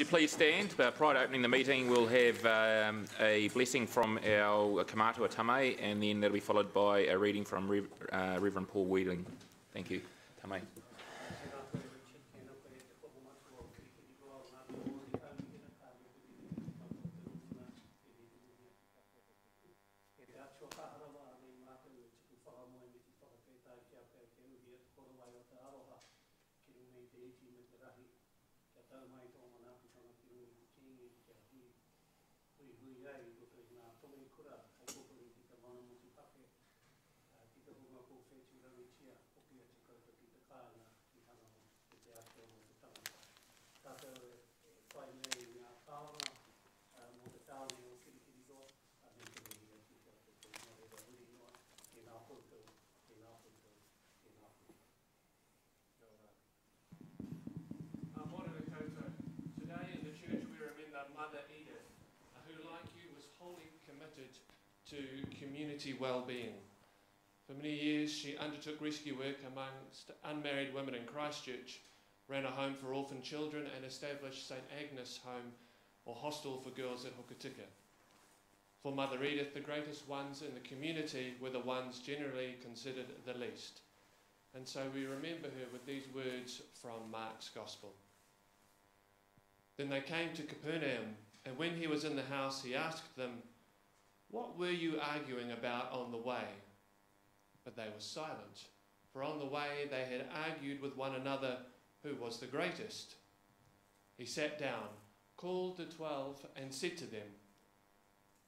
you please stand? Prior to opening the meeting, we'll have a blessing from our Kamatua Tame, and then that'll be followed by a reading from Reverend Paul Wheeling. Thank you. Tame. To community well-being. For many years she undertook rescue work amongst unmarried women in Christchurch, ran a home for orphan children and established St Agnes Home or hostel for girls at Hokitika. For Mother Edith, the greatest ones in the community were the ones generally considered the least. And so we remember her with these words from Mark's Gospel. Then they came to Capernaum, and when he was in the house he asked them, "What were you arguing about on the way?" But they were silent, for on the way they had argued with one another who was the greatest. He sat down, called the 12, and said to them,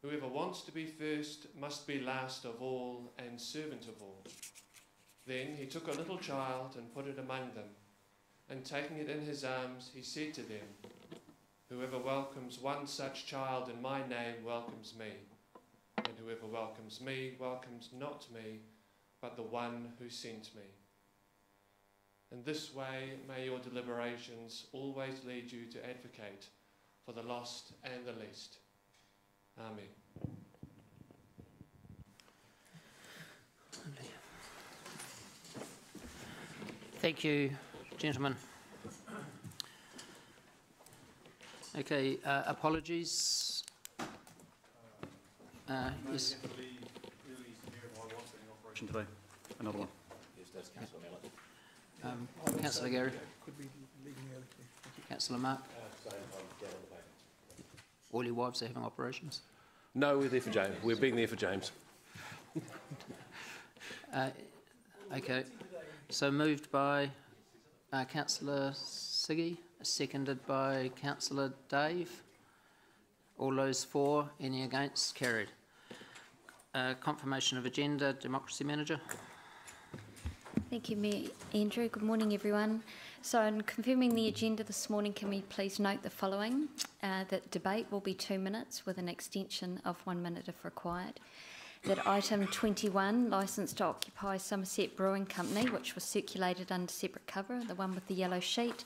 "Whoever wants to be first must be last of all and servant of all." Then he took a little child and put it among them, and taking it in his arms, he said to them, "Whoever welcomes one such child in my name welcomes me. And whoever welcomes me welcomes not me, but the one who sent me." In this way may your deliberations always lead you to advocate for the lost and the least. Amen. Thank you, gentlemen. Okay, apologies. Yes. Today. Another one. Yes, that's Councillor Mallet. Councillor Gary. Councillor Mark. All your wives are having operations? No, we're there for James. We're being there for James. Okay. So moved by Councillor Siggy, seconded by Councillor Dave. All those for, any against, carried. Confirmation of agenda, Democracy Manager. Thank you, Mayor Andrew. Good morning, everyone. So in confirming the agenda this morning, can we please note the following? That debate will be 2 minutes with an extension of 1 minute if required. That item 21, licence to occupy Somerset Brewing Company, which was circulated under separate cover, the one with the yellow sheet,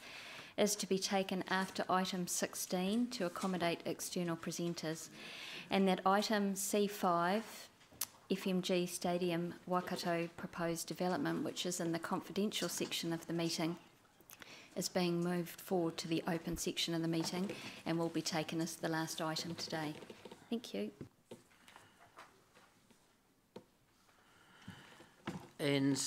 is to be taken after item 16 to accommodate external presenters. And that item C5, FMG Stadium Waikato proposed development, which is in the confidential section of the meeting, is being moved forward to the open section of the meeting and will be taken as the last item today. Thank you. And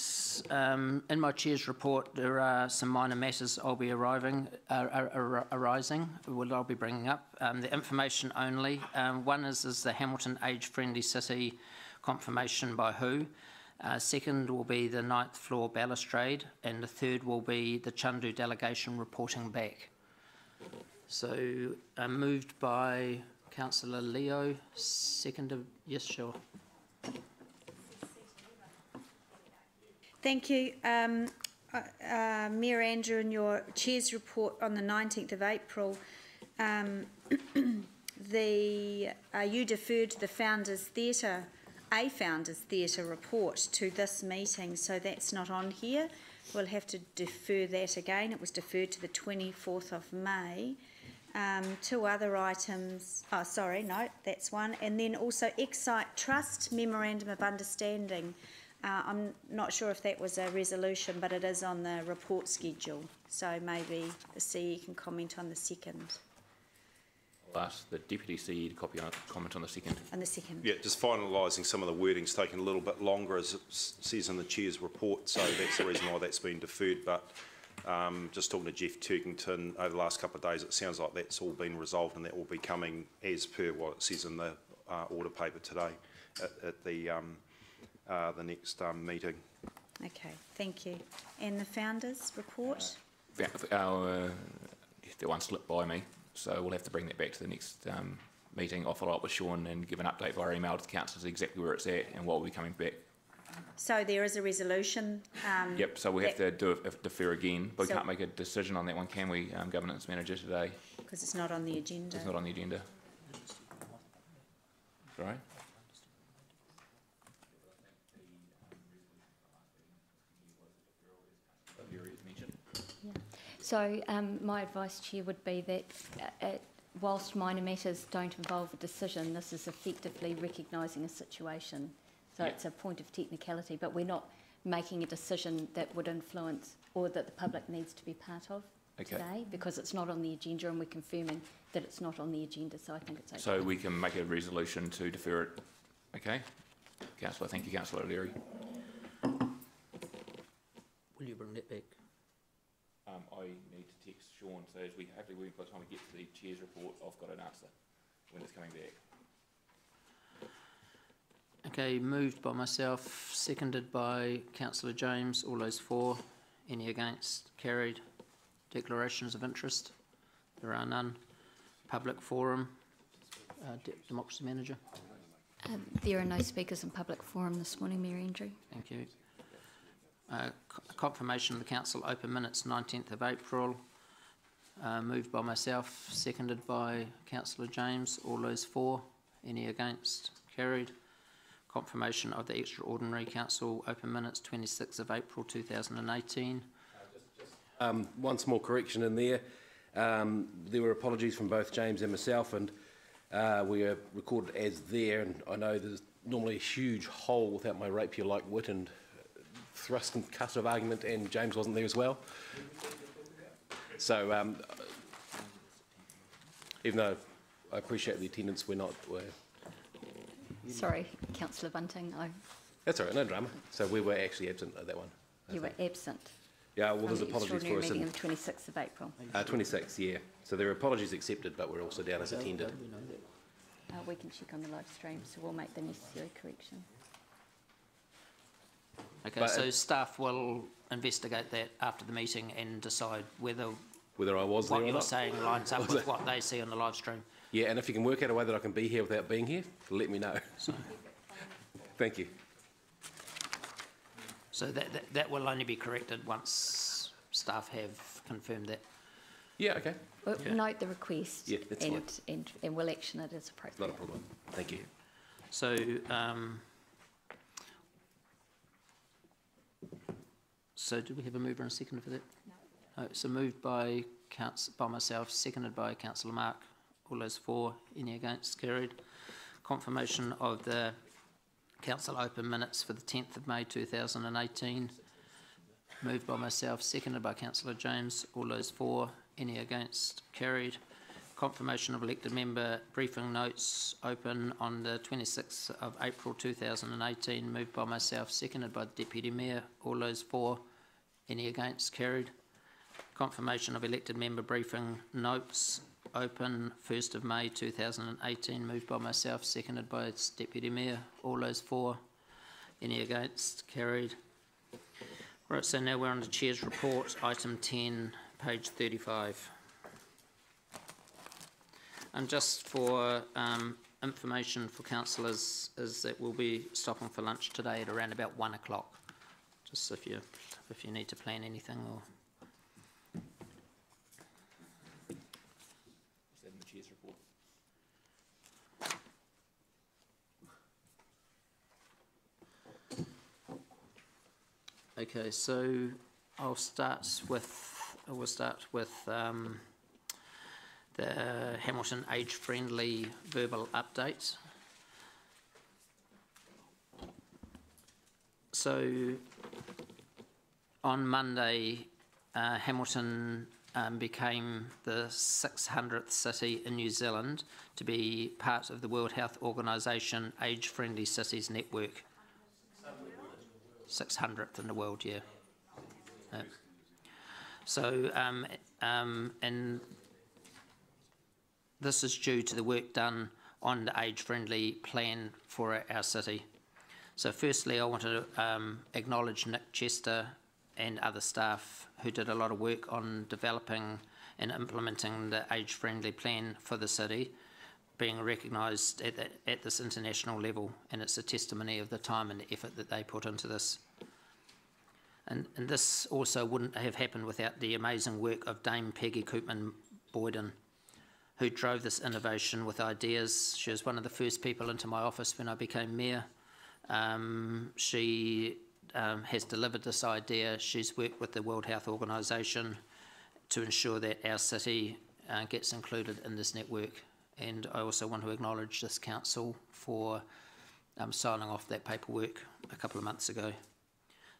in my chair's report, there are some minor matters I'll be arising. I'll be bringing up. The information only. One is the Hamilton Age-Friendly City confirmation by who. Second will be the 9th floor balustrade, and the third will be the Chandu delegation reporting back. So moved by Councillor Leo, seconded, yes, sure. Thank you. Mayor Andrew, in your Chair's report on the 19th of April, you deferred the Founders Theatre, a Founders Theatre report to this meeting, so that's not on here. We'll have to defer that again. It was deferred to the 24th of May. Two other items, oh sorry, no, that's one. And then also Excite Trust Memorandum of Understanding. I'm not sure if that was a resolution, but it is on the report schedule. So maybe the CE can comment on the second. I'll ask the Deputy CEO to comment on the second. On the second. Yeah, just finalising some of the wording's taken a little bit longer, as it says in the Chair's report, so that's the reason why that's been deferred. But just talking to Jeff Turkington over the last couple of days, it sounds like that's all been resolved and that will be coming as per what it says in the order paper today at the next meeting. Okay, thank you. And the founders' report? That one slipped by me, so we'll have to bring that back to the next meeting. I'll follow up with Sean and give an update via email to the councillors exactly where it's at and what will be coming back. So there is a resolution. Yep, so we have to defer again, but we can't make a decision on that one, can we, Governance Manager, today? Because it's not on the agenda. It's not on the agenda. Sorry? So my advice, Chair, would be that whilst minor matters don't involve a decision, this is effectively recognising a situation. So it's a point of technicality, but we're not making a decision that would influence or that the public needs to be part of today, because it's not on the agenda and we're confirming that it's not on the agenda, so I think it's okay. So we can make a resolution to defer it. Okay? Councillor, thank you, Councillor O'Leary. Will you bring that back? I need to text Sean, so as hopefully by the time we get to the Chair's report, I've got an answer when it's coming back. Okay, moved by myself, seconded by Councillor James. All those for? Any against? Carried. Declarations of interest? There are none. Public forum? Democracy Manager? There are no speakers in public forum this morning, Mayor Andrew. Thank you. Confirmation of the Council open minutes 19th of April. Moved by myself, seconded by Councillor James. All those for? Any against? Carried. Confirmation of the extraordinary Council open minutes 26th of April 2018. One small correction in there. There were apologies from both James and myself, and we are recorded as there, and I know there's normally a huge hole without my rapier-like wit and thrust and cut of argument, and James wasn't there as well. So even though I appreciate the attendance, we're Sorry, Councillor Bunting, that's all right, no drama. So we were actually absent at that one. you were absent. Yeah, well, there's apologies for us. Meeting of 26th of April. 26th, yeah. So there are apologies accepted, but we're also down as attended. We can check on the live stream, so we'll make the necessary correction. Okay, so staff will investigate that after the meeting and decide whether I was there or what you're not. saying lines up with what they see on the live stream. Yeah, and if you can work out a way that I can be here without being here, let me know. So, Thank you. so that will only be corrected once staff have confirmed that. Yeah, okay. We'll note the request Yeah, that's fine. and we'll action it as appropriate. Not a problem. Thank you. So, so do we have a mover and a seconder for that? No. So moved by myself, seconded by Councillor Mark. All those for, any against? Carried. Confirmation of the Council open minutes for the 10th of May 2018. Moved by myself, seconded by Councillor James. All those for, any against? Carried. Confirmation of elected member briefing notes open on the 26th of April 2018. Moved by myself, seconded by the Deputy Mayor. All those for, any against? Carried. Confirmation of elected member briefing notes open 1st of May 2018. Moved by myself, seconded by its Deputy Mayor. All those for, any against? Carried. Right, so now we're on the Chair's report, item 10, page 35. And just for information for councillors, is that we'll be stopping for lunch today at around about 1 o'clock. Just if you need to plan anything or. Is that in the Chair's report? Okay, so we'll start with the Hamilton age-friendly verbal update. So on Monday, Hamilton became the 600th city in New Zealand to be part of the World Health Organisation Age-Friendly Cities Network. 600th in the world, yeah. So, and this is due to the work done on the age-friendly plan for our city. So firstly, I want to acknowledge Nick Chester and other staff who did a lot of work on developing and implementing the age-friendly plan for the city, being recognised at this international level, and it's a testimony of the time and the effort that they put into this. And this also wouldn't have happened without the amazing work of Dame Peggy Koopman-Boyden, who drove this innovation with ideas. She was one of the first people into my office when I became mayor. She has delivered this idea. She's worked with the World Health Organisation to ensure that our city gets included in this network. And I also want to acknowledge this council for signing off that paperwork a couple of months ago.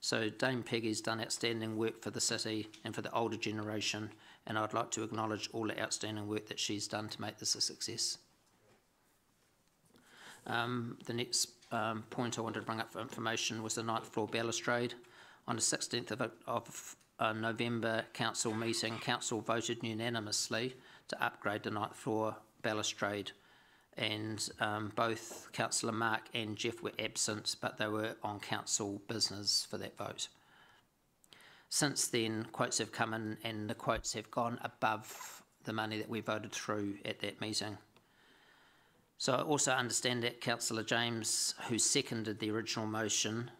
So Dame Peggy's done outstanding work for the city and for the older generation, and I'd like to acknowledge all the outstanding work that she's done to make this a success. The next point I wanted to bring up for information was the 9th floor balustrade. On the 16th of November council meeting, council voted unanimously to upgrade the 9th floor balustrade, and both Councillor Mark and Jeff were absent, but they were on council business for that vote. Since then, quotes have come in and the quotes have gone above the money that we voted through at that meeting. So I also understand that Councillor James, who seconded the original motion,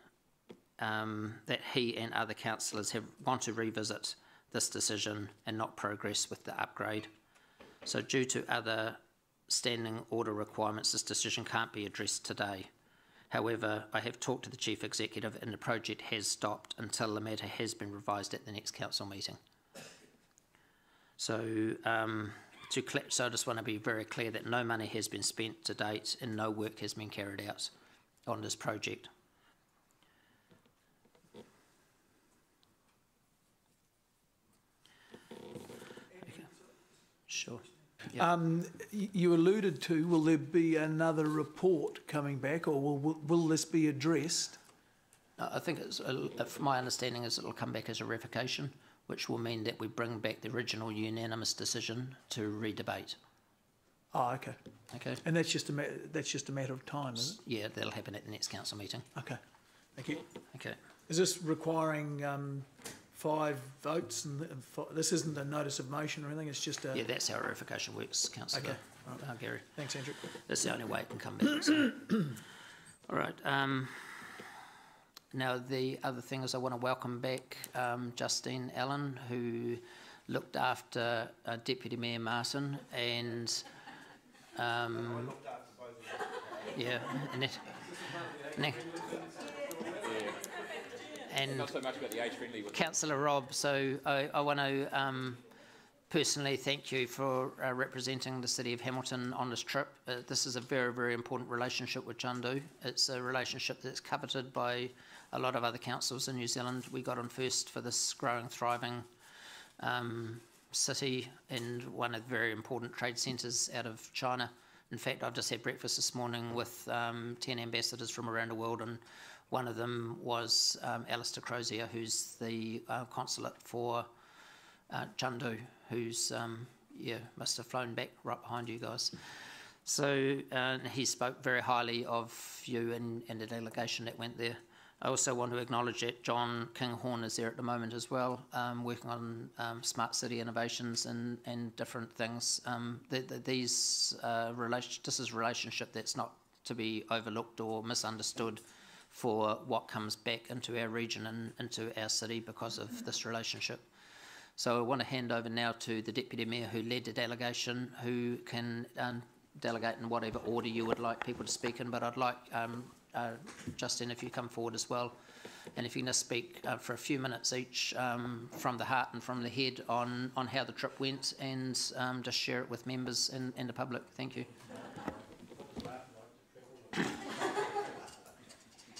that he and other councillors want to revisit this decision and not progress with the upgrade. So due to other standing order requirements, this decision can't be addressed today. However, I have talked to the Chief Executive and the project has stopped until the matter has been revised at the next council meeting. So, so I just want to be very clear that no money has been spent to date and no work has been carried out on this project. Okay. Sure. Yep. You alluded to, will there be another report coming back, or will this be addressed? I think it's, my understanding is it will come back as a revocation, which will mean that we bring back the original unanimous decision to re-debate. Oh, okay. Okay. And that's just a matter of time, is it? Yeah, that'll happen at the next council meeting. Okay. Thank you. Okay. Is this requiring 5 votes? And this isn't a notice of motion or anything. It's just a. Yeah, that's how revocation works, Councillor. Okay. Right. Gary. Thanks, Andrew. That's the only way it can come back. So. All right. Now, the other thing is I want to welcome back Justine Allen, who looked after Deputy Mayor Martin, and I looked after both of them. yeah, and Not so much about the age-friendly. Councillor Robb. So I want to personally thank you for representing the City of Hamilton on this trip. This is a very, very important relationship with Jundu. It's a relationship that's coveted by a lot of other councils in New Zealand. We got on first for this growing, thriving city and one of the very important trade centres out of China. In fact, I've just had breakfast this morning with 10 ambassadors from around the world, and one of them was Alistair Crozier, who's the consulate for Jundu, who's, must have flown back right behind you guys. So he spoke very highly of you and the delegation that went there. I also want to acknowledge that John Kinghorn is there at the moment as well, working on smart city innovations and different things. This is a relationship that's not to be overlooked or misunderstood for what comes back into our region and into our city because of this relationship. So I want to hand over now to the Deputy Mayor who led the delegation, who can delegate in whatever order you would like people to speak in, but I'd like Justin, if you come forward as well, and if you can just speak for a few minutes each from the heart and from the head on how the trip went, and just share it with members and the public. Thank you.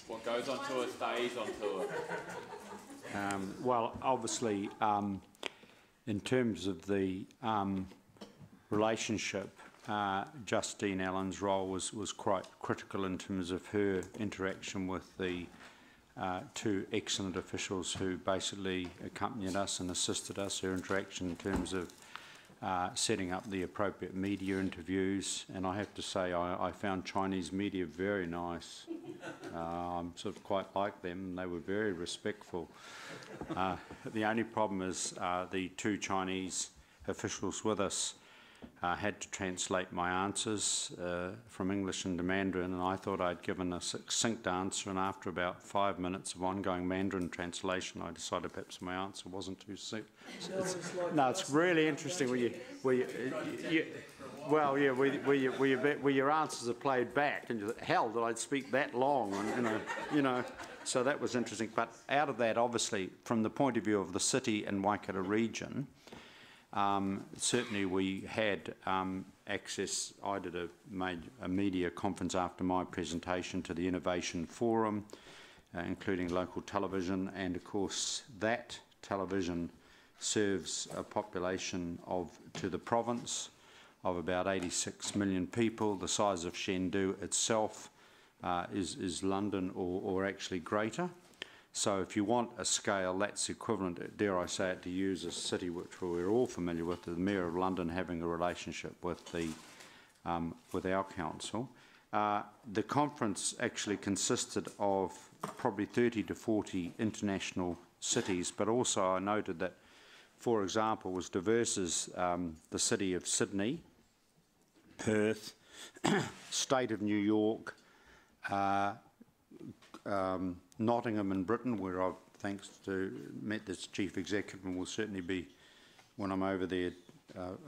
What goes on tour stays on tour. Well, obviously, In terms of the relationship, Justine Allen's role was quite critical in terms of her interaction with the two excellent officials who basically accompanied us and assisted us, her interaction in terms of setting up the appropriate media interviews. And I have to say, I found Chinese media very nice. I'm sort of quite like them. They were very respectful. The only problem is the two Chinese officials with us had to translate my answers from English into Mandarin, and I thought I'd given a succinct answer, and after about 5 minutes of ongoing Mandarin translation, I decided perhaps my answer wasn't too succinct. No, it's really interesting where your answers are played back, and you think, hell, did I speak that long? And, so that was interesting. But out of that, obviously, from the point of view of the city and Waikato region, certainly we had access. I did a media conference after my presentation to the Innovation Forum, including local television, and of course that television serves a population to the province of about 86 million people. The size of Chengdu itself is London or actually greater. So if you want a scale, that's equivalent, dare I say it, to use a city which we're all familiar with, the Mayor of London having a relationship with our council. The conference actually consisted of probably 30 to 40 international cities, but also I noted that, for example, was diverse as the city of Sydney, Perth, state of New York, Nottingham in Britain, where I've, thanks to, met this chief executive and will certainly be, when I'm over there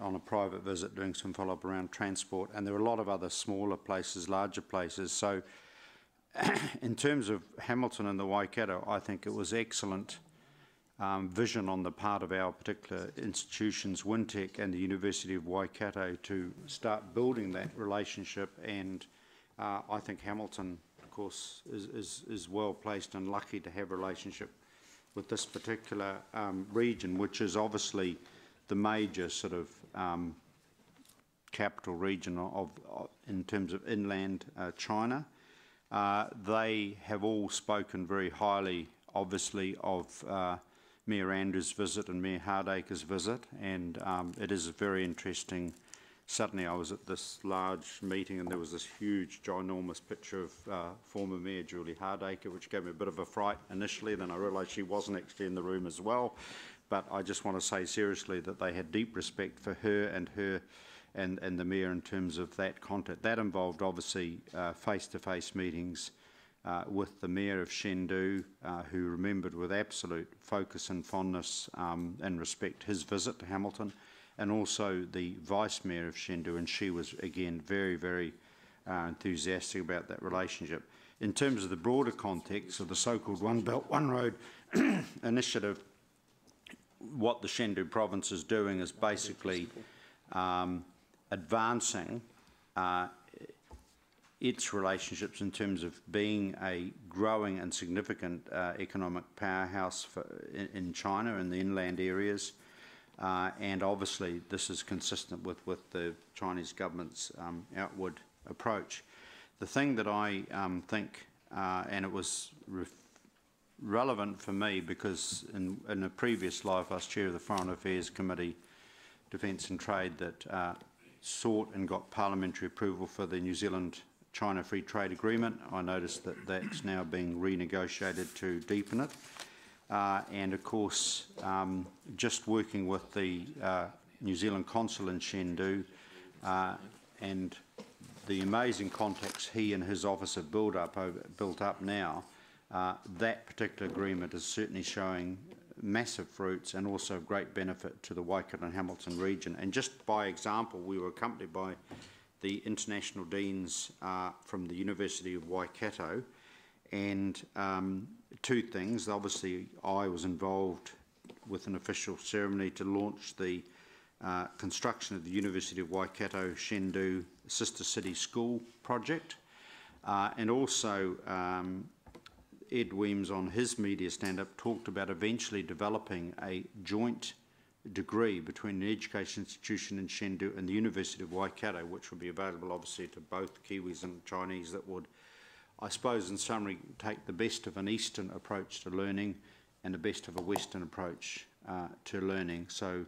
on a private visit, doing some follow-up around transport. And there are a lot of other smaller places, larger places. So in terms of Hamilton and the Waikato, I think it was excellent vision on the part of our particular institutions, Wintec and the University of Waikato, to start building that relationship. And I think Hamilton, of course, is well placed and lucky to have a relationship with this particular region, which is obviously the major sort of capital region in terms of inland China. They have all spoken very highly, obviously, of Mayor Andrews' visit and Mayor Hardacre's visit, and it is a very interesting. Suddenly I was at this large meeting and there was this huge, ginormous picture of former Mayor Julie Hardacre, which gave me a bit of a fright initially. Then I realised she wasn't actually in the room as well. But I just want to say seriously that they had deep respect for her and the Mayor in terms of that contact. That involved obviously face-to-face meetings with the Mayor of Chengdu, who remembered with absolute focus and fondness and respect his visit to Hamilton, and also the Vice Mayor of Chengdu, and she was, again, very, very enthusiastic about that relationship. In terms of the broader context of the so-called One Belt, One Road initiative, what the Chengdu province is doing is basically advancing its relationships in terms of being a growing and significant economic powerhouse in China and the inland areas. And obviously this is consistent with the Chinese government's outward approach. The thing that I think, and it was relevant for me because in a previous life I was chair of the Foreign Affairs Committee, Defence and Trade, that sought and got parliamentary approval for the New Zealand-China Free Trade Agreement. I noticed that that's now being renegotiated to deepen it. And of course, just working with the New Zealand consul in Chengdu and the amazing contacts he and his office have built up now, that particular agreement is certainly showing massive fruits and also great benefit to the Waikato and Hamilton region. And just by example, we were accompanied by the international deans from the University of Waikato, and two things. Obviously, I was involved with an official ceremony to launch the construction of the University of Waikato Chengdu Sister City School project, and also Ed Weems on his media stand-up talked about eventually developing a joint degree between an education institution in Chengdu and the University of Waikato, which would be available obviously to both Kiwis and Chinese, that would, I suppose in summary, take the best of an Eastern approach to learning and the best of a Western approach to learning. So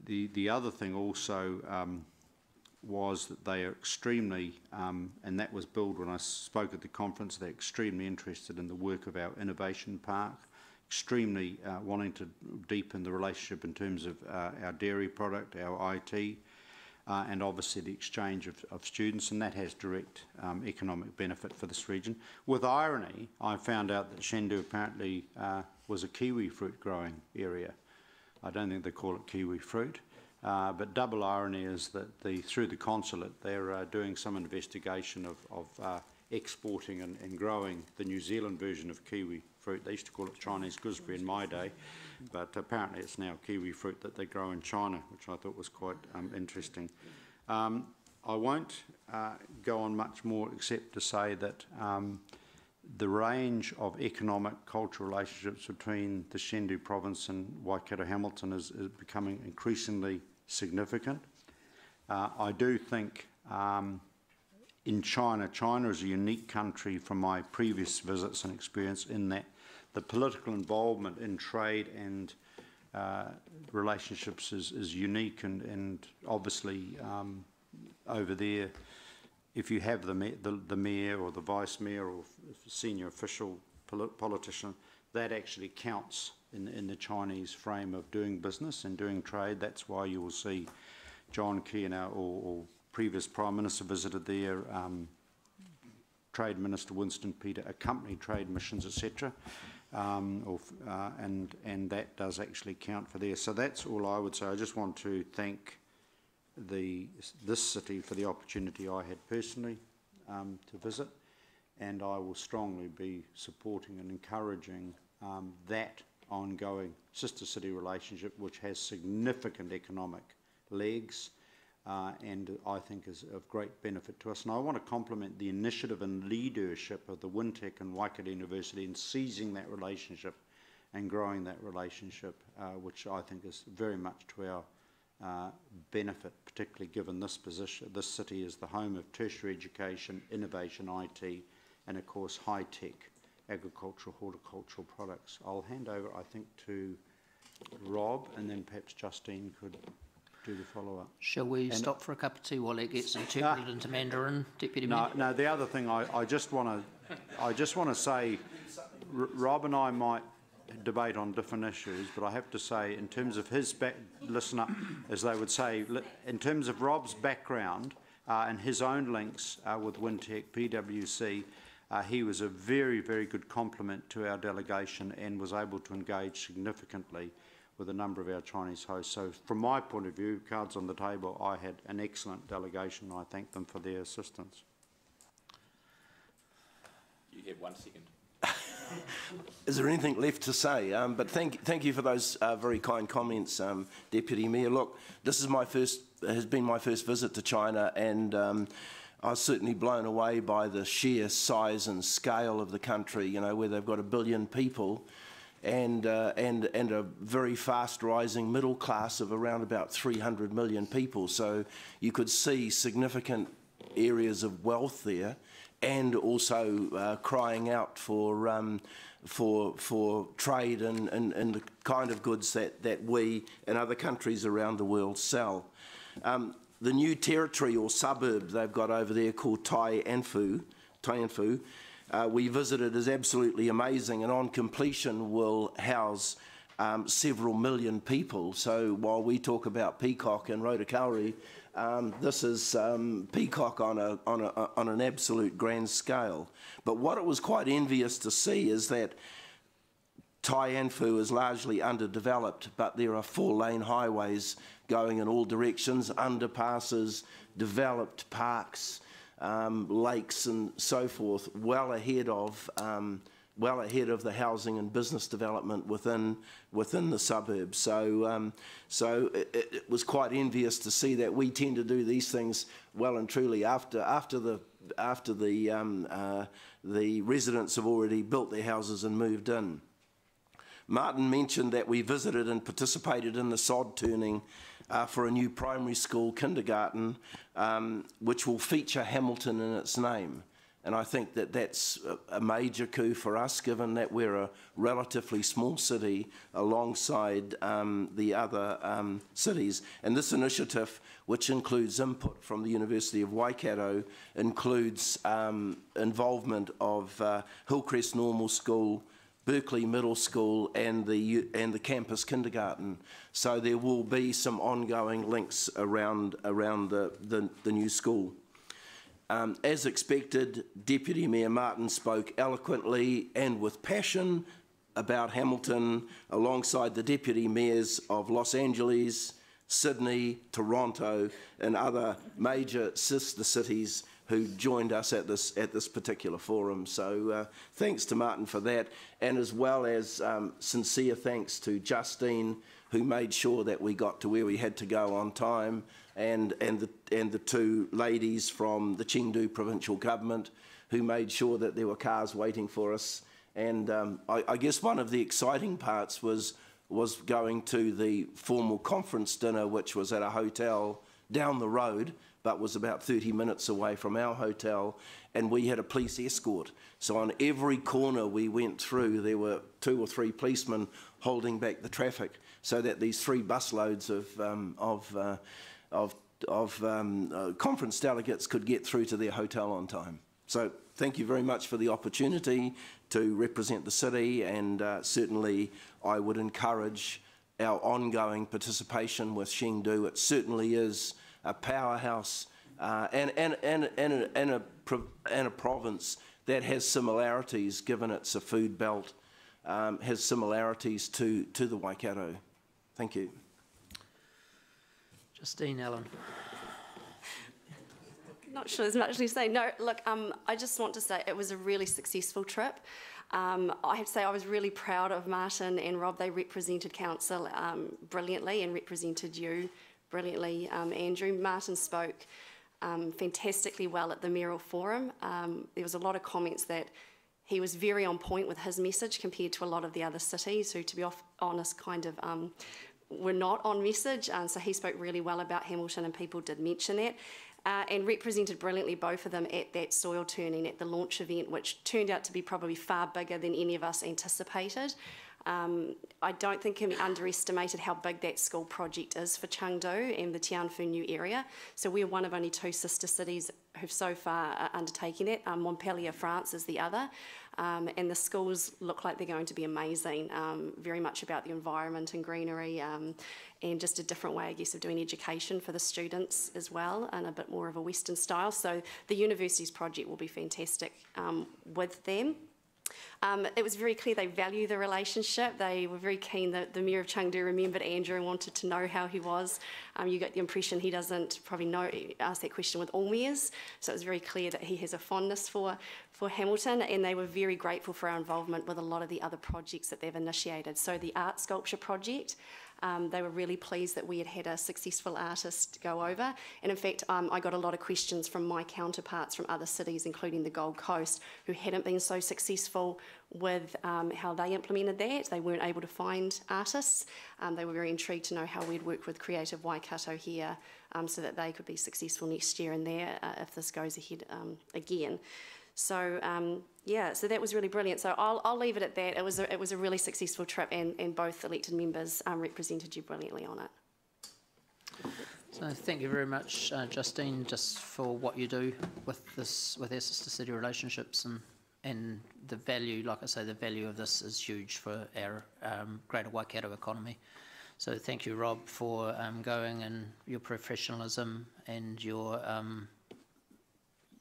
the other thing also was that they are extremely, and that was billed when I spoke at the conference, they're extremely interested in the work of our innovation park, extremely wanting to deepen the relationship in terms of our dairy product, our IT, and obviously the exchange of students, and that has direct economic benefit for this region. With irony, I found out that Chengdu apparently was a kiwi fruit growing area. I don't think they call it kiwi fruit. But double irony is that through the consulate they're doing some investigation of exporting and growing the New Zealand version of kiwi fruit. They used to call it Chinese gooseberry in my day, but apparently it's now kiwi fruit that they grow in China, which I thought was quite interesting. I won't go on much more except to say that the range of economic, cultural relationships between the Chengdu province and Waikato Hamilton is becoming increasingly significant. I do think in China is a unique country from my previous visits and experience in that the political involvement in trade and relationships is unique, and obviously over there, if you have the mayor or the vice mayor or senior official politician, that actually counts in the Chinese frame of doing business and doing trade. That's why you will see John Key or previous Prime Minister visited there, Trade Minister Winston Peter accompanied trade missions, etc. And that does actually count for there. So that's all I would say. I just want to thank this city for the opportunity I had personally to visit, and I will strongly be supporting and encouraging that ongoing sister city relationship, which has significant economic legs and I think is of great benefit to us. And I want to compliment the initiative and leadership of the Wintec and Waikato University in seizing that relationship and growing that relationship, which I think is very much to our benefit, particularly given this position. This city is the home of tertiary education, innovation, IT, and of course high-tech agricultural, horticultural products. I'll hand over, I think, to Rob, and then perhaps Justine could do the follow-up. Shall we stop for a cup of tea while it gets interpreted into Mandarin, Deputy Mayor? No, the other thing I just want to say, Rob and I might debate on different issues, but I have to say, in terms of his listen up, as they would say, in terms of Rob's background and his own links with Wintec, PwC, he was a very, very good complement to our delegation and was able to engage significantly with a number of our Chinese hosts. So from my point of view, cards on the table, I had an excellent delegation. I thank them for their assistance. You have 1 second. Is there anything left to say? But thank you for those very kind comments, Deputy Mayor. Look, this is has been my first visit to China, and I was certainly blown away by the sheer size and scale of the country. You know, where they've got 1 billion people, and a very fast rising middle class of around about 300 million people. So you could see significant areas of wealth there, and also crying out for trade and the kind of goods that we and other countries around the world sell. The new territory or suburb they've got over there called Tai Anfu, we visited, is absolutely amazing, and on completion will house several million people. So while we talk about Peacock and Rotokauri, this is Peacock on an absolute grand scale. But what it was quite envious to see is that Tai Anfu is largely underdeveloped, but there are 4-lane highways going in all directions, underpasses, developed parks, lakes and so forth, well ahead of the housing and business development within the suburbs. So it was quite envious to see that. We tend to do these things well and truly after the residents have already built their houses and moved in. Martin mentioned that we visited and participated in the sod turning for a new primary school kindergarten, which will feature Hamilton in its name. And I think that that's a major coup for us, given that we're a relatively small city alongside the other cities. And this initiative, which includes input from the University of Waikato, includes involvement of Hillcrest Normal School, Berkeley Middle School and the campus kindergarten. So there will be some ongoing links around the new school. As expected, Deputy Mayor Martin spoke eloquently and with passion about Hamilton alongside the Deputy Mayors of Los Angeles, Sydney, Toronto and other major sister cities who joined us at this particular forum. So thanks to Martin for that, and as well as sincere thanks to Justine, who made sure that we got to where we had to go on time, and the two ladies from the Chengdu provincial government who made sure that there were cars waiting for us. And I guess one of the exciting parts was going to the formal conference dinner, which was at a hotel down the road, but was about 30 minutes away from our hotel, and we had a police escort. So on every corner we went through, there were 2 or 3 policemen holding back the traffic, so that these 3 busloads of conference delegates could get through to their hotel on time. So thank you very much for the opportunity to represent the city, and certainly I would encourage our ongoing participation with Chengdu. It certainly is a powerhouse and a province that has similarities, given it's a food belt, has similarities to the Waikato. Thank you. Justine Allen. Not sure there's much to say. No, look, I just want to say it was a really successful trip. I have to say I was really proud of Martin and Rob. They represented council brilliantly and represented you brilliantly, Andrew. Martin spoke fantastically well at the mayoral forum. There was a lot of comments that he was very on point with his message compared to a lot of the other cities who, to be honest, kind of were not on message. So he spoke really well about Hamilton, and people did mention that. And represented brilliantly, both of them, at that soil turning at the launch event, which turned out to be probably far bigger than any of us anticipated. I don't think can be underestimated how big that school project is for Chengdu and the Tianfu New area. So we're one of only 2 sister cities who've so far undertaken it. Montpellier, France is the other. And the schools look like they're going to be amazing, very much about the environment and greenery, and just a different way, I guess, of doing education for the students as well, and a bit more of a Western style. So the university's project will be fantastic with them. It was very clear they value the relationship. They were very keen that the Mayor of Chengdu remembered Andrew and wanted to know how he was. You get the impression he doesn't probably ask that question with all mayors. So it was very clear that he has a fondness for Hamilton, and they were very grateful for our involvement with a lot of the other projects that they've initiated. So the art sculpture project, they were really pleased that we had a successful artist go over. And in fact, I got a lot of questions from my counterparts from other cities, including the Gold Coast, who hadn't been so successful with how they implemented that. They weren't able to find artists. They were very intrigued to know how we'd work with Creative Waikato here so that they could be successful next year and there if this goes ahead again. So yeah, so that was really brilliant. So I'll leave it at that. It was a really successful trip, and both elected members represented you brilliantly on it. So thank you very much, Justine, just for what you do with our sister city relationships, and the value. Like I say, the value of this is huge for our Greater Waikato economy. So thank you, Rob, for going, and your professionalism and your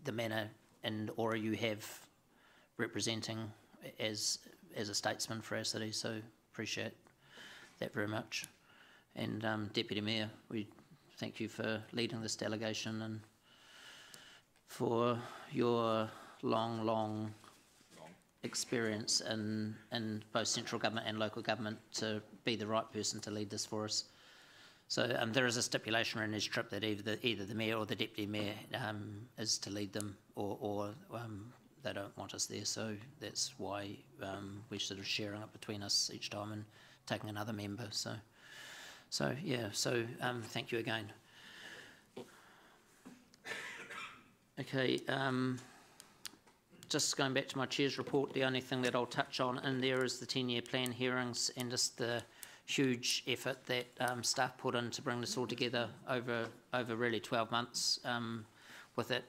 the manner and aura you have representing as a statesman for our city. So appreciate that very much. And Deputy Mayor, we thank you for leading this delegation and for your long experience in both central government and local government to be the right person to lead this for us. So there is a stipulation in his trip that either the mayor or the deputy mayor is to lead them, or they don't want us there, so that's why we're sort of sharing it between us each time and taking another member. So yeah. So thank you again. Okay. Just going back to my chair's report, the only thing that I'll touch on in there is the 10-year plan hearings and just the huge effort that staff put in to bring this all together over really 12 months, with it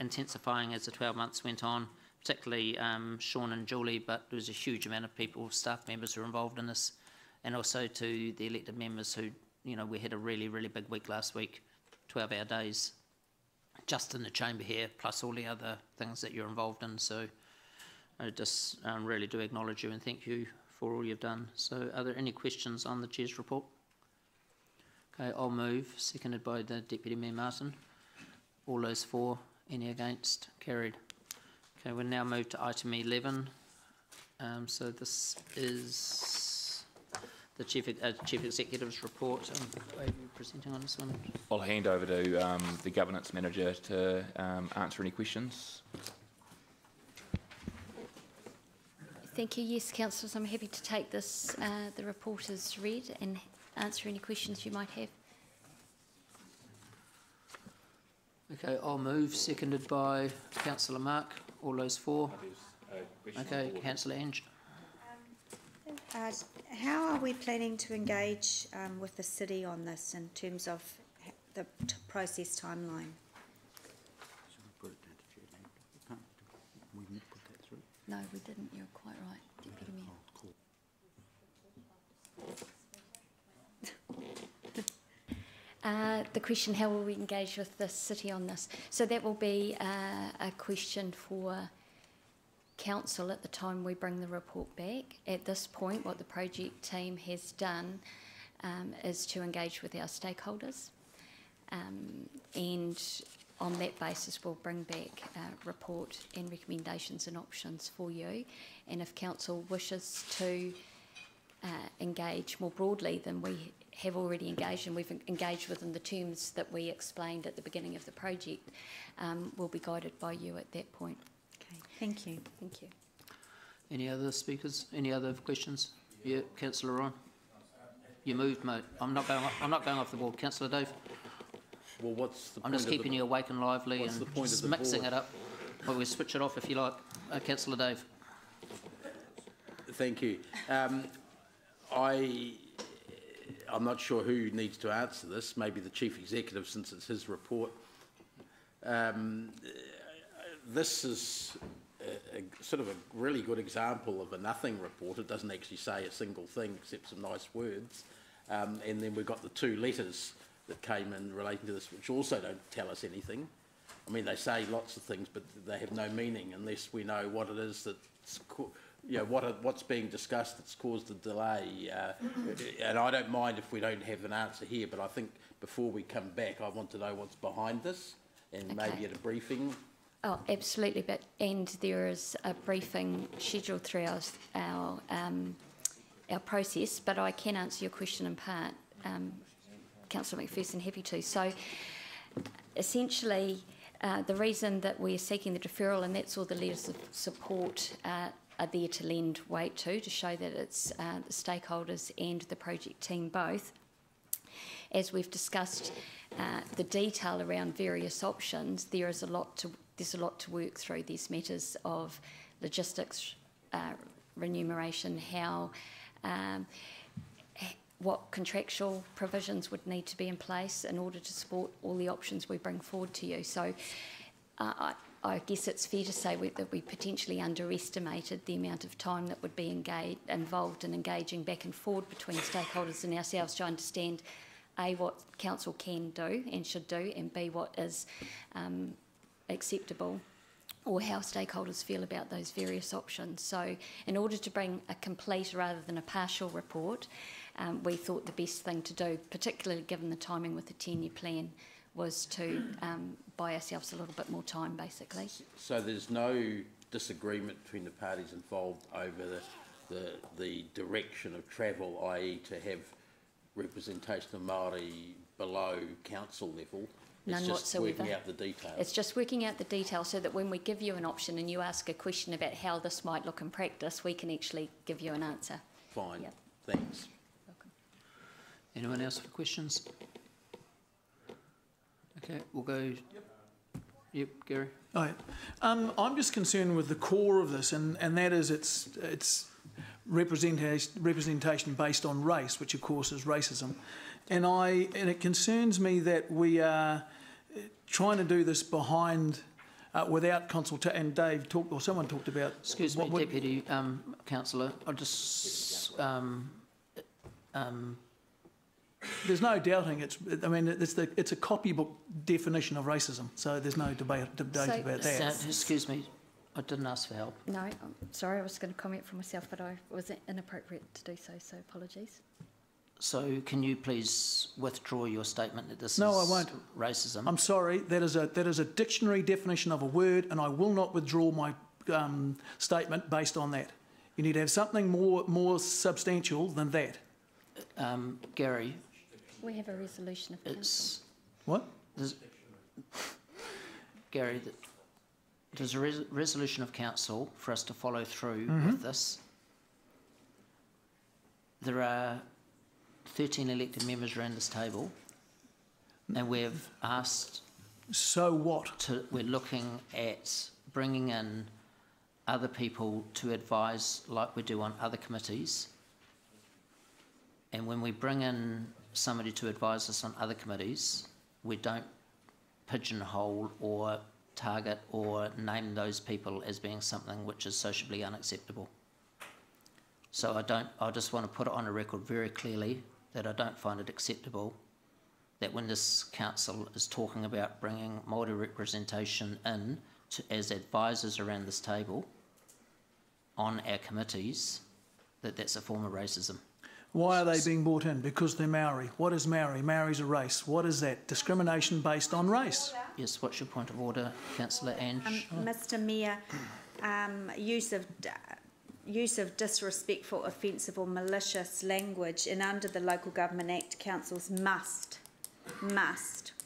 intensifying as the 12 months went on, particularly Sean and Julie, but there was a huge amount of people, staff members who were involved in this, and also to the elected members who, we had a really, really big week last week, 12-hour days, just in the chamber here, plus all the other things that you're involved in. So I just really do acknowledge you and thank you for all you've done. So are there any questions on the Chair's report? Okay, I'll move, seconded by the Deputy Mayor Martin. All those for, any against? Carried. Okay, we'll now move to item 11. So this is the Chief Executive's report. Are you presenting on this one? I'll hand over to the Governance Manager to answer any questions. Thank you. Yes, councillors, I'm happy to take this, the report as read, and answer any questions you might have. Okay, I'll move, seconded by Councillor Mark. All those for? Okay, Councillor Ange. How are we planning to engage with the city on this in terms of the process timeline? No, we didn't. You're quite right, Deputy Mayor. The question, how will we engage with the city on this? So that will be a question for council at the time we bring the report back. At this point, what the project team has done is to engage with our stakeholders, and on that basis we'll bring back a report and recommendations and options for you. And if council wishes to engage more broadly than we have already engaged, and we've engaged within the terms that we explained at the beginning of the project, we'll be guided by you at that point. Okay, thank you. Thank you. Any other speakers? Any other questions? Yeah, Councillor Ryan. You moved, mate. I'm not going off the board. Councillor Dave. Well, what's the point? I'm just keeping you awake and lively and just mixing it up. Well, we'll switch it off if you like. Councillor Dave. Thank you. I'm not sure who needs to answer this, maybe the Chief Executive, since it's his report. This is sort of a really good example of a nothing report. It doesn't actually say a single thing except some nice words. And then we've got the 2 letters that came in relating to this, which also don't tell us anything. I mean, they say lots of things, but they have no meaning unless we know what it is that's, what's being discussed that's caused the delay. And I don't mind if we don't have an answer here, but I think before we come back, I want to know what's behind this, and maybe at a briefing. Oh, absolutely. And there is a briefing scheduled through our process, but I can answer your question in part, Councillor McPherson, happy to. So essentially, the reason that we're seeking the deferral, and that's all the letters of support are there to lend weight to show that it's the stakeholders and the project team both. As we've discussed the detail around various options, there's a lot to work through. There's matters of logistics, remuneration, what contractual provisions would need to be in place in order to support all the options we bring forward to you. So I guess it's fair to say that we potentially underestimated the amount of time that would be involved in engaging back and forward between stakeholders and ourselves to understand A, what council can do and should do, and B, what is acceptable, or how stakeholders feel about those various options. So in order to bring a complete rather than a partial report, we thought the best thing to do, particularly given the timing with the 10-year plan, was to buy ourselves a little bit more time, basically. So there's no disagreement between the parties involved over the direction of travel, i.e. to have representation of Māori below council level. None it's just whatsoever. working out the details. It's just working out the details so that when we give you an option and you ask a question about how this might look in practice, we can actually give you an answer. Fine. Yep. Thanks. Welcome. Anyone else for questions? Okay, we'll go. Yep, Gary. Oh, yeah. I'm just concerned with the core of this, and that is its representation based on race, which of course is racism. And it concerns me that we are trying to do this behind, without consultation. And Dave talked, or someone talked about. Excuse me, Deputy Councillor. I'll just. There's no doubting it's a copybook definition of racism, so there's no debate about that. Excuse me, I didn't ask for help. No, I'm sorry, I was going to comment for myself, but I was inappropriate to do so, so apologies. So can you please withdraw your statement that this No, is I won't. racism? I'm sorry, that is a dictionary definition of a word, and I will not withdraw my statement based on that. You need to have something more substantial than that. Gary. We have a resolution of council. What? Gary, there's a resolution of council for us to follow through with this. There are 13 elected members around this table, and we've asked... So what? We're looking at bringing in other people to advise like we do on other committees. And when we bring in somebody to advise us on other committees, we don't pigeonhole or target or name those people as being something which is socially unacceptable. So I just want to put it on a record very clearly that I don't find it acceptable that when this council is talking about bringing Māori representation in as advisors around this table on our committees, that's a form of racism. Why are they being brought in? Because they're Maori. What is Maori? Maori's a race. What is that? Discrimination based on race. Yes, what's your point of order, Councillor Ange? Mr Mayor, use of disrespectful, offensive or malicious language, and under the Local Government Act, councils must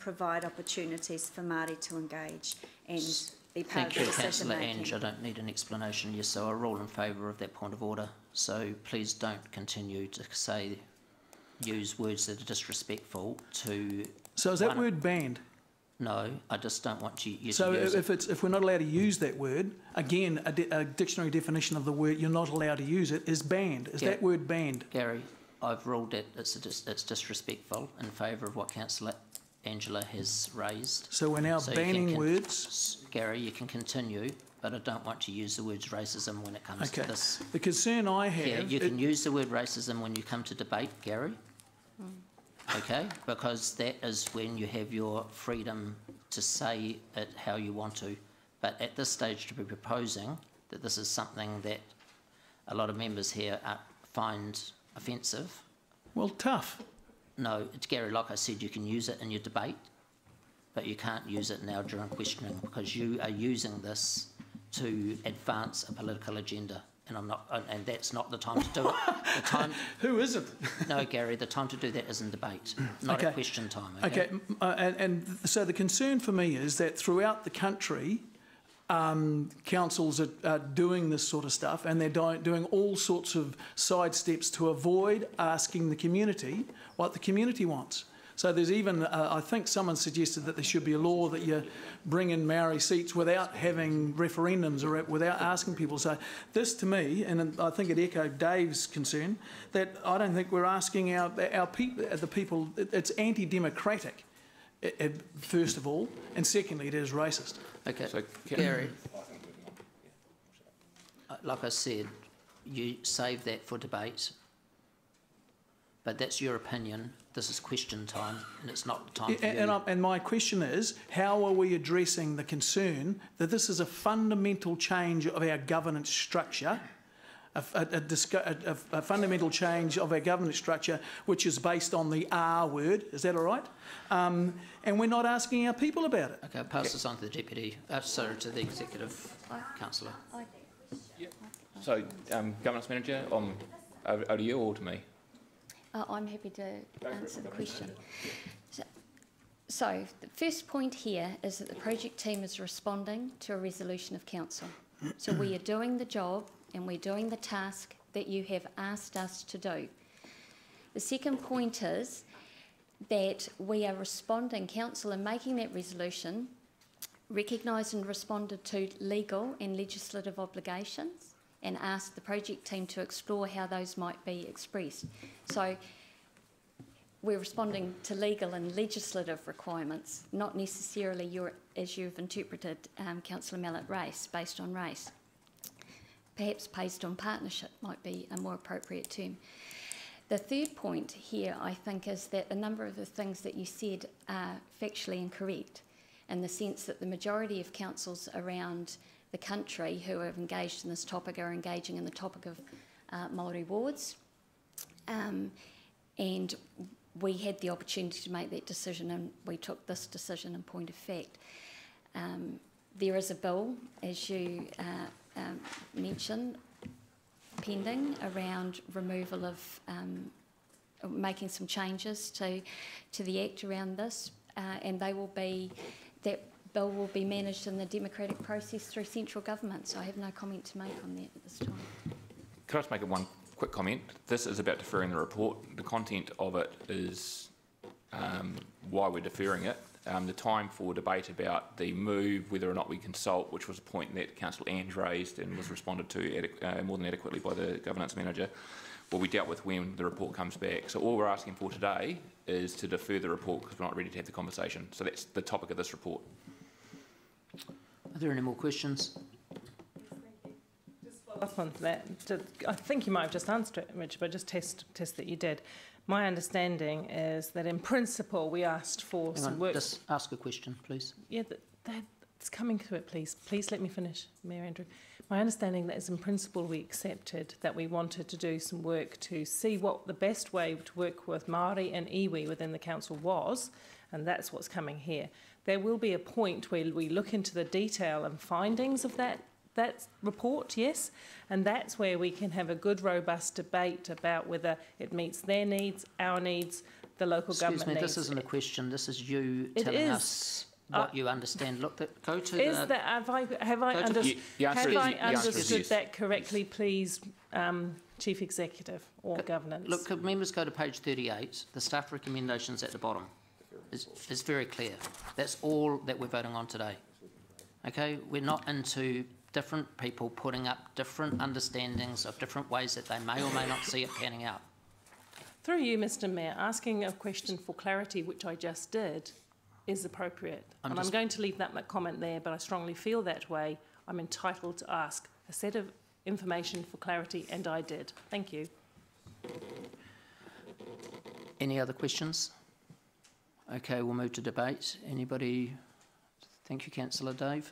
provide opportunities for Māori to engage and be part of the decision Councillor making. Ange. I don't need an explanation. Yes, so I rule in favour of that point of order. So please don't continue to use words that are disrespectful to... So is that word banned? No, I just don't want you to use it. If we're not allowed to use that word, again, a dictionary definition of the word you're not allowed to use it is banned. Is that word banned? Gary, I've ruled that it's disrespectful in favour of what Councillor Angela has raised. So we're now banning words? Gary, you can continue, but I don't want to use the words racism when it comes to this. The concern I have... Yeah, you can use the word racism when you come to debate, Gary. Okay? Because that is when you have your freedom to say it how you want to. But at this stage, to be proposing that this is something that a lot of members here find offensive... Well, tough. No, Gary, like I said, you can use it in your debate, but you can't use it now during questioning because you are using this to advance a political agenda, and I'm not, and that's not the time to do it. The time. Who isn't? No, Gary, the time to do that is in debate, not at question time. Okay, and so the concern for me is that throughout the country, councils are doing this sort of stuff, and they're doing all sorts of side steps to avoid asking the community what the community wants. So there's even, I think someone suggested that there should be a law that you bring in Maori seats without having referendums or without asking people. So this to me, and I think it echoed Dave's concern, that I don't think we're asking our people, the people, it's anti-democratic, first of all, and secondly, it is racist. Okay, so Gary, like I said, you save that for debate, but that's your opinion. This is question time, and it's not the time for you. And my question is, how are we addressing the concern that this is a fundamental change of our governance structure, a fundamental change of our governance structure, which is based on the R word, is that all right? And we're not asking our people about it. Okay, I'll pass this on to the Deputy, sorry, to the Executive Councillor. So, Governance Manager, over to you or to me? I'm happy to answer the question. So, So the first point here is that the project team is responding to a resolution of council. So we are doing the job and we're doing the task that you have asked us to do. The second point is that we are responding, council, in making that resolution, recognised and responded to legal and legislative obligations and asked the project team to explore how those might be expressed. So we're responding to legal and legislative requirements, not necessarily as you've interpreted, Councillor Mallett, race, based on race. Perhaps based on partnership might be a more appropriate term. The third point here, I think, is that a number of the things that you said are factually incorrect, in the sense that the majority of councils around the country who have engaged in this topic are engaging in the topic of Māori wards. And we had the opportunity to make that decision, and we took this decision in point of fact. There is a bill, as you mentioned, pending around removal of, making some changes to the Act around this, and that bill will be managed in the democratic process through central government, so I have no comment to make on that at this time. Could I just make one quick comment? This is about deferring the report. The content of it is why we're deferring it. The time for debate about the move, whether or not we consult, which was a point that Councillor Ange raised and was responded to more than adequately by the governance manager, will be dealt with when the report comes back. So all we're asking for today is to defer the report because we're not ready to have the conversation. So that's the topic of this report. Are there any more questions? Just follow up on that. I think you might have just answered it, Richard, but just test that you did. My understanding is that in principle we asked for some work. Just ask a question, please. Yeah, that's coming to it, please. Please let me finish, Mayor Andrew. My understanding that is in principle we accepted that we wanted to do some work to see what the best way to work with Māori and iwi within the council was, and that's what's coming here. There will be a point where we look into the detail and findings of that report, yes, and that's where we can have a good, robust debate about whether it meets their needs, our needs, the local government needs. This isn't a question. This is you telling us what you understand. Look, go to have I understood that correctly, please, Chief Executive or Governance? Look, could members go to page 38? The staff recommendations at the bottom. It's very clear. That's all that we're voting on today. Okay, we're not into different people putting up different understandings of different ways that they may or may not see it panning out. Through you, Mr. Mayor, asking a question for clarity, which I just did, is appropriate. I'm going to leave that comment there, but I strongly feel that way. I'm entitled to ask a set of information for clarity, and I did. Thank you. Any other questions? Okay, we'll move to debate. Anybody? Thank you, Councillor Dave.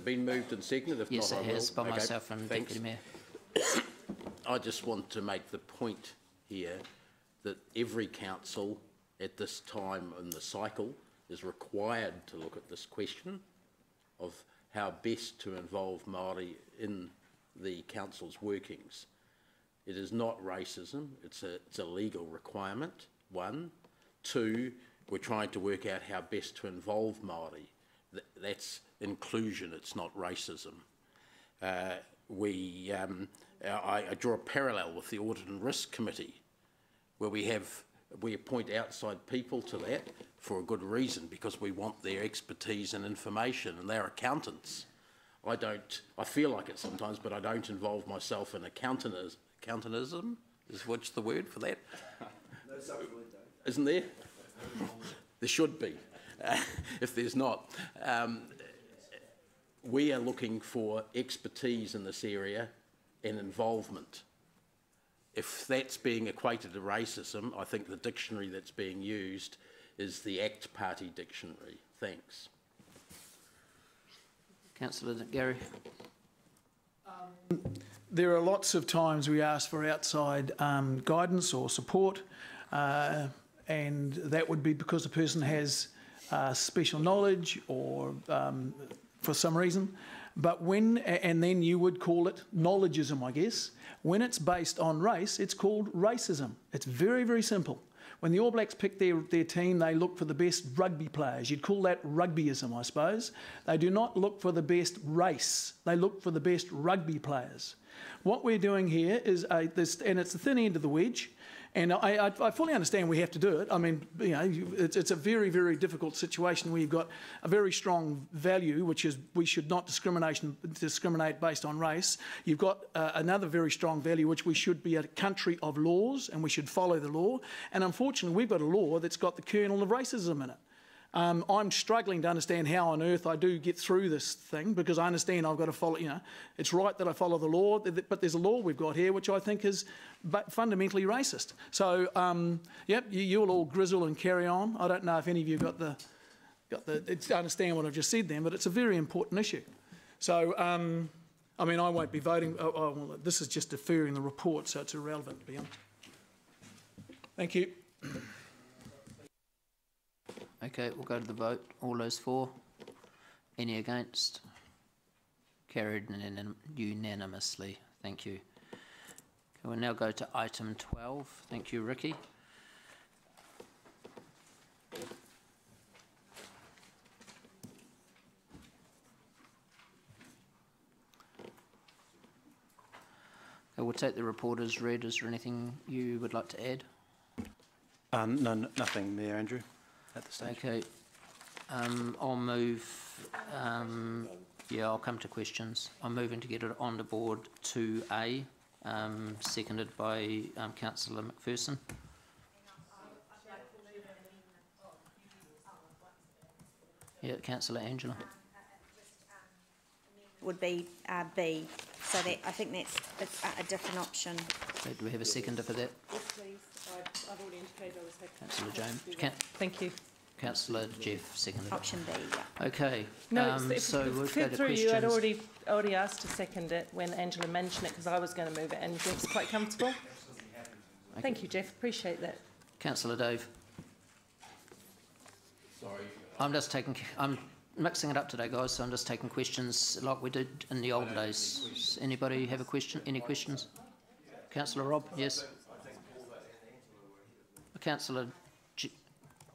Been moved and seconded? Yes, it has, by myself and Deputy Mayor. I just want to make the point here that every council at this time in the cycle is required to look at this question of how best to involve Māori in the council's workings. It is not racism, it's a legal requirement, one. Two, we're trying to work out how best to involve Māori. That's inclusion, it's not racism. I draw a parallel with the Audit and Risk Committee, where we appoint outside people to that for a good reason, because we want their expertise and information, and they're accountants. I feel like it sometimes, but I don't involve myself in accountantism, is what's the word for that? No, isn't there? There should be, if there's not. We are looking for expertise in this area and involvement. If that's being equated to racism, I think the dictionary that's being used is the ACT Party dictionary. Thanks. Councillor Gary. There are lots of times we ask for outside guidance or support, and that would be because the person has special knowledge or for some reason. But and then you would call it knowledgeism, I guess. When it's based on race, it's called racism. It's very, very simple. when the All Blacks pick their team, they look for the best rugby players. You'd call that rugbyism, I suppose. They do not look for the best race. They look for the best rugby players. What we're doing here is, and it's the thin end of the wedge, and I fully understand we have to do it. I mean, you know, it's a very, very difficult situation where you've got a very strong value, which is we should not discriminate based on race. You've got another very strong value, which we should be a country of laws and we should follow the law. And unfortunately, we've got a law that's got the kernel of racism in it. I'm struggling to understand how on earth I do get through this thing, because I understand I've got to follow, you know, it's right that I follow the law, but there's a law we've got here which I think is fundamentally racist. So, yep, you'll all grizzle and carry on. I don't know if any of you got the understand what I've just said then, but it's a very important issue. So, I mean, I won't be voting. Well, this is just deferring the report, so it's irrelevant, to be honest. Thank you. Okay, we'll go to the vote. All those for? Any against? Carried unanimously. Thank you. Okay, we'll now go to item 12. Thank you, Ricky. Okay, we'll take the report as read. Is there anything you would like to add? No, nothing there, Andrew. At the stage. Okay, I'll move, yeah, I'll come to questions. I'm moving to get it on the board 2A, seconded by Councillor McPherson. Yeah, Councillor Angela. Would be B, so that I think that's a different option. Okay, do we have a seconder for that? Yes, please. I've already indicated I was happy. Councillor James. Thank you. Councillor Jeff, seconded. Option B, yeah. Okay. No, so we'll go to through questions. you, I'd already asked to second it when Angela mentioned it, because I was going to move it, and Jeff's quite comfortable. Okay. Thank you, Jeff. Appreciate that. Councillor Dave. Sorry. I'm mixing it up today, guys, so I'm just taking questions like we did in the old days. Does anybody have a question? Any questions? Councillor Rob, yes.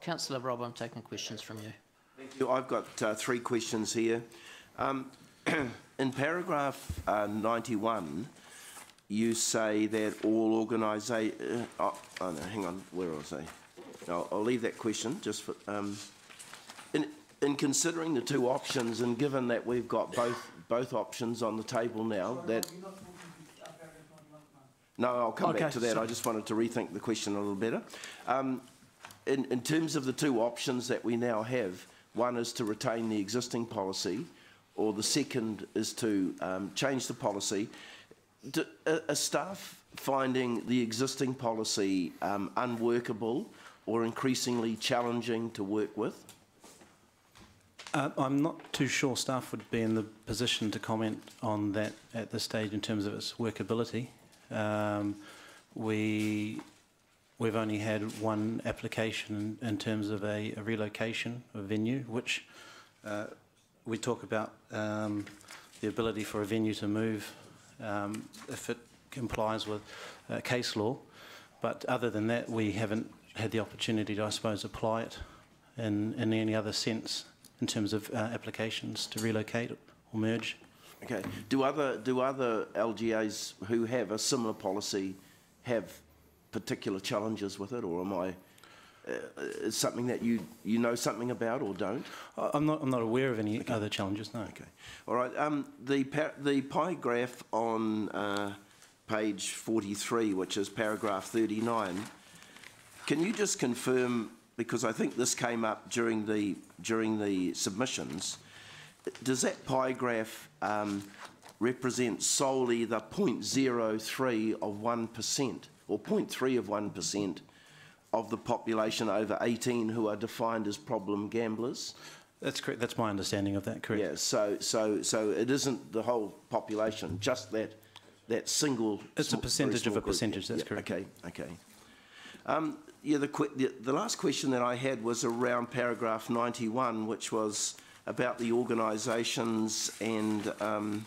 Councillor Rob, I'm taking questions from you. Thank you. I've got 3 questions here. In paragraph 91, you say that all organisations... oh, no, hang on, where was I? No, I'll leave that question just for... in considering the 2 options, and given that we've got both options on the table now, that... No, I'll come back to that. Sorry. I just wanted to rethink the question a little better. In terms of the 2 options that we now have, one is to retain the existing policy, or the second is to change the policy. Are staff finding the existing policy unworkable or increasingly challenging to work with? I'm not too sure staff would be in the position to comment on that at this stage in terms of its workability. We've only had one application in terms of a relocation of venue, which we talk about the ability for a venue to move if it complies with case law. But other than that, we haven't had the opportunity to, I suppose, apply it in any other sense in terms of applications to relocate or merge. Okay. Do other LGAs who have a similar policy have particular challenges with it, or am I is something that you know something about or don't? I'm not aware of any other challenges. No. Okay. All right. The pie graph on page 43, which is paragraph 39. Can you just confirm, because I think this came up during the submissions? Does that pie graph represent solely the 0.03 of 1%, or 0.3 of 1% of the population over 18 who are defined as problem gamblers? That's correct. That's my understanding of that. Correct. Yeah. So it isn't the whole population, just that single. It's a percentage of a percentage. That's correct. Okay. Okay. Yeah. The last question that I had was around paragraph 91, which was about the organisations and the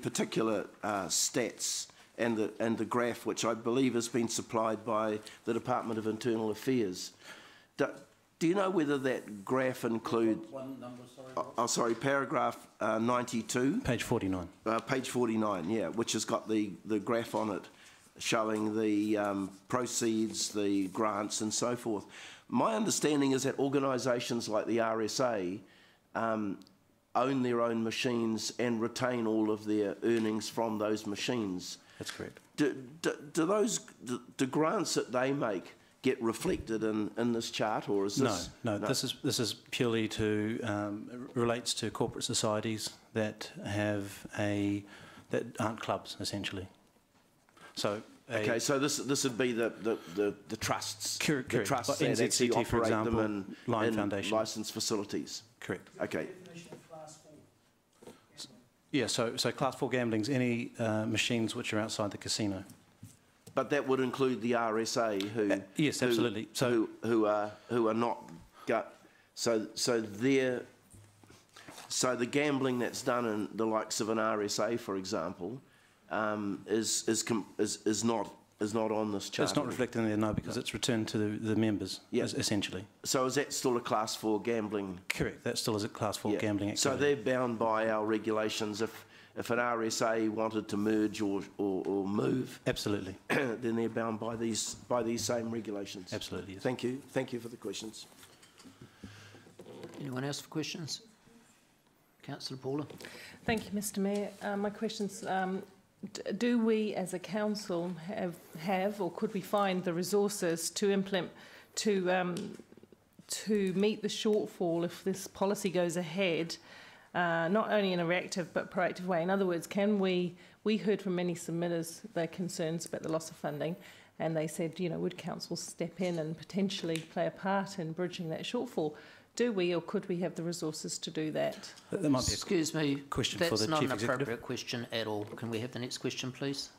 particular stats and the graph, which I believe has been supplied by the Department of Internal Affairs. Do you know whether that graph includes... One number, sorry, paragraph 92? Page 49. Page 49, yeah, which has got the graph on it showing the proceeds, the grants and so forth. My understanding is that organisations like the RSA own their own machines and retain all of their earnings from those machines. That's correct. Do grants that they make get reflected in this chart, or is this... No. This is purely to relates to corporate societies that have that aren't clubs, essentially. So okay, so this would be the trusts, correct. The trusts like that actually NZCT, for operate example, them Lion in Foundation. licensed facilities. Correct. Okay. Yeah, so Class 4 gambling's any machines which are outside the casino. But that would include the RSA, who yes, absolutely. Who are not so the gambling that's done in the likes of an RSA, for example, is not on this chart. It's not reflected in there, no, because it's returned to the members, essentially. So is that still a Class 4 gambling? Correct. That still is a Class 4 gambling activity. So they're bound by our regulations. If an RSA wanted to merge or move, absolutely, then they're bound by these same regulations. Absolutely. Yes. Thank you. Thank you for the questions. Anyone else for questions? Councillor Paula. Thank you, Mr. Mayor. My questions: do we, as a council, have or could we find the resources to implement to meet the shortfall if this policy goes ahead? Not only in a reactive but proactive way. In other words, can we heard from many submitters their concerns about the loss of funding, and they said, would council step in and potentially play a part in bridging that shortfall? Do we or could we have the resources to do that? That might be Excuse me, question for the that's not Chief an appropriate Executive. question at all. Can we have the next question, please?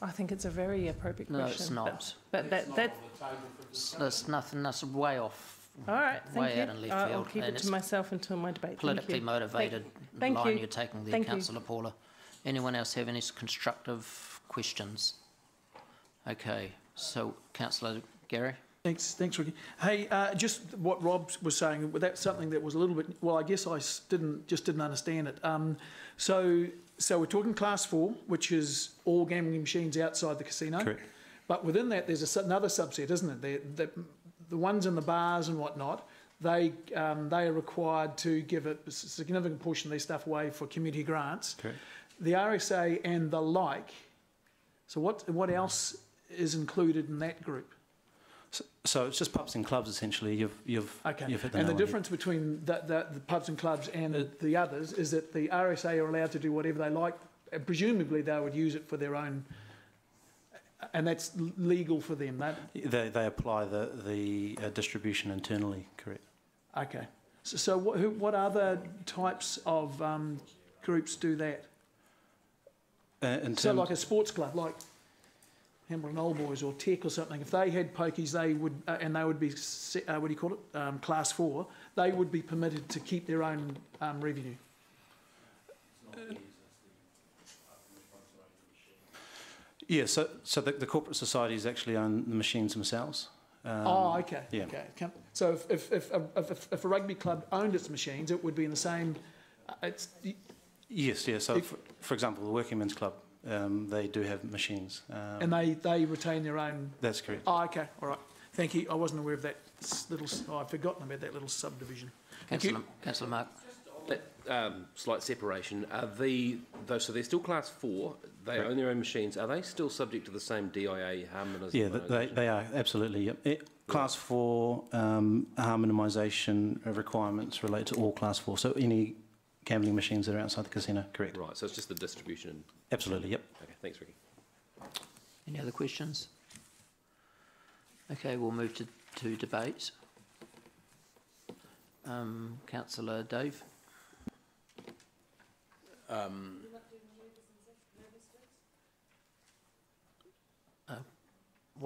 I think it's a very appropriate question. No, it's not. But There's nothing, that's way off. All right, thank you. Out in left I'll field, keep it to myself until my debate. Politically motivated Thank line you. you're taking there, Thank you. Councillor Paula. Anyone else have any constructive questions? Okay, so Councillor Gary. Thanks, Ricky. Hey, just what Rob was saying, that's something that was a little bit, well, I guess I didn't understand it. So we're talking Class 4, which is all gambling machines outside the casino. Correct. But within that, there's another subset, isn't it? The ones in the bars and whatnot, they are required to give a significant portion of their stuff away for community grants. Correct. The RSA and the like. So what else is included in that group? So it's just pubs and clubs, essentially. You've hit the nail And the on difference between the pubs and clubs and the others is that the RSA are allowed to do whatever they like. Presumably they would use it for their own, and that's legal for them. They apply the distribution internally, correct? Okay. So what other types of groups do that? So like a sports club, like Hamilton Old Boys or Tech or something, if they had pokies, they would, and they would be, what do you call it, Class 4, they would be permitted to keep their own revenue. Yeah, so the corporate societies actually own the machines themselves. Okay. Yeah. Okay. So if a rugby club owned its machines, it would be in the same. Yes. Yeah. So for example, the Working Men's Club, they do have machines. And they retain their own. That's correct. Okay. All right. Thank you. I wasn't aware of that little. I've forgotten about that little subdivision. Councillor Mark. That slight separation. So they're still Class 4. They own their own machines. Are they still subject to the same DIA harmonisation? Yeah, they are absolutely. Yep. Class 4 harmonisation requirements relate to all Class 4. So any gambling machines that are outside the casino, correct? Right. So it's just the distribution. Absolutely. Yep. Okay. Thanks, Ricky. Any other questions? Okay, we'll move to debate. Councillor Dave.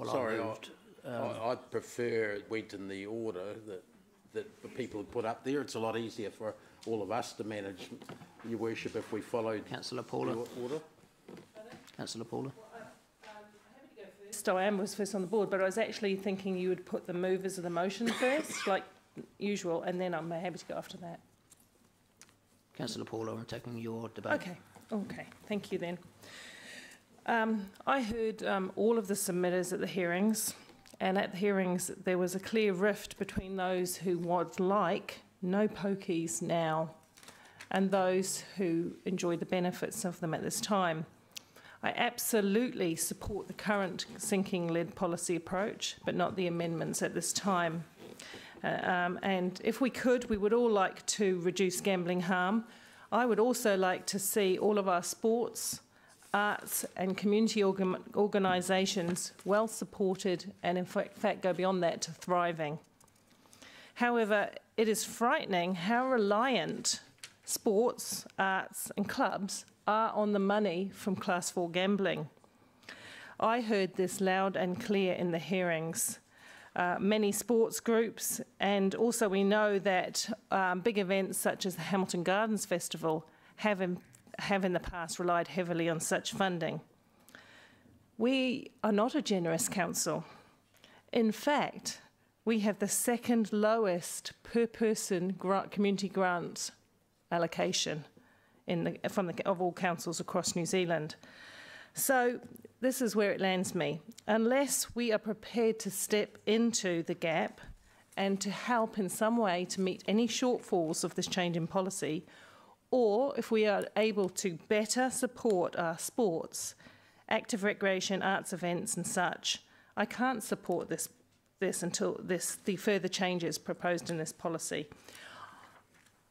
Sorry, I'd prefer it went in the order that the people have put up there. It's a lot easier for all of us to manage, Your Worship, if we followed Councillor Paula. your order. Councillor Paula. So I was first on the board, but I was actually thinking you would put the movers of the motion first, like usual, and then I'm happy to go after that. Councillor Paula, I'm taking your debate. Okay, thank you then. I heard all of the submitters at the hearings, and at the hearings there was a clear rift between those who would like no pokies now and those who enjoy the benefits of them at this time. I absolutely support the current sinking-led policy approach, but not the amendments at this time. And if we could, we would all like to reduce gambling harm. I would also like to see all of our sports, arts and community organisations well supported and in fact go beyond that to thriving. However, it is frightening how reliant sports, arts and clubs are on the money from Class 4 gambling. I heard this loud and clear in the hearings. Many sports groups, and also we know that big events such as the Hamilton Gardens Festival have in the past relied heavily on such funding. We are not a generous council. In fact, we have the second lowest per person community grant allocation of all councils across New Zealand. So this is where it lands me. Unless we are prepared to step into the gap and to help in some way to meet any shortfalls of this change in policy, or if we are able to better support our sports, active recreation, arts events and such, I can't support this until the further changes proposed in this policy.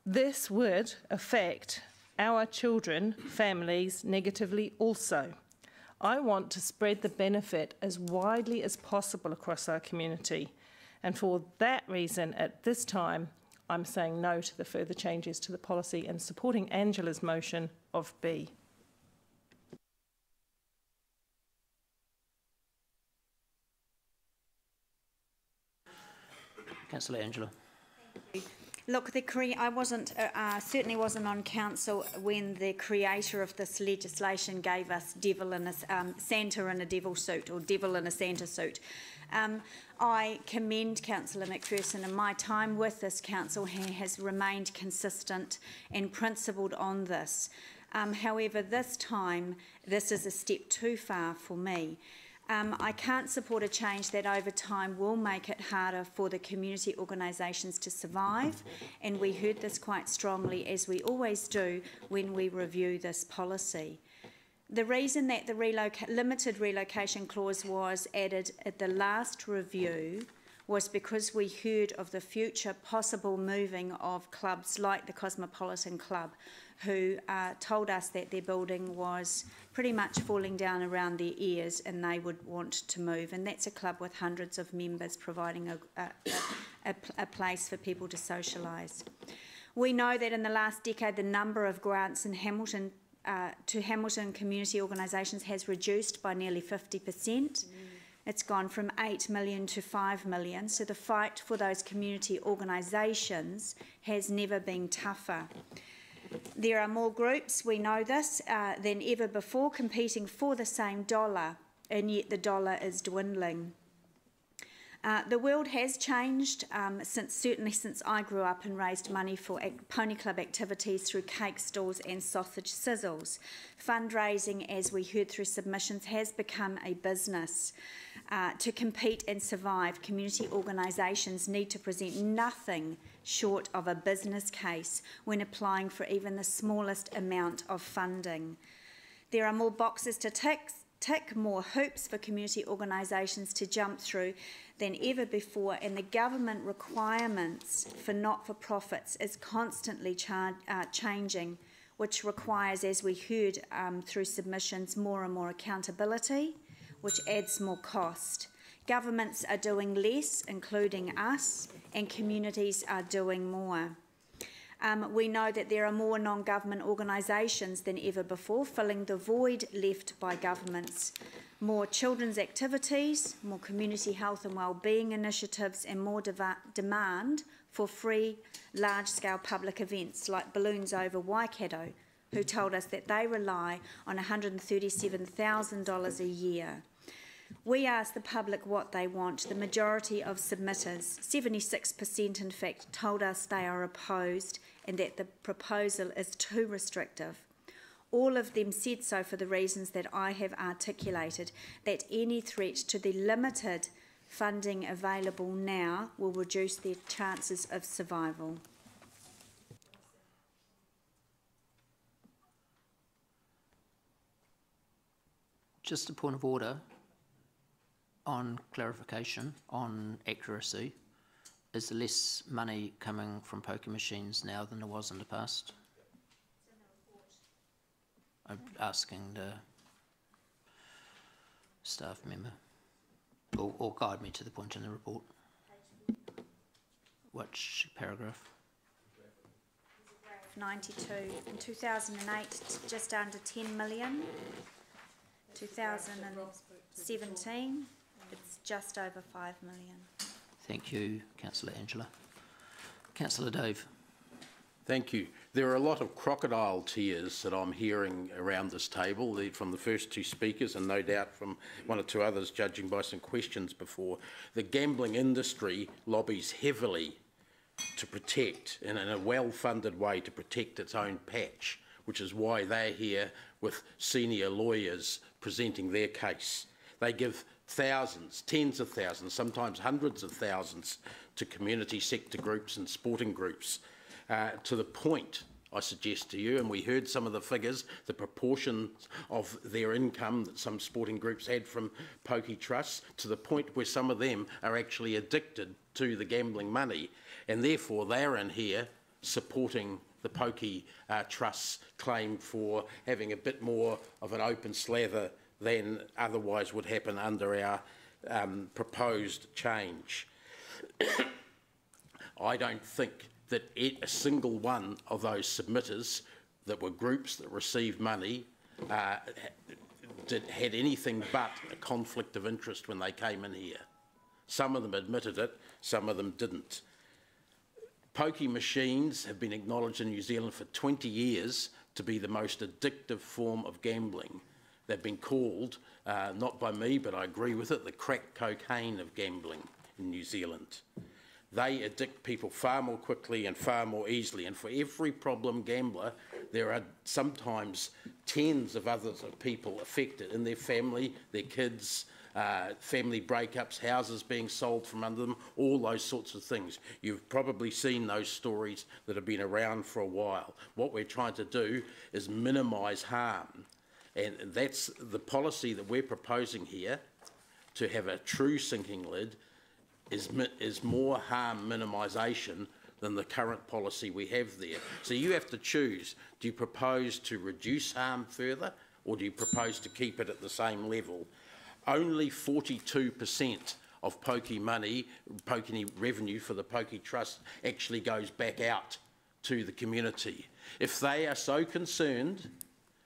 This would affect our children, families, negatively also. I want to spread the benefit as widely as possible across our community. And for that reason, at this time, I'm saying no to the further changes to the policy and supporting Angela's motion of B. Councillor Angela. Look, I certainly wasn't on council when the creator of this legislation gave us Santa in a devil suit or devil in a Santa suit. I commend Councillor McPherson, and my time with this council has remained consistent and principled on this. However, this time, this is a step too far for me. I can't support a change that over time will make it harder for the community organisations to survive, and we heard this quite strongly, as we always do when we review this policy. The reason that the limited relocation clause was added at the last review was because we heard of the future possible moving of clubs like the Cosmopolitan Club, who told us that their building was pretty much falling down around their ears and they would want to move. And that's a club with hundreds of members providing a place for people to socialise. We know that in the last decade the number of grants in Hamilton to Hamilton community organisations has reduced by nearly 50%. It's gone from 8 million to 5 million. So the fight for those community organisations has never been tougher. There are more groups, we know this, than ever before competing for the same dollar, and yet the dollar is dwindling. The world has changed certainly since I grew up and raised money for pony club activities through cake stalls and sausage sizzles. Fundraising, as we heard through submissions, has become a business. To compete and survive, community organisations need to present nothing short of a business case when applying for even the smallest amount of funding. There are more boxes to tick, more hoops for community organisations to jump through than ever before, and the government requirements for not-for-profits is constantly changing, which requires, as we heard through submissions, more and more accountability, which adds more cost. Governments are doing less, including us, and communities are doing more. We know that there are more non-government organisations than ever before, filling the void left by governments. More children's activities, more community health and wellbeing initiatives, and more demand for free, large-scale public events like Balloons Over Waikato, who told us that they rely on $137,000 a year. We asked the public what they want. The majority of submitters, 76% in fact, told us they are opposed and that the proposal is too restrictive. All of them said so for the reasons that I have articulated, that any threat to the limited funding available now will reduce their chances of survival. Just a point of order on clarification, on accuracy. Is there less money coming from poker machines now than there was in the past? I'm asking the staff member, or guide me to the point in the report. Which paragraph? 92. In 2008, just under 10 million. 2017, it's just over 5 million. Thank you, Councillor Angela. Councillor Dave. Thank you. There are a lot of crocodile tears that I'm hearing around this table from the first two speakers, and no doubt from one or two others, judging by some questions before. The gambling industry lobbies heavily to protect, and in a well-funded way, to protect its own patch, which is why they're here with senior lawyers presenting their case. They give thousands, tens of thousands, sometimes hundreds of thousands to community sector groups and sporting groups, to the point, I suggest to you, and we heard some of the figures, the proportions of their income that some sporting groups had from pokey trusts, to the point where some of them are actually addicted to the gambling money, and therefore they're in here supporting the pokey trust's claim for having a bit more of an open slather than otherwise would happen under our proposed change. I don't think that a single one of those submitters that were groups that received money had anything but a conflict of interest when they came in here. Some of them admitted it, some of them didn't. Pokie machines have been acknowledged in New Zealand for 20 years to be the most addictive form of gambling. They've been called, not by me, but I agree with it, the crack cocaine of gambling in New Zealand. They addict people far more quickly and far more easily, and for every problem gambler, there are sometimes tens of others of people affected in their family, their kids, family breakups, houses being sold from under them, all those sorts of things. You've probably seen those stories that have been around for a while. What we're trying to do is minimise harm, and that's the policy that we're proposing here, to have a true sinking lid, is more harm minimisation than the current policy we have there. So you have to choose. Do you propose to reduce harm further, or do you propose to keep it at the same level? Only 42% of pokey money, pokey revenue for the Pokey Trust actually goes back out to the community. If they are so concerned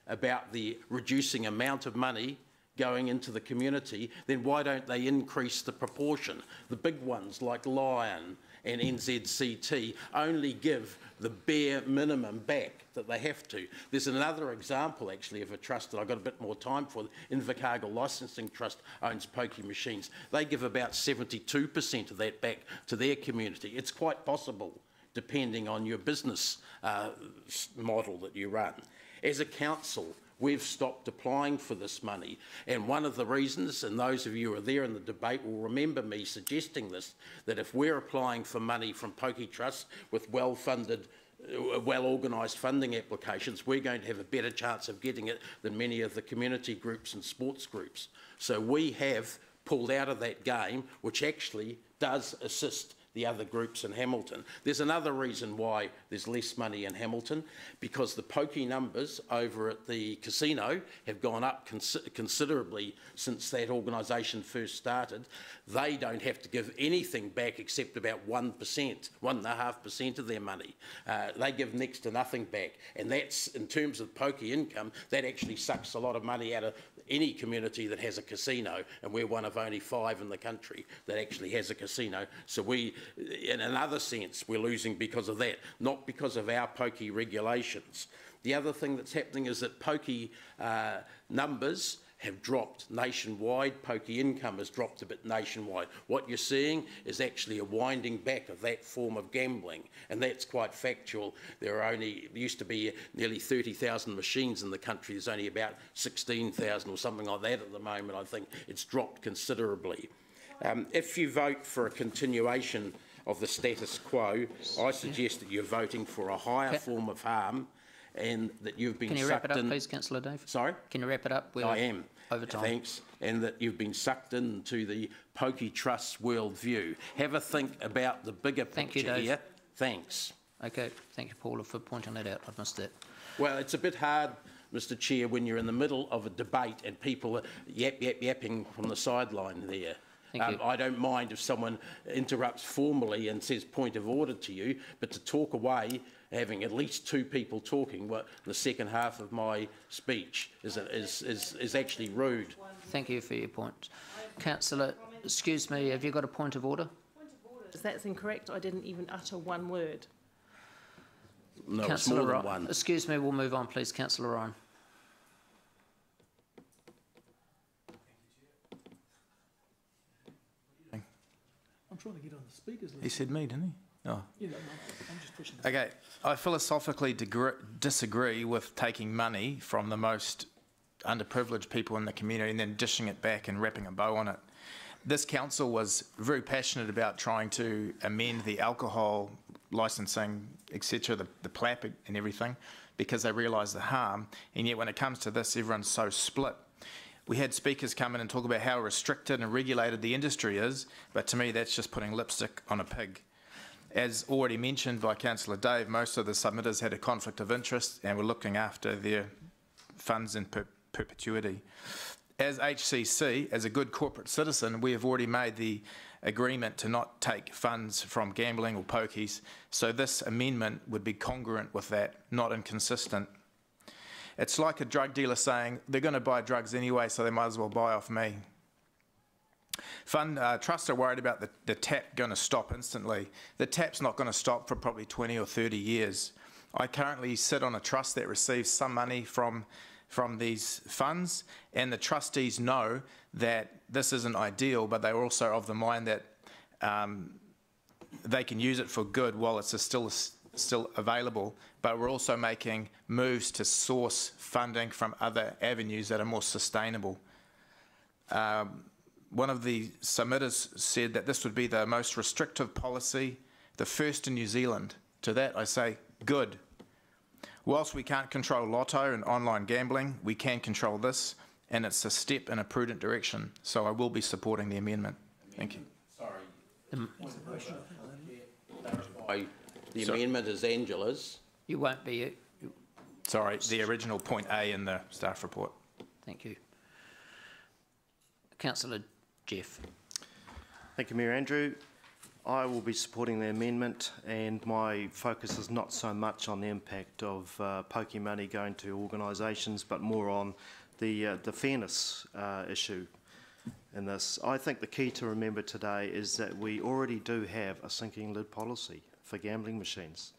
about the reducing amount of money going into the community, then why don't they increase the proportion? The big ones like Lion and NZCT only give the bare minimum back that they have to. There's another example actually of a trust that I've got a bit more time for. Invercargill Licensing Trust owns pokey machines. They give about 72% of that back to their community. It's quite possible, depending on your business model that you run. As a council, we've stopped applying for this money, and one of the reasons, and those of you who are there in the debate will remember me suggesting this, that if we're applying for money from Pokey Trusts with well-funded, well-organised funding applications, we're going to have a better chance of getting it than many of the community groups and sports groups. So we have pulled out of that game, which actually does assist the other groups in Hamilton. There's another reason why there's less money in Hamilton, because the pokey numbers over at the casino have gone up considerably since that organisation first started. They don't have to give anything back except about 1%, 1.5% of their money. They give next to nothing back, and that's, in terms of pokey income, that actually sucks a lot of money out of any community that has a casino, and we're one of only 5 in the country that actually has a casino. So we, in another sense, we're losing because of that, not because of our pokey regulations. The other thing that's happening is that pokey numbers have dropped nationwide. Pokey income has dropped a bit nationwide. What you're seeing is actually a winding back of that form of gambling, and that's quite factual. There used to be nearly 30,000 machines in the country. There's only about 16,000 or something like that at the moment. I think it's dropped considerably. If you vote for a continuation of the status quo, I suggest that you're voting for a higher form of harm, and that you've been sucked in... Can you wrap it up, please, Councillor Dave? Sorry? Can you wrap it up? I am. Over time. Thanks. And that you've been sucked into the Pokey Trust's worldview. Have a think about the bigger picture here. Thanks. Okay. Thank you, Paula, for pointing that out. I've missed that. Well, it's a bit hard, Mr Chair, when you're in the middle of a debate and people are yapping from the sideline there. I don't mind if someone interrupts formally and says point of order to you, but to talk away, having at least two people talking the second half of my speech is actually rude. Thank you for your point. Councillor, excuse me, have you got a point of order? That's incorrect. I didn't even utter one word. No, it's more than one. Excuse me, we'll move on, please. Councillor Ryan. I'm trying to get on the speakers list. He said me, didn't he? Oh. Yeah, no, I'm just pushing. Okay, I philosophically disagree with taking money from the most underprivileged people in the community and then dishing it back and wrapping a bow on it. This council was very passionate about trying to amend the alcohol licensing, etc., the PLAP and everything, because they realised the harm, and yet when it comes to this, everyone's so split. We had speakers come in and talk about how restricted and regulated the industry is, but to me that's just putting lipstick on a pig. As already mentioned by Councillor Dave, most of the submitters had a conflict of interest and were looking after their funds in perpetuity. As HCC, as a good corporate citizen, we have already made the agreement to not take funds from gambling or pokies, so this amendment would be congruent with that, not inconsistent. It's like a drug dealer saying they're going to buy drugs anyway, so they might as well buy off me. Trusts are worried about the tap going to stop instantly. The tap's not going to stop for probably 20 or 30 years. I currently sit on a trust that receives some money from these funds, and the trustees know that this isn't ideal, but they're also of the mind that they can use it for good while it's still available, but we're also making moves to source funding from other avenues that are more sustainable. One of the submitters said that this would be the most restrictive policy, the first in New Zealand. To that I say, good. Whilst we can't control lotto and online gambling, we can control this, and it's a step in a prudent direction. So I will be supporting the amendment. Thank you. Sorry. The amendment is Angela's. You won't be. Sorry, the original point A in the staff report. Thank you. Councillor Jeff. Thank you, Mayor Andrew. I will be supporting the amendment, and my focus is not so much on the impact of pokie money going to organisations, but more on the fairness issue in this. I think the key to remember today is that we already do have a sinking lid policy for gambling machines.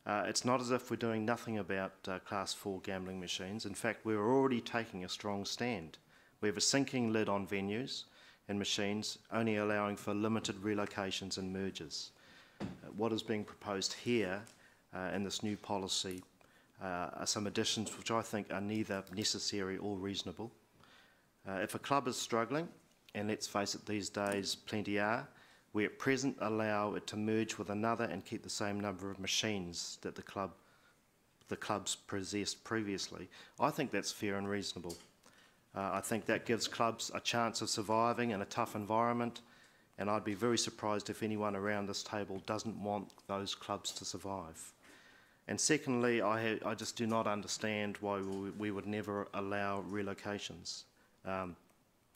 It's not as if we're doing nothing about Class 4 gambling machines. In fact, we're already taking a strong stand. We have a sinking lid on venues and machines, only allowing for limited relocations and mergers. What is being proposed here in this new policy are some additions which I think are neither necessary or reasonable. If a club is struggling, and let's face it, these days plenty are, we at present allow it to merge with another and keep the same number of machines that the clubs possessed previously. I think that's fair and reasonable. I think that gives clubs a chance of surviving in a tough environment, and I'd be very surprised if anyone around this table doesn't want those clubs to survive. And secondly, I just do not understand why we would never allow relocations.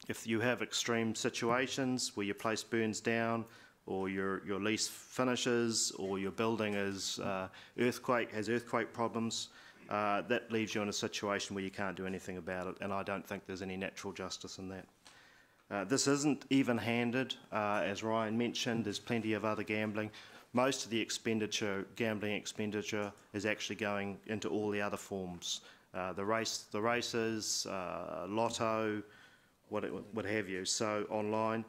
If you have extreme situations where your place burns down, or your lease finishes, or your building is has earthquake problems, that leaves you in a situation where you can't do anything about it, and I don't think there's any natural justice in that. This isn't even-handed. As Ryan mentioned, there's plenty of other gambling. most of the expenditure, gambling expenditure, is actually going into all the other forms, the races, lotto, what have you, so online.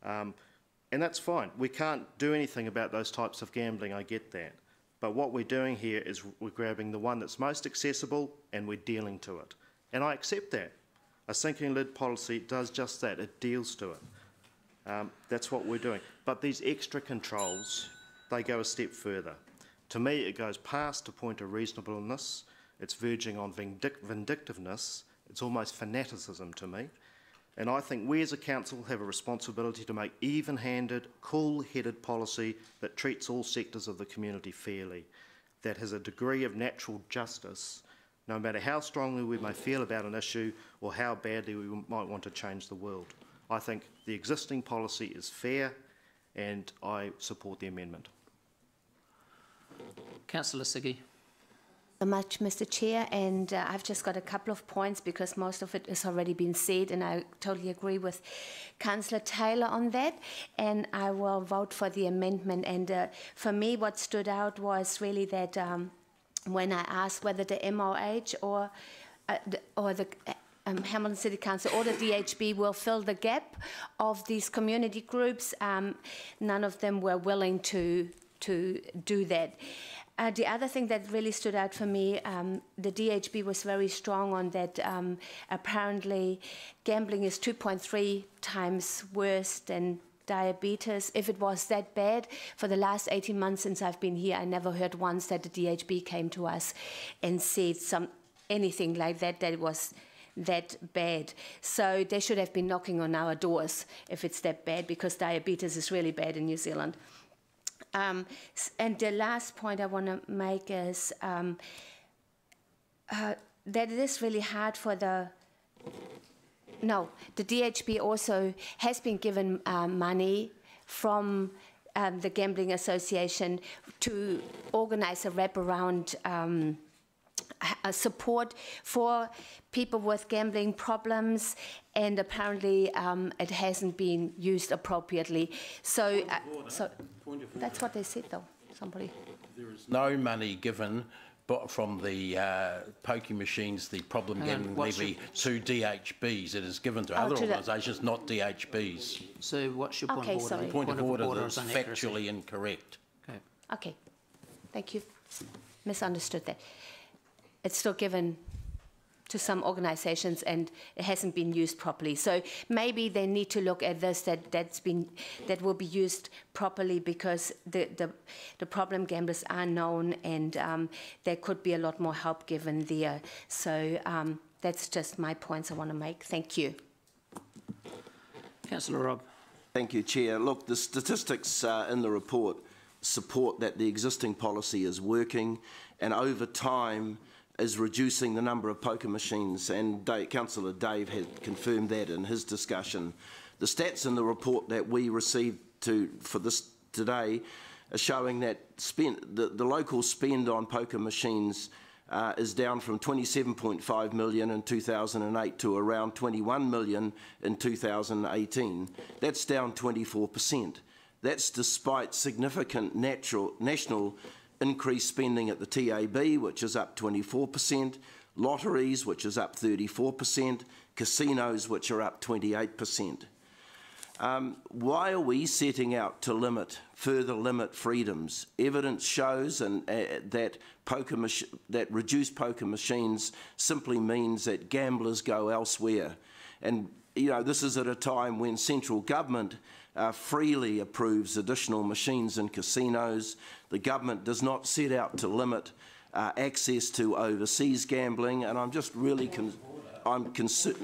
And that's fine. We can't do anything about those types of gambling, I get that. But what we're doing here is we're grabbing the one that's most accessible and we're dealing to it. And I accept that. A sinking lid policy does just that, it deals to it. That's what we're doing. But these extra controls, they go a step further. To me, it goes past a point of reasonableness, it's verging on vindictiveness, it's almost fanaticism to me. And I think we as a council have a responsibility to make even-handed, cool-headed policy that treats all sectors of the community fairly, that has a degree of natural justice, no matter how strongly we may feel about an issue or how badly we might want to change the world. I think the existing policy is fair and I support the amendment. Councillor Siggy. So much, Mr. Chair, and I've just got a couple of points because most of it has already been said, and I totally agree with Councillor Taylor on that, and I will vote for the amendment. And for me, what stood out was really that when I asked whether the MOH or the Hamilton City Council or the DHB will fill the gap of these community groups, none of them were willing to do that. The other thing that really stood out for me, the DHB was very strong on that. Apparently, gambling is 2.3 times worse than diabetes. If it was that bad, for the last 18 months since I've been here, I never heard once that the DHB came to us and said anything like that, that it was that bad. So they should have been knocking on our doors if it's that bad, because diabetes is really bad in New Zealand. And the last point I want to make is that it is really hard for the DHB also has been given money from the Gambling Association to organise a wraparound support for people with gambling problems, and apparently it hasn't been used appropriately. So, that's what they said, though. Somebody. There is no money given from the pokie machines, the problem gambling levy, to DHBs. It is given to other organisations, not DHBs. So, what's your point of order? The point of order is factually incorrect. Okay. Thank you. Misunderstood that. It's still given to some organisations and it hasn't been used properly. So maybe they need to look at this, that will be used properly, because the problem gamblers are known, and there could be a lot more help given there. So that's just my points I want to make. Thank you. Councillor Robb. Thank you, Chair. Look, the statistics in the report support that the existing policy is working, and over time is reducing the number of poker machines, and Councillor Dave had confirmed that in his discussion. The stats in the report that we received for this today are showing that the local spend on poker machines is down from 27.5 million in 2008 to around 21 million in 2018. That's down 24%. That's despite significant national increased spending at the TAB, which is up 24%, lotteries, which is up 34%, casinos, which are up 28%. Why are we setting out to further limit freedoms? Evidence shows that reduced poker machines simply means that gamblers go elsewhere. And this is at a time when central government freely approves additional machines in casinos. The government does not set out to limit access to overseas gambling, and I'm just really concerned.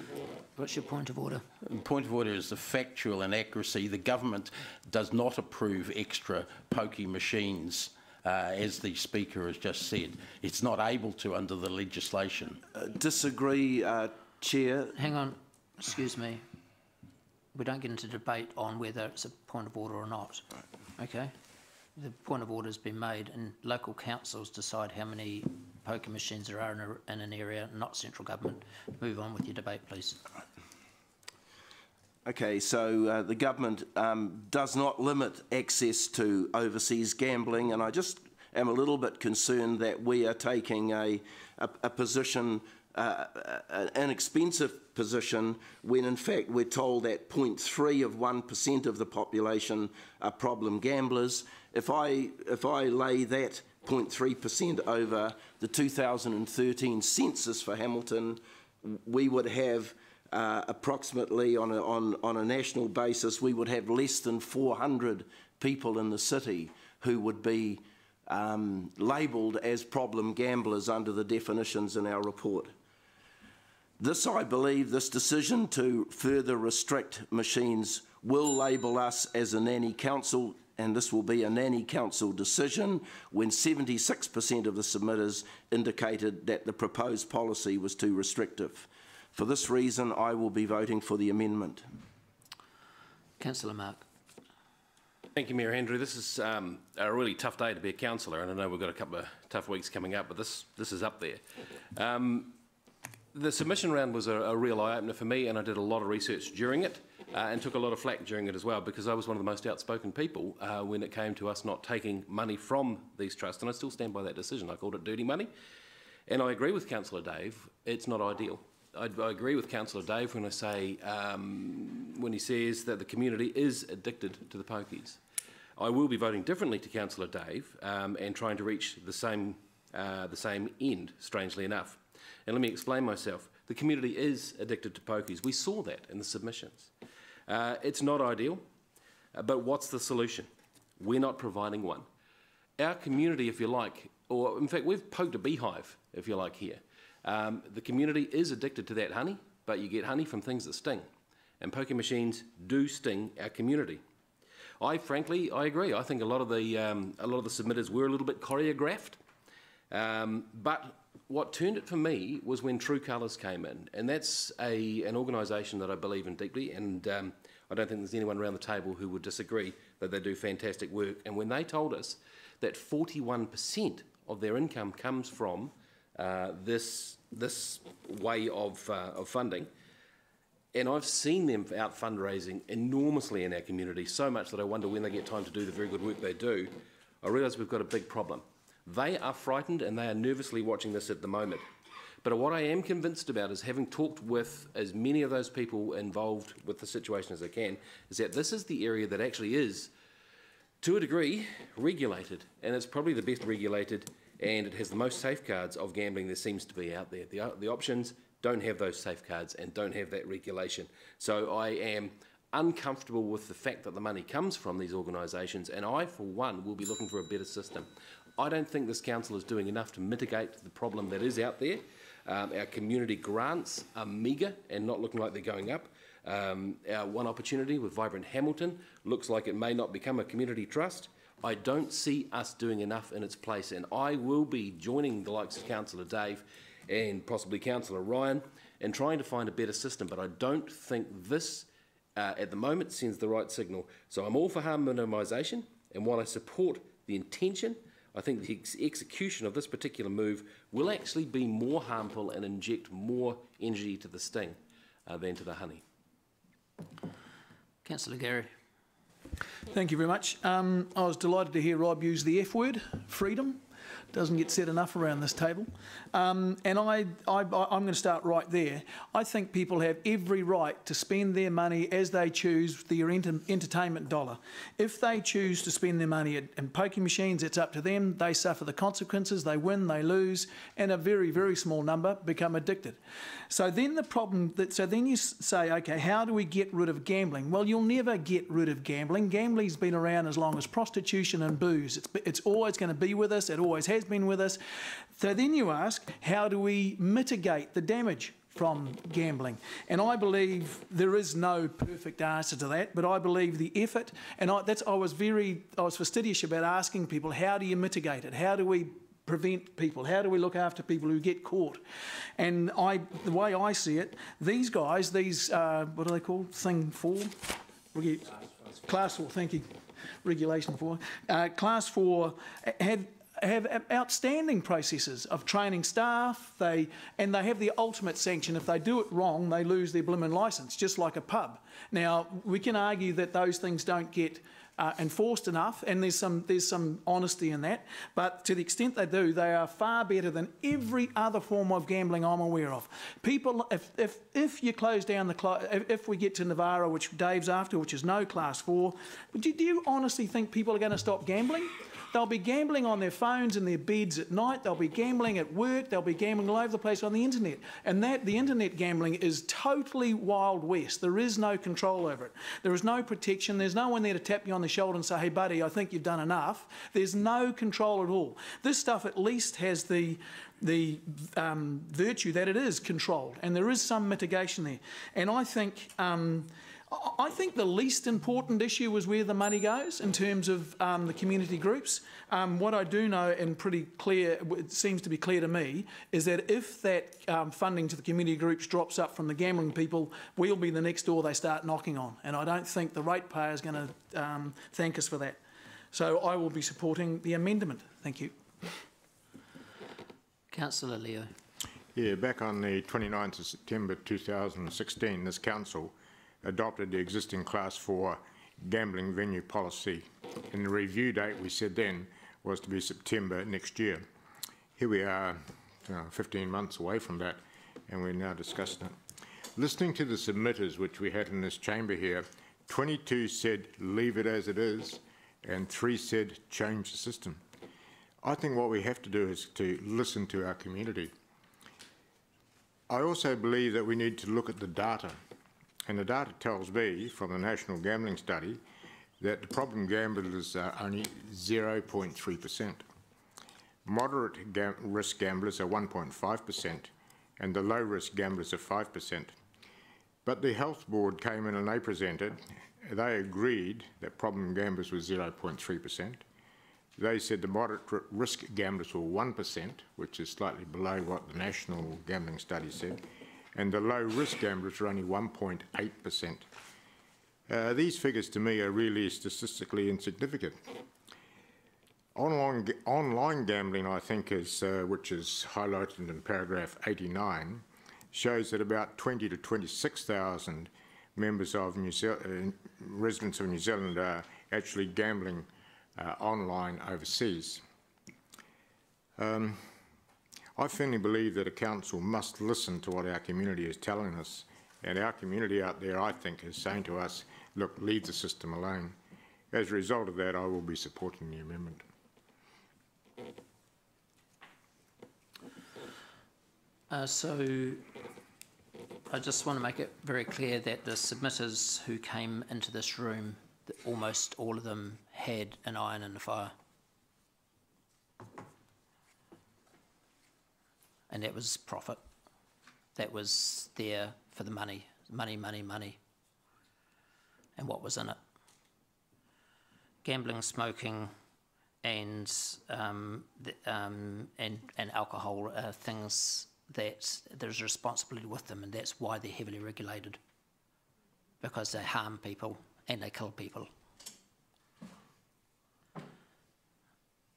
What's your point of order? The point of order is the factual inaccuracy. The government does not approve extra pokey machines, as the Speaker has just said. It's not able to under the legislation. Disagree, Chair. Hang on, excuse me. We don't get into debate on whether it's a point of order or not. Okay? The point of order has been made, and local councils decide how many poker machines there are in an area, not central government. Move on with your debate, please. Okay, so the government does not limit access to overseas gambling, and I just am a little bit concerned that we are taking a position, an expensive position, when in fact we're told that 0.3% of the population are problem gamblers. If I lay that 0.3% over the 2013 census for Hamilton, we would have approximately on a national basis, we would have less than 400 people in the city who would be labelled as problem gamblers under the definitions in our report. This, I believe, this decision to further restrict machines will label us as a nanny council, and this will be a nanny council decision when 76% of the submitters indicated that the proposed policy was too restrictive. For this reason, I will be voting for the amendment. Councillor Mark. Thank you, Mayor Andrew. This is a really tough day to be a councillor, and I know we've got a couple of tough weeks coming up, but this is up there. The submission round was a real eye-opener for me, and I did a lot of research during it and took a lot of flack during it as well, because I was one of the most outspoken people when it came to us not taking money from these trusts, and I still stand by that decision. I called it dirty money, and I agree with Councillor Dave, it's not ideal. I agree with Councillor Dave when I say, when he says that the community is addicted to the pokies. I will be voting differently to Councillor Dave and trying to reach the same end, strangely enough. And let me explain myself. The community is addicted to pokies. We saw that in the submissions. It's not ideal, but what's the solution? We're not providing one. Our community, if you like, or in fact, we've poked a beehive, if you like, here. The community is addicted to that honey, but you get honey from things that sting. And poker machines do sting our community. Frankly, I agree. I think a lot of the submitters were a little bit choreographed. But what turned it for me was when True Colours came in, and that's an organisation that I believe in deeply, and I don't think there's anyone around the table who would disagree that they do fantastic work. And when they told us that 41% of their income comes from this way of funding, and I've seen them out fundraising enormously in our community, so much that I wonder when they get time to do the very good work they do, I realise we've got a big problem. They are frightened and they are nervously watching this at the moment. But what I am convinced about is, having talked with as many of those people involved with the situation as I can, is that this is the area that actually is, to a degree, regulated, and it's probably the best regulated, and it has the most safeguards of gambling there seems to be out there. The options don't have those safeguards and don't have that regulation. So I am uncomfortable with the fact that the money comes from these organisations, and I, for one, will be looking for a better system. I don't think this council is doing enough to mitigate the problem that is out there. Our community grants are meagre and not looking like they're going up. Our One Opportunity with Vibrant Hamilton looks like it may not become a community trust. I don't see us doing enough in its place, and I will be joining the likes of Councillor Dave and possibly Councillor Ryan in trying to find a better system, but I don't think this at the moment sends the right signal. So I'm all for harm minimisation, and while I support the intention, I think the execution of this particular move will actually be more harmful and inject more energy to the sting than to the honey. Councillor Gary. Thank you very much. I was delighted to hear Rob use the F word, freedom. Doesn't get said enough around this table. And I'm going to start right there. I think people have every right to spend their money as they choose their entertainment dollar. If they choose to spend their money in poker machines, it's up to them. They suffer the consequences. They win, they lose, and a very, very small number become addicted. So then the problem, so then you say, okay, how do we get rid of gambling? Well, you'll never get rid of gambling. Gambling's been around as long as prostitution and booze. It's always going to be with us. It always has been with us. So then you ask, how do we mitigate the damage from gambling? And I believe there is no perfect answer to that, but I believe the effort, and I was fastidious about asking people, how do you mitigate it? How do we prevent people? How do we look after people who get caught? And the way I see it, these guys, what are they called? Thing 4? Class 4, thank you. Regulation 4. Class 4 have outstanding processes of training staff, and they have the ultimate sanction. If they do it wrong, they lose their blimmin' licence, just like a pub. Now, we can argue that those things don't get enforced enough, and there's some honesty in that, but to the extent they do, they are far better than every other form of gambling I'm aware of. People, if you close down if we get to Navarra, which Dave's after, which is no Class 4, do you honestly think people are going to stop gambling? They'll be gambling on their phones in their beds at night. They'll be gambling at work. They'll be gambling all over the place on the internet. And the internet gambling is totally Wild West. There is no control over it. There is no protection. There's no one there to tap you on the shoulder and say, hey, buddy, I think you've done enough. There's no control at all. This stuff at least has the virtue that it is controlled, and there is some mitigation there. And I think the least important issue is where the money goes in terms of the community groups. What I do know, and pretty clear, it seems to be clear to me, is that if that funding to the community groups drops up from the gambling people, we'll be the next door they start knocking on. And I don't think the ratepayer is going to thank us for that. So I will be supporting the amendment. Thank you. Councillor Leo. Yeah, back on the 29th of September 2016, this council adopted the existing Class 4 gambling venue policy. And the review date we said then was to be September next year. Here we are 15 months away from that, and we're now discussing it. Listening to the submitters, which we had in this chamber here, 22 said leave it as it is, and 3 said change the system. I think what we have to do is to listen to our community. I also believe that we need to look at the data. And the data tells me, from the National Gambling Study, that the problem gamblers are only 0.3%. Moderate risk gamblers are 1.5%, and the low risk gamblers are 5%. But the Health Board came in and they agreed that problem gamblers were 0.3%. They said the moderate risk gamblers were 1%, which is slightly below what the National Gambling Study said, and the low-risk gamblers are only 1.8%. These figures, to me, are really statistically insignificant. Online gambling, I think, which is highlighted in paragraph 89, shows that about 20 to 26,000 members of residents of New Zealand are actually gambling online overseas. I firmly believe that a council must listen to what our community is telling us, and our community out there, I think, is saying to us, look, leave the system alone. As a result of that, I will be supporting the amendment. So I just want to make it very clear that the submitters who came into this room, almost all of them had an iron in the fire. And that was profit. That was there for the money, money, money, money, and what was in it. Gambling, smoking, and alcohol are things that there's a responsibility with them, and that's why they're heavily regulated, because they harm people and they kill people.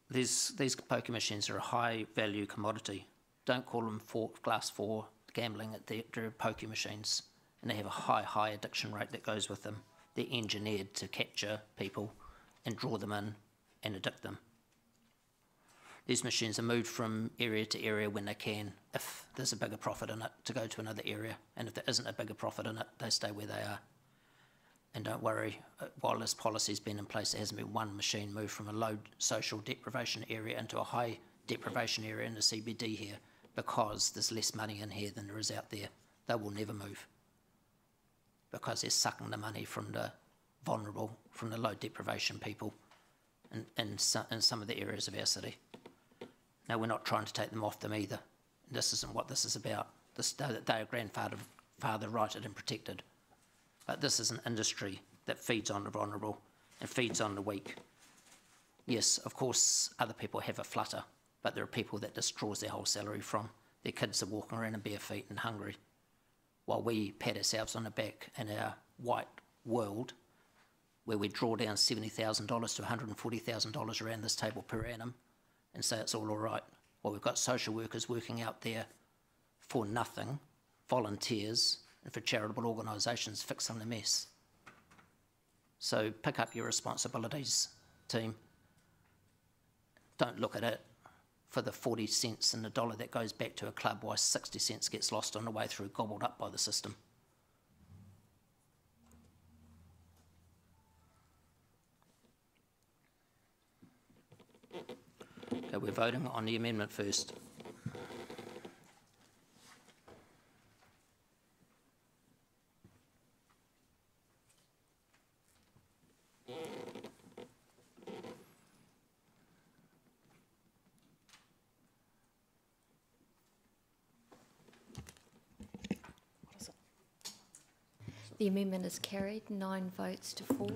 These poker machines are a high-value commodity. Don't call them Class 4 gambling. They're poker machines, and they have a high addiction rate that goes with them. They're engineered to capture people and draw them in and addict them. These machines are moved from area to area when they can, if there's a bigger profit in it, to go to another area. And if there isn't a bigger profit in it, they stay where they are. And don't worry, while this policy's been in place, there hasn't been one machine moved from a low social deprivation area into a high deprivation area in the CBD here, because there's less money in here than there is out there. They will never move, because they're sucking the money from the vulnerable, from the low deprivation people in some of the areas of our city. Now, we're not trying to take them off them either. This isn't what this is about. They are grandfather righted and protected. But this is an industry that feeds on the vulnerable and feeds on the weak. Yes, of course, other people have a flutter, but there are people that this draws their whole salary from. Their kids are walking around in bare feet and hungry, while we pat ourselves on the back in our white world, where we draw down $70,000 to $140,000 around this table per annum, and say it's all right. Well, we've got social workers working out there for nothing, volunteers, and for charitable organisations fixing the mess. So pick up your responsibilities, team. Don't look at it for the 40 cents and the dollar that goes back to a club, while 60 cents gets lost on the way through, gobbled up by the system. Okay, we're voting on the amendment first. The amendment is carried, 9 votes to 4.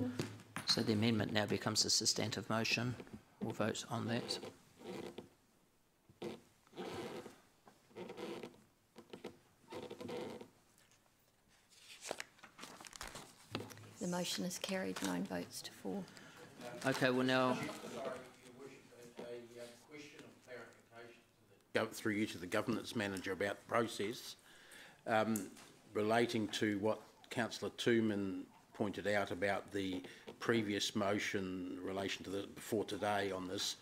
So the amendment now becomes a substantive motion. We'll vote on that. The motion is carried, 9 votes to 4. Okay, well now... Go through you to the governance manager about the process relating to what Councillor Tooman pointed out about the previous motion in relation to the before today on this,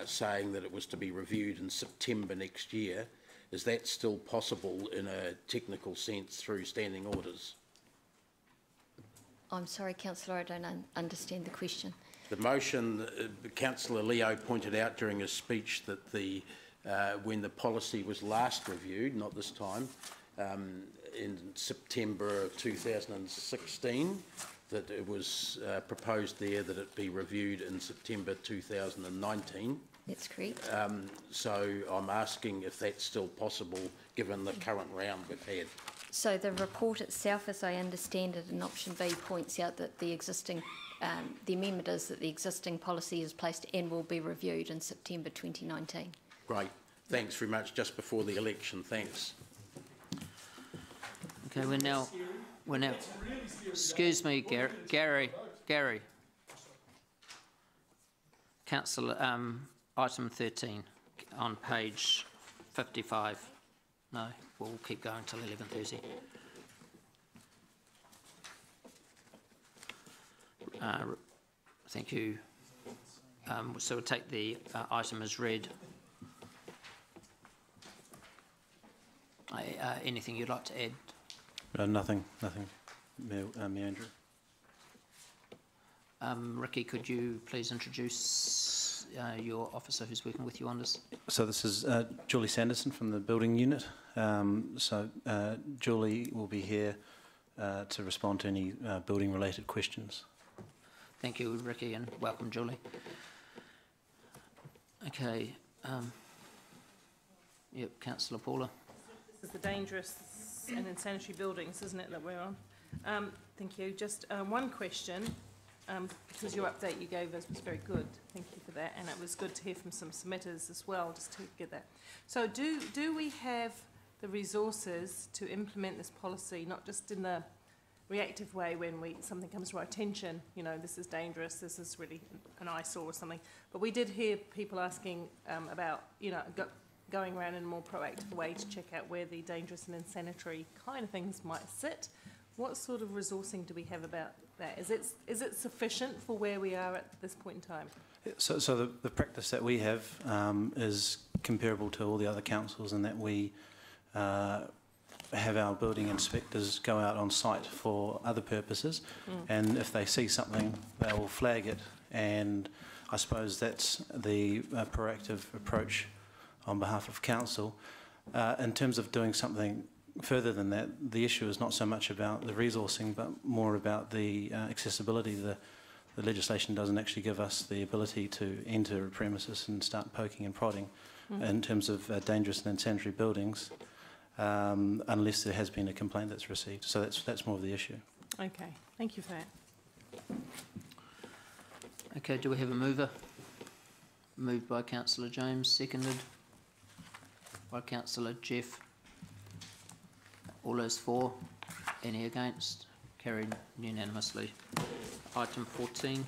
saying that it was to be reviewed in September next year. Is that still possible in a technical sense through standing orders? I'm sorry, Councillor, I don't understand the question. The motion, Councillor Leo pointed out during his speech that the when the policy was last reviewed, not this time, in September 2016, that it was proposed there that it be reviewed in September 2019. That's correct. So I'm asking if that's still possible given the current round we've had. So the report itself, as I understand it, in option B points out that the existing, the amendment is that the existing policy is placed and will be reviewed in September 2019. Great. Thanks very much. Just before the election. Thanks. Okay, we're now, excuse me, Gary. Councillor, item 13 on page 55. No, we'll keep going till 11:30. Thank you. So we'll take the item as read. Anything you'd like to add? Nothing, Mayor Andrew. Ricky, could you please introduce your officer who's working with you on this? So this is Julie Sanderson from the building unit. Julie will be here to respond to any building related questions. Thank you, Ricky, and welcome, Julie. Okay. Yep, Councillor Paula. This is the dangerous and insanitary buildings, isn't it, that we're on? Thank you. Just one question, because your update you gave us was very good. Thank you for that, and it was good to hear from some submitters as well, just to get that. So do we have the resources to implement this policy, not just in the reactive way when something comes to our attention, you know, this is dangerous, this is really an eyesore or something, but we did hear people asking about, you know, going around in a more proactive way to check out where the dangerous and insanitary kind of things might sit. What sort of resourcing do we have about that? Is it sufficient for where we are at this point in time? So the practice that we have is comparable to all the other councils in that we have our building inspectors go out on site for other purposes, and if they see something, they will flag it, and I suppose that's the proactive approach on behalf of council. In terms of doing something further than that, the issue is not so much about the resourcing, but more about the accessibility. The legislation doesn't actually give us the ability to enter a premises and start poking and prodding in terms of dangerous and insanitary buildings, unless there has been a complaint that's received. So that's more of the issue. Okay, thank you for that. Okay, do we have a mover? Moved by Councillor James, seconded by Councillor Jeff. All those for? Any against? Carried unanimously. Item 14.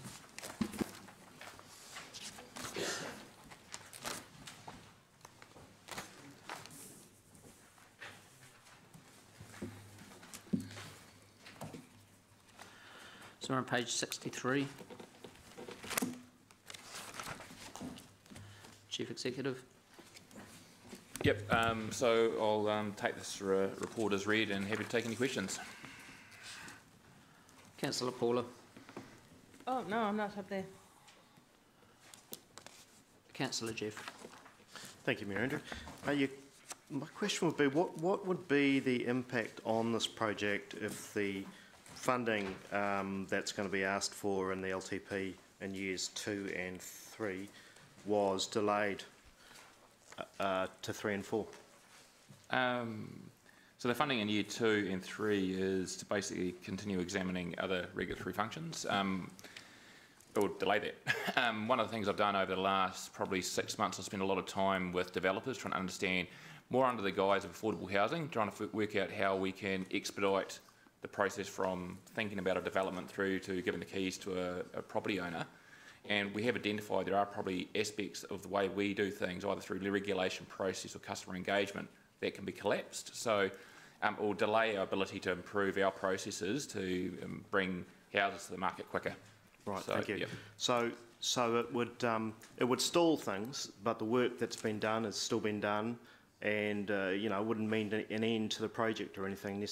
So we're on page 63. Chief Executive. Yep, so I'll take this report as read and happy to take any questions. Councillor Paula. Oh, no, I'm not up there. Councillor Jeff. Thank you, Mayor Andrew. My question would be, what would be the impact on this project if the funding that's going to be asked for in the LTP in years 2 and 3 was delayed to 3 and 4? So the funding in year 2 and 3 is to basically continue examining other regulatory functions. Or delay that. One of the things I've done over the last probably 6 months, I've spent a lot of time with developers trying to understand more under the guise of affordable housing, trying to work out how we can expedite the process from thinking about a development through to giving the keys to a property owner. And we have identified there are probably aspects of the way we do things, either through the regulation process or customer engagement, that can be collapsed. So, or delay our ability to improve our processes to bring houses to the market quicker. Right, So, thank you. Yep. So it would stall things, but the work that's been done has still been done, and you know, it wouldn't mean an end to the project or anything.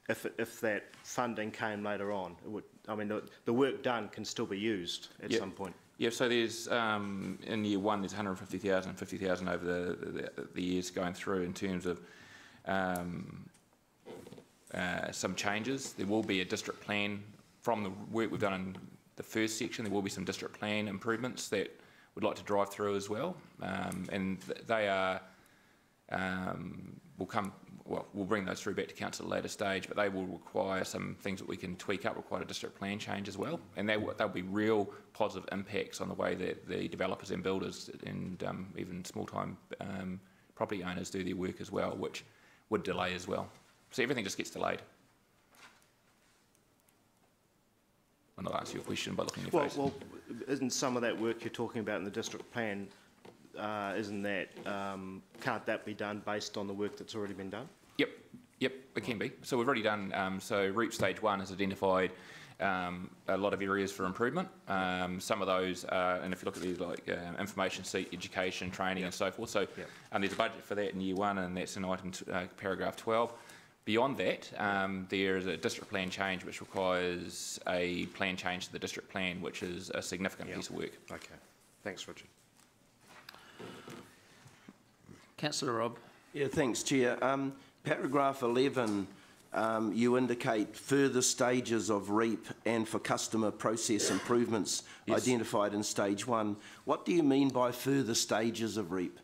If that funding came later on, it would. I mean, the work done can still be used at some point. Yeah. So there's in year 1 there's 150,000 and 50,000 over the years going through in terms of some changes. There will be a district plan. From the work we've done in the first section, there will be some district plan improvements that we'd like to drive through as well, and they are we'll bring those through back to council at a later stage, but they will require some things that we can tweak up, require a district plan change as well, and they'll be real positive impacts on the way that the developers and builders and even small-time property owners do their work as well, which would delay as well. So everything just gets delayed. And I'll answer your question by looking at your face. Well, isn't some of that work you're talking about in the district plan, isn't that, can't that be done based on the work that's already been done? Yep, it can be. So we've already done, so REAP Stage 1 has identified a lot of areas for improvement. Some of those, and if you look at these like information seat, education, training and so forth, so there's a budget for that in year 1, and that's in item paragraph 12. Beyond that, there is a district plan change which requires a plan change to the district plan, which is a significant piece of work. Okay. Thanks, Richard. Councillor Robb. Yeah, thanks, Chair. Paragraph 11, you indicate further stages of REAP and for customer process improvements identified in stage 1. What do you mean by further stages of REAP?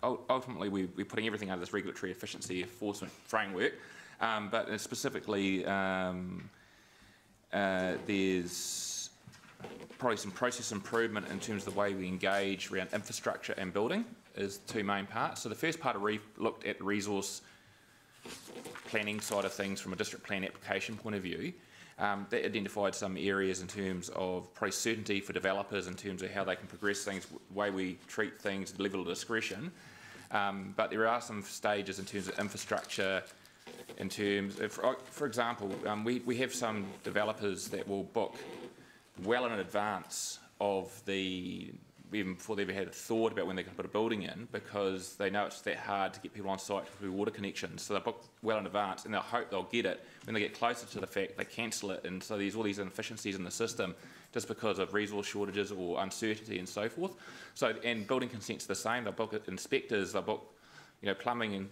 Ultimately, we're putting everything under this regulatory efficiency enforcement framework, but specifically there's probably some process improvement in terms of the way we engage around infrastructure and building is 2 main parts. So the first part of REAP looked at the resource planning side of things from a district plan application point of view. That identified some areas in terms of probably certainty for developers in terms of how they can progress things, the way we treat things, the level of discretion. But there are some stages in terms of infrastructure, in terms of, for example, we have some developers that will book well in advance of even before they ever had a thought about when they can put a building in, because they know it's that hard to get people on site through water connections. So they book well in advance and they'll hope they'll get it. When they get closer to the fact, they cancel it, and so there's all these inefficiencies in the system just because of resource shortages or uncertainty and so forth. So, and building consents the same. They'll book inspectors, they'll book, plumbing, and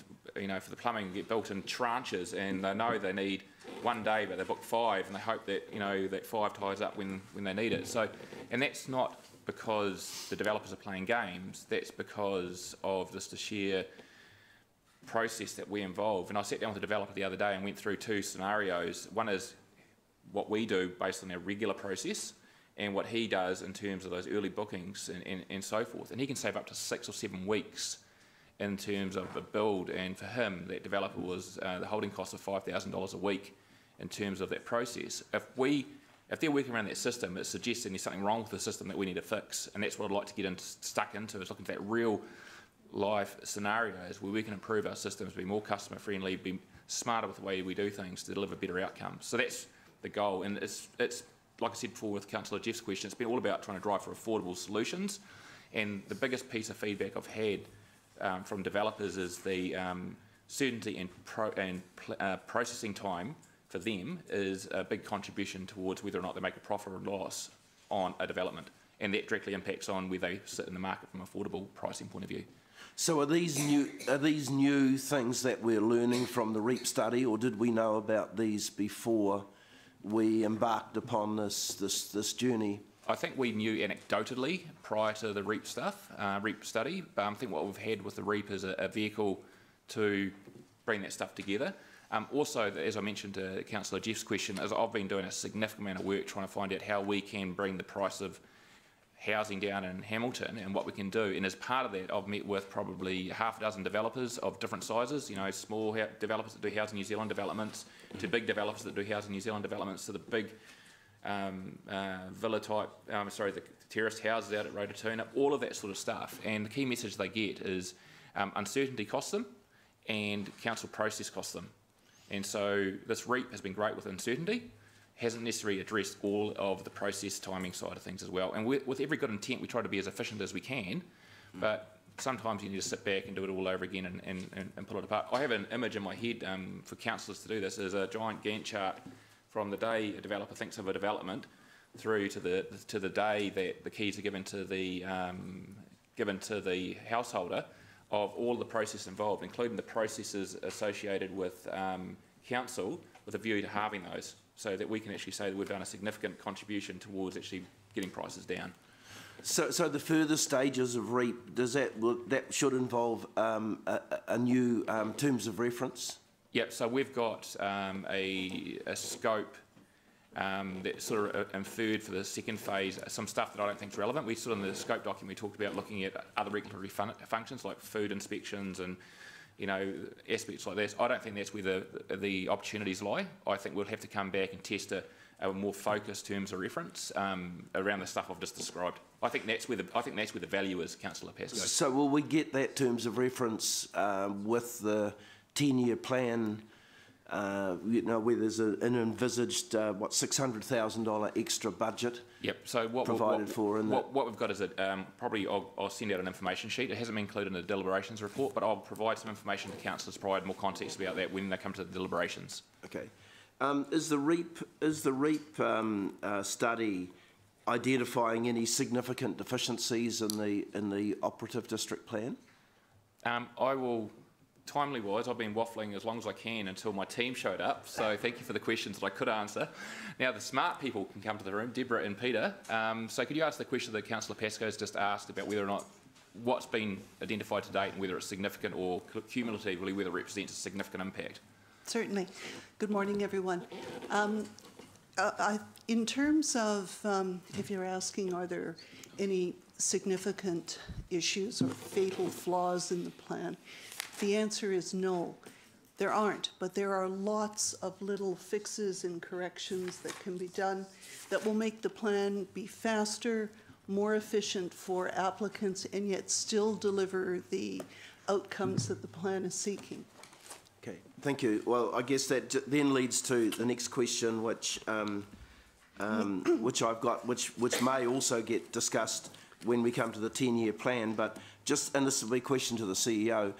for the plumbing get built in tranches, and they know they need 1 day, but they book 5, and they hope that that 5 ties up when they need it. So, and that's not because the developers are playing games. That's because of just the sheer process that we involve. And I sat down with a developer the other day and went through 2 scenarios. One is what we do based on our regular process, and what he does in terms of those early bookings and so forth. And he can save up to 6 or 7 weeks in terms of a build, and for him, that developer was the holding cost of $5,000 a week in terms of that process. If they're working around that system, it's suggesting there's something wrong with the system that we need to fix, and that's what I'd like to get stuck into, is looking at that real life scenarios where we can improve our systems, be more customer friendly, be smarter with the way we do things to deliver better outcomes. So that's the goal, and it's like I said before with Councillor Jeff's question, it's been all about trying to drive for affordable solutions, and the biggest piece of feedback I've had from developers is the certainty and processing time for them is a big contribution towards whether or not they make a profit or loss on a development, and that directly impacts on where they sit in the market from an affordable pricing point of view. So are these new things that we're learning from the REAP study, or did we know about these before we embarked upon this journey? I think we knew anecdotally prior to the REAP study, but I think what we've had with the REAP is a vehicle to bring that stuff together. Also, as I mentioned to Councillor Jeff's question, is I've been doing a significant amount of work trying to find out how we can bring the price of housing down in Hamilton and what we can do. And as part of that, I've met with probably half a dozen developers of different sizes, you know, small developers that do Housing New Zealand developments, to big developers that do Housing New Zealand developments, to the big villa type, the terraced houses out at Rotorua, all of that sort of stuff. And the key message they get is uncertainty costs them and council process costs them. And so this REAP has been great with uncertainty, hasn't necessarily addressed all of the process timing side of things as well. And with every good intent, we try to be as efficient as we can, but sometimes you need to sit back and do it all over again and pull it apart. I have an image in my head for councillors to do this, is a giant Gantt chart from the day a developer thinks of a development through to the day that the keys are given to the householder, of all the process involved, including the processes associated with council, with a view to halving those, so that we can actually say that we've done a significant contribution towards actually getting prices down. So the further stages of REAP, that should involve a new terms of reference? Yep, so we've got a scope that sort of inferred for the second phase some stuff that I don't think is relevant. We sort of in the scope document we talked about looking at other regulatory functions like food inspections and aspects like this. I don't think that's where the opportunities lie. I think we'll have to come back and test a more focused terms of reference around the stuff I've just described. I think that's where the value is, Councillor Pascoe. So will we get that terms of reference with the 10-year plan? Where there's an envisaged $600,000 extra budget. Yep. So what we've got is probably I'll send out an information sheet. It hasn't been included in the deliberations report, but I'll provide some information to councillors, provide more context about that when they come to the deliberations. Okay. Is the REAP study identifying any significant deficiencies in the operative district plan? I will. Timely-wise, I've been waffling as long as I can until my team showed up, so thank you for the questions that I could answer. Now, the smart people can come to the room, Deborah and Peter. So could you ask the question that Councillor Pascoe's just asked about whether or not what's been identified to date and whether it's significant or cumulatively whether it represents a significant impact? Certainly. Good morning, everyone. In terms of, if you're asking, are there any significant issues or fatal flaws in the plan? The answer is no, there aren't, but there are lots of little fixes and corrections that can be done that will make the plan be faster, more efficient for applicants, and yet still deliver the outcomes that the plan is seeking. Okay, thank you. Well, I guess that then leads to the next question, which I've got, which may also get discussed when we come to the 10-year plan, but and this will be a question to the CEO.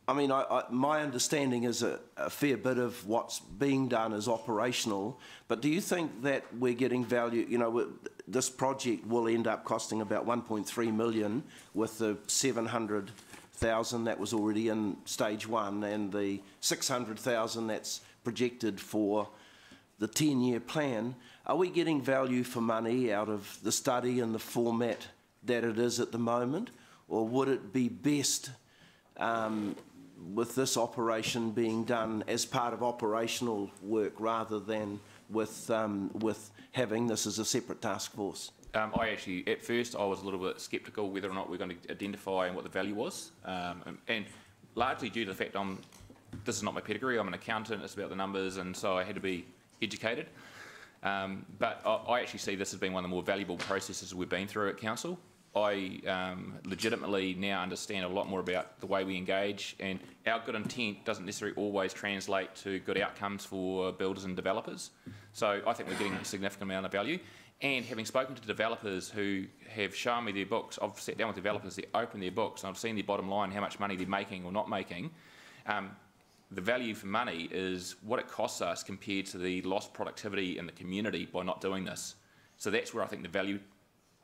I mean, my understanding is a fair bit of what's being done is operational, but do you think that we're getting value? This project will end up costing about 1.3 million with the 700,000 that was already in stage one and the 600,000 that's projected for the 10-year plan. Are we getting value for money out of the study in the format that it is at the moment, or would it be best with this operation being done as part of operational work rather than with having this as a separate task force? I actually, at first, I was a little bit sceptical whether or not we're going to identify what the value was, and largely due to the fact this is not my pedigree. I'm an accountant. It's about the numbers, and so I had to be educated. But I actually see this as being one of the more valuable processes we've been through at council. I legitimately now understand a lot more about the way we engage, and our good intent doesn't necessarily always translate to good outcomes for builders and developers. So I think we're getting a significant amount of value. And having spoken to developers who have shown me their books, I've sat down with developers, they open their books, and I've seen their bottom line, how much money they're making or not making. The value for money is what it costs us compared to the lost productivity in the community by not doing this. So that's where I think the value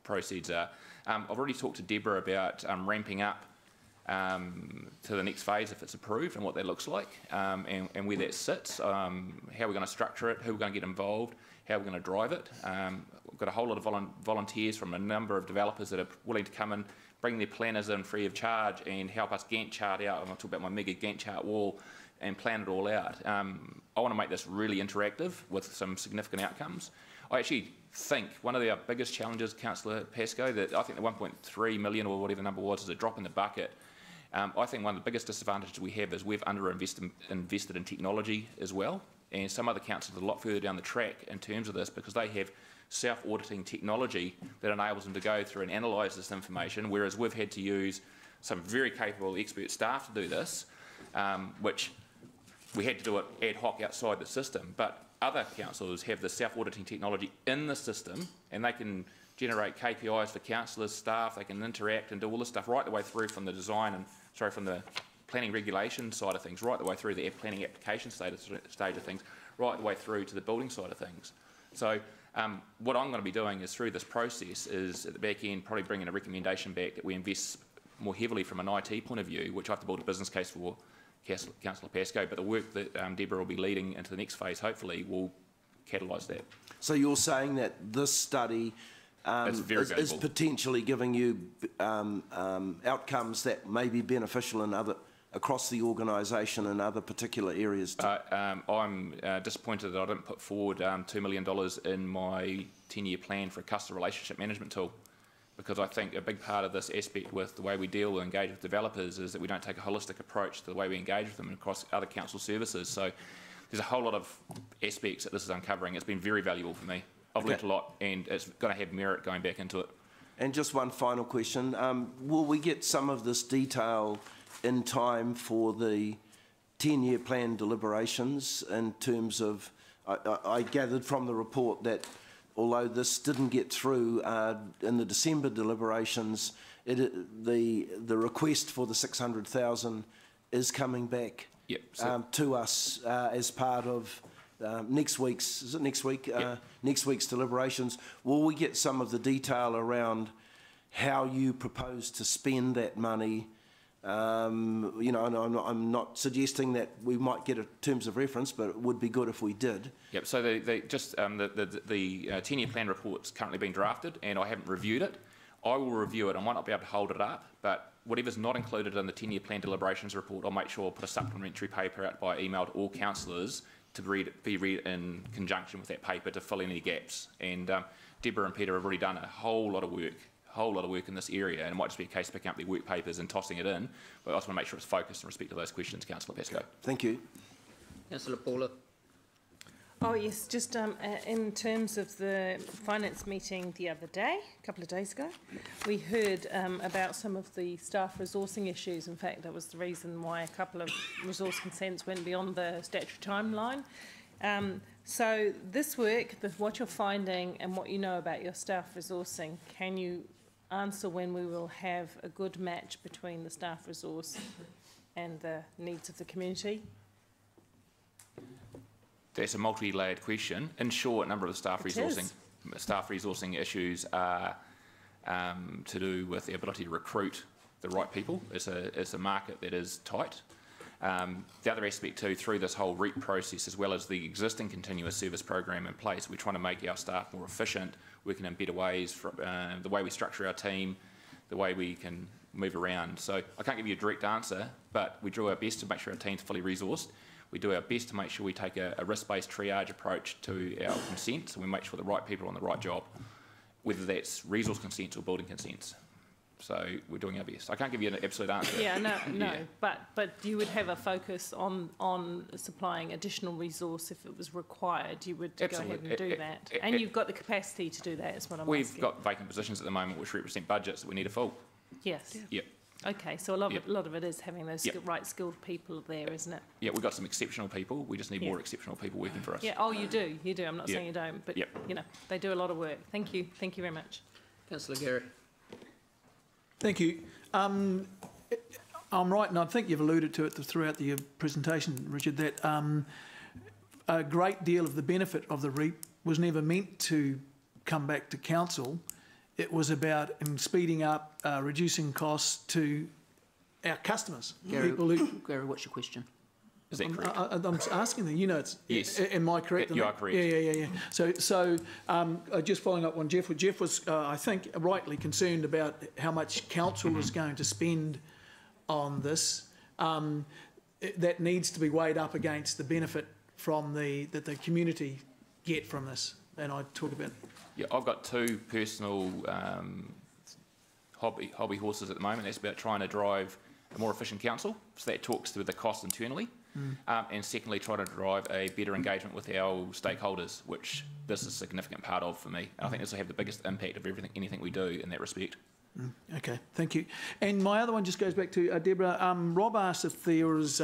proceeds are. I've already talked to Deborah about ramping up to the next phase if it's approved and what that looks like, and where that sits, how we're going to structure it, who we're going to get involved, how we're going to drive it. We've got a whole lot of volunteers from a number of developers that are willing to come and bring their planners in free of charge and help us Gantt chart out. I'm going to talk about my mega Gantt chart wall and plan it all out. I want to make this really interactive with some significant outcomes. I actually think one of our biggest challenges, Councillor Pascoe, that I think the 1.3 million or whatever the number was is a drop in the bucket. I think one of the biggest disadvantages we have is we've invested in technology as well, and some other councils are a lot further down the track in terms of this because they have self-auditing technology that enables them to go through and analyse this information, whereas we've had to use some very capable expert staff to do this, which we had to do it ad hoc outside the system. But other councils have the self-auditing technology in the system, and they can generate KPIs for councillors, staff, they can interact and do all this stuff right the way through from the design and, from the planning regulation side of things, right the way through the planning application stage of things, right the way through to the building side of things. So what I'm going to be doing is through this process is at the back end probably bringing a recommendation back that we invest more heavily from an IT point of view, which I have to build a business case for Councillor Pascoe, but the work that Deborah will be leading into the next phase hopefully will catalyse that. So you're saying that this study is potentially giving you outcomes that may be beneficial in across the organisation and other particular areas too? I'm disappointed that I didn't put forward $2 million in my 10-year plan for a customer relationship management tool, because I think a big part of this aspect with the way we deal and engage with developers is that we don't take a holistic approach to the way we engage with them across other council services. So there's a whole lot of aspects that this is uncovering. It's been very valuable for me. I've learnt a lot, and it's going to have merit going back into it. And just one final question. Will we get some of this detail in time for the 10-year plan deliberations in terms of, I gathered from the report that although this didn't get through in the December deliberations, the request for the 600,000 is coming back to us as part of next week's, is it next week? Next week's deliberations. Will we get some of the detail around how you propose to spend that money? You know, and I'm not suggesting that we might get a terms of reference, but it would be good if we did. Yep. So the 10-year plan report's currently being drafted, and I haven't reviewed it. I will review it. I might not be able to hold it up, but whatever's not included in the 10-year plan deliberations report, I'll make sure I'll put a supplementary paper out by email to all councillors to be read in conjunction with that paper to fill any gaps. And Deborah and Peter have already done a whole lot of work in this area, and it might just be a case of picking up their work papers and tossing it in, but I also want to make sure it's focused in respect to those questions, Councillor Pascoe. Thank you. Councillor Paula. Oh yes, just in terms of the finance meeting the other day, a couple of days ago, we heard about some of the staff resourcing issues. In fact, that was the reason why a couple of resource consents went beyond the statutory timeline. So this work, what you're finding and what you know about your staff resourcing, can you answer when we will have a good match between the staff resource and the needs of the community? That's a multi-layered question. In short, a number of the staff resourcing issues are to do with the ability to recruit the right people. It's a market that is tight. The other aspect too, through this whole REAP process, as well as the existing continuous service program in place, we're trying to make our staff more efficient, working in better ways, the way we structure our team, the way we can move around. So I can't give you a direct answer, but we do our best to make sure our team's fully resourced. We do our best to make sure we take a risk-based triage approach to our consents, and we make sure the right people are on the right job, whether that's resource consents or building consents. So we're doing our best. I can't give you an absolute answer. Yeah, no. But you would have a focus on supplying additional resource if it was required. You would Absolutely. go ahead and do that, and you've got the capacity to do that. Is what I'm We've asking. got vacant positions at the moment which represent budgets that we need to fill. Yes. Yep. Okay, so a lot of it is having those right skilled people there, isn't it? Yeah, we've got some exceptional people. We just need more exceptional people working for us. Yeah. Oh, you do. You do. I'm not saying you don't, but you know, they do a lot of work. Thank you. Thank you very much. Councillor Gary. Thank you. I'm right, and I think you've alluded to it throughout the presentation, Richard, that a great deal of the benefit of the REAP was never meant to come back to council. It was about speeding up, reducing costs to our customers. Gary, what's your question? Is that correct? I'm asking them. You know, it's yes. Am I correct? You are correct. Yeah. So just following up on Jeff. Jeff was, I think, rightly concerned about how much council was going to spend on this. That needs to be weighed up against the benefit from that the community get from this. And I talk about. Yeah, I've got two personal hobby horses at the moment. That's about trying to drive a more efficient council. So that talks to the costs internally. And secondly, try to drive a better engagement with our stakeholders, which this is a significant part of for me. And I think this will have the biggest impact of anything we do in that respect. Okay, thank you. And my other one just goes back to Deborah. Rob asked if there was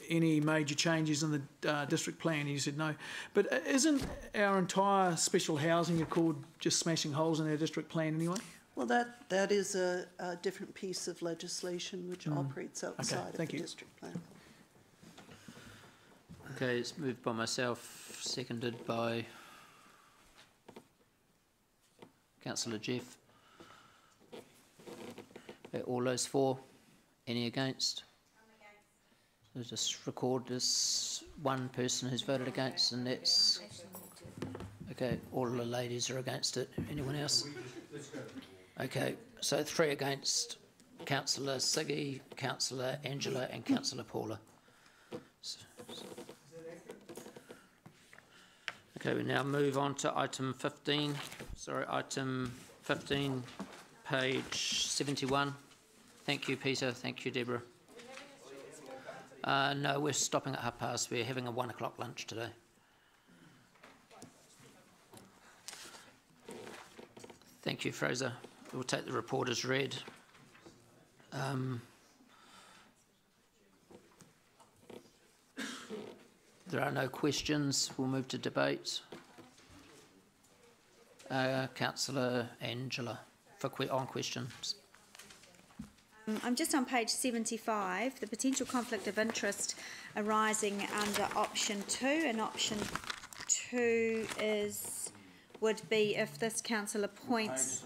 any major changes in the district plan. You said no. But isn't our entire special housing accord just smashing holes in our district plan anyway? Well, that is a different piece of legislation which operates outside of the district plan. Okay, it's moved by myself, seconded by Councillor Jeff. Okay, all those for? Any against? I'm against. So just record this one person who's voted against, and that's... Okay, all the ladies are against it. Anyone else? Okay, so 3 against. Councillor Siggy, Councillor Angela and Councillor Paula. Okay, we now move on to item 15. Sorry, item 15, page 71. Thank you, Peter. Thank you, Deborah. No, we're stopping at 1:30. We're having a 1 o'clock lunch today. Thank you, Fraser. We'll take the report as read. There are no questions. We'll move to debate. Councillor Angela, on questions. I'm just on page 75, the potential conflict of interest arising under option 2, and option 2 would be if this council appoints...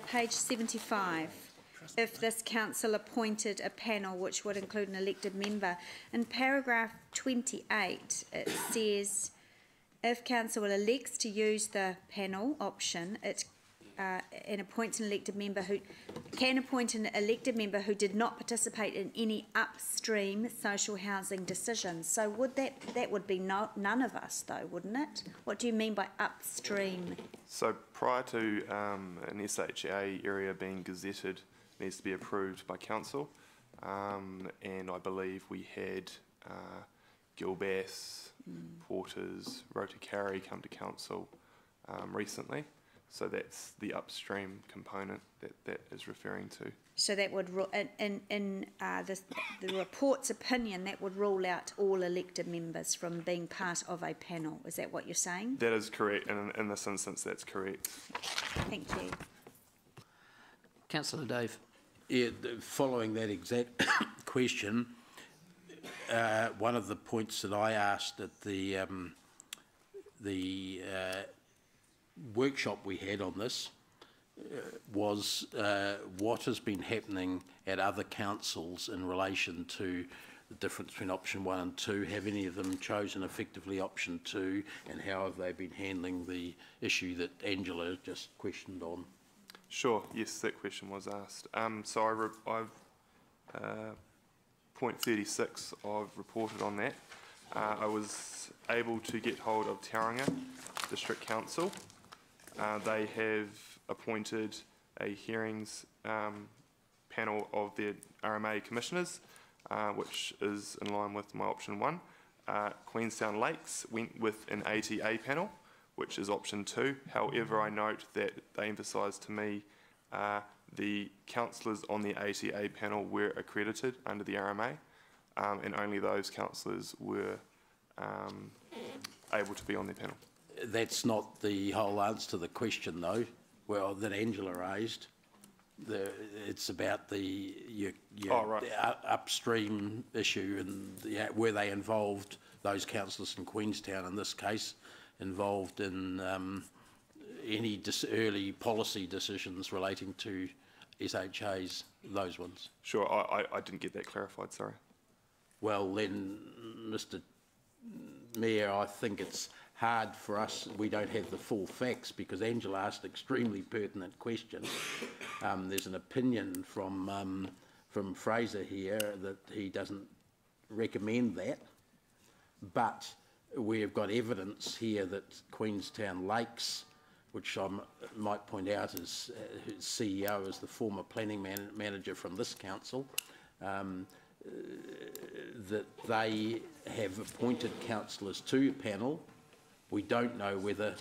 page 75. If this council appointed a panel which would include an elected member. In paragraph 28, it says, if council elects to use the panel option, it and appoints an elected member who can appoint an elected member who did not participate in any upstream social housing decisions. So would that would be none of us, though, wouldn't it? What do you mean by upstream? So prior to an SHA area being gazetted, needs to be approved by council, and I believe we had Gilbass, Porters, Rotocarri come to council recently. So that's the upstream component that is referring to. So that would, in the report's opinion, that would rule out all elected members from being part of a panel. Is that what you're saying? That is correct, and in this instance, that's correct. Thank you. Councillor Dave. Yeah, following that exact question, one of the points that I asked at the workshop we had on this was what has been happening at other councils in relation to the difference between option 1 and 2. Have any of them chosen effectively option 2, and how have they been handling the issue that Angela just questioned on? Sure, yes, that question was asked. So I've point 36, I've reported on that. I was able to get hold of Tauranga District Council. They have appointed a hearings panel of the RMA commissioners, which is in line with my option 1. Queenstown Lakes went with an ATA panel, which is option 2. However, I note that they emphasised to me the councillors on the ATA panel were accredited under the RMA, and only those councillors were able to be on their panel. That's not the whole answer to the question, though, well, that Angela raised. It's about the upstream issue and where they involved those councillors in Queenstown, in this case, involved in any early policy decisions relating to SHAs, those ones. Sure, I didn't get that clarified, sorry. Well then, Mr Mayor, I think it's hard for us, we don't have the full facts because Angela asked an extremely pertinent question. There's an opinion from Fraser here that he doesn't recommend that, but we've got evidence here that Queenstown Lakes, which I might point out is whose CEO is the former planning manager from this council, that they have appointed councillors to a panel. We don't know whether,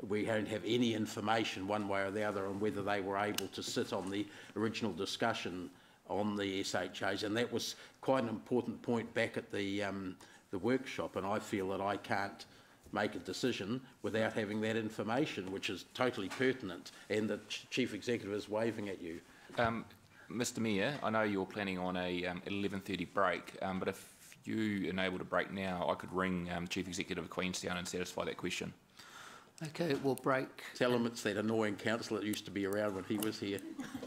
we don't have any information one way or the other on whether they were able to sit on the original discussion on the SHAs, and that was quite an important point back at the workshop, and I feel that I can't make a decision without having that information, which is totally pertinent, and the Chief Executive is waving at you. Mr Mayor, I know you're planning on a 11:30 break, but if you enable to break now, I could ring Chief Executive of Queenstown and satisfy that question. Okay, we'll break. Tell him it's that annoying councillor that used to be around when he was here.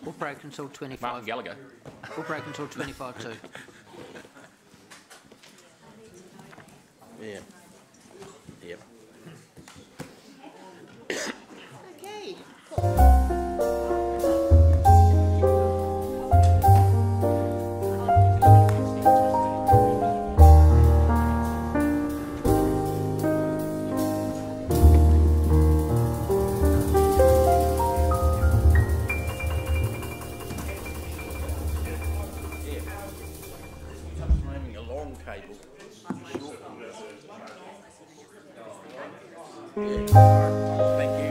We'll break until 25. Martin Gallagher. We'll break until 25 too. Yeah. Yep. Okay. Having a long cable. Yeah. Thank you.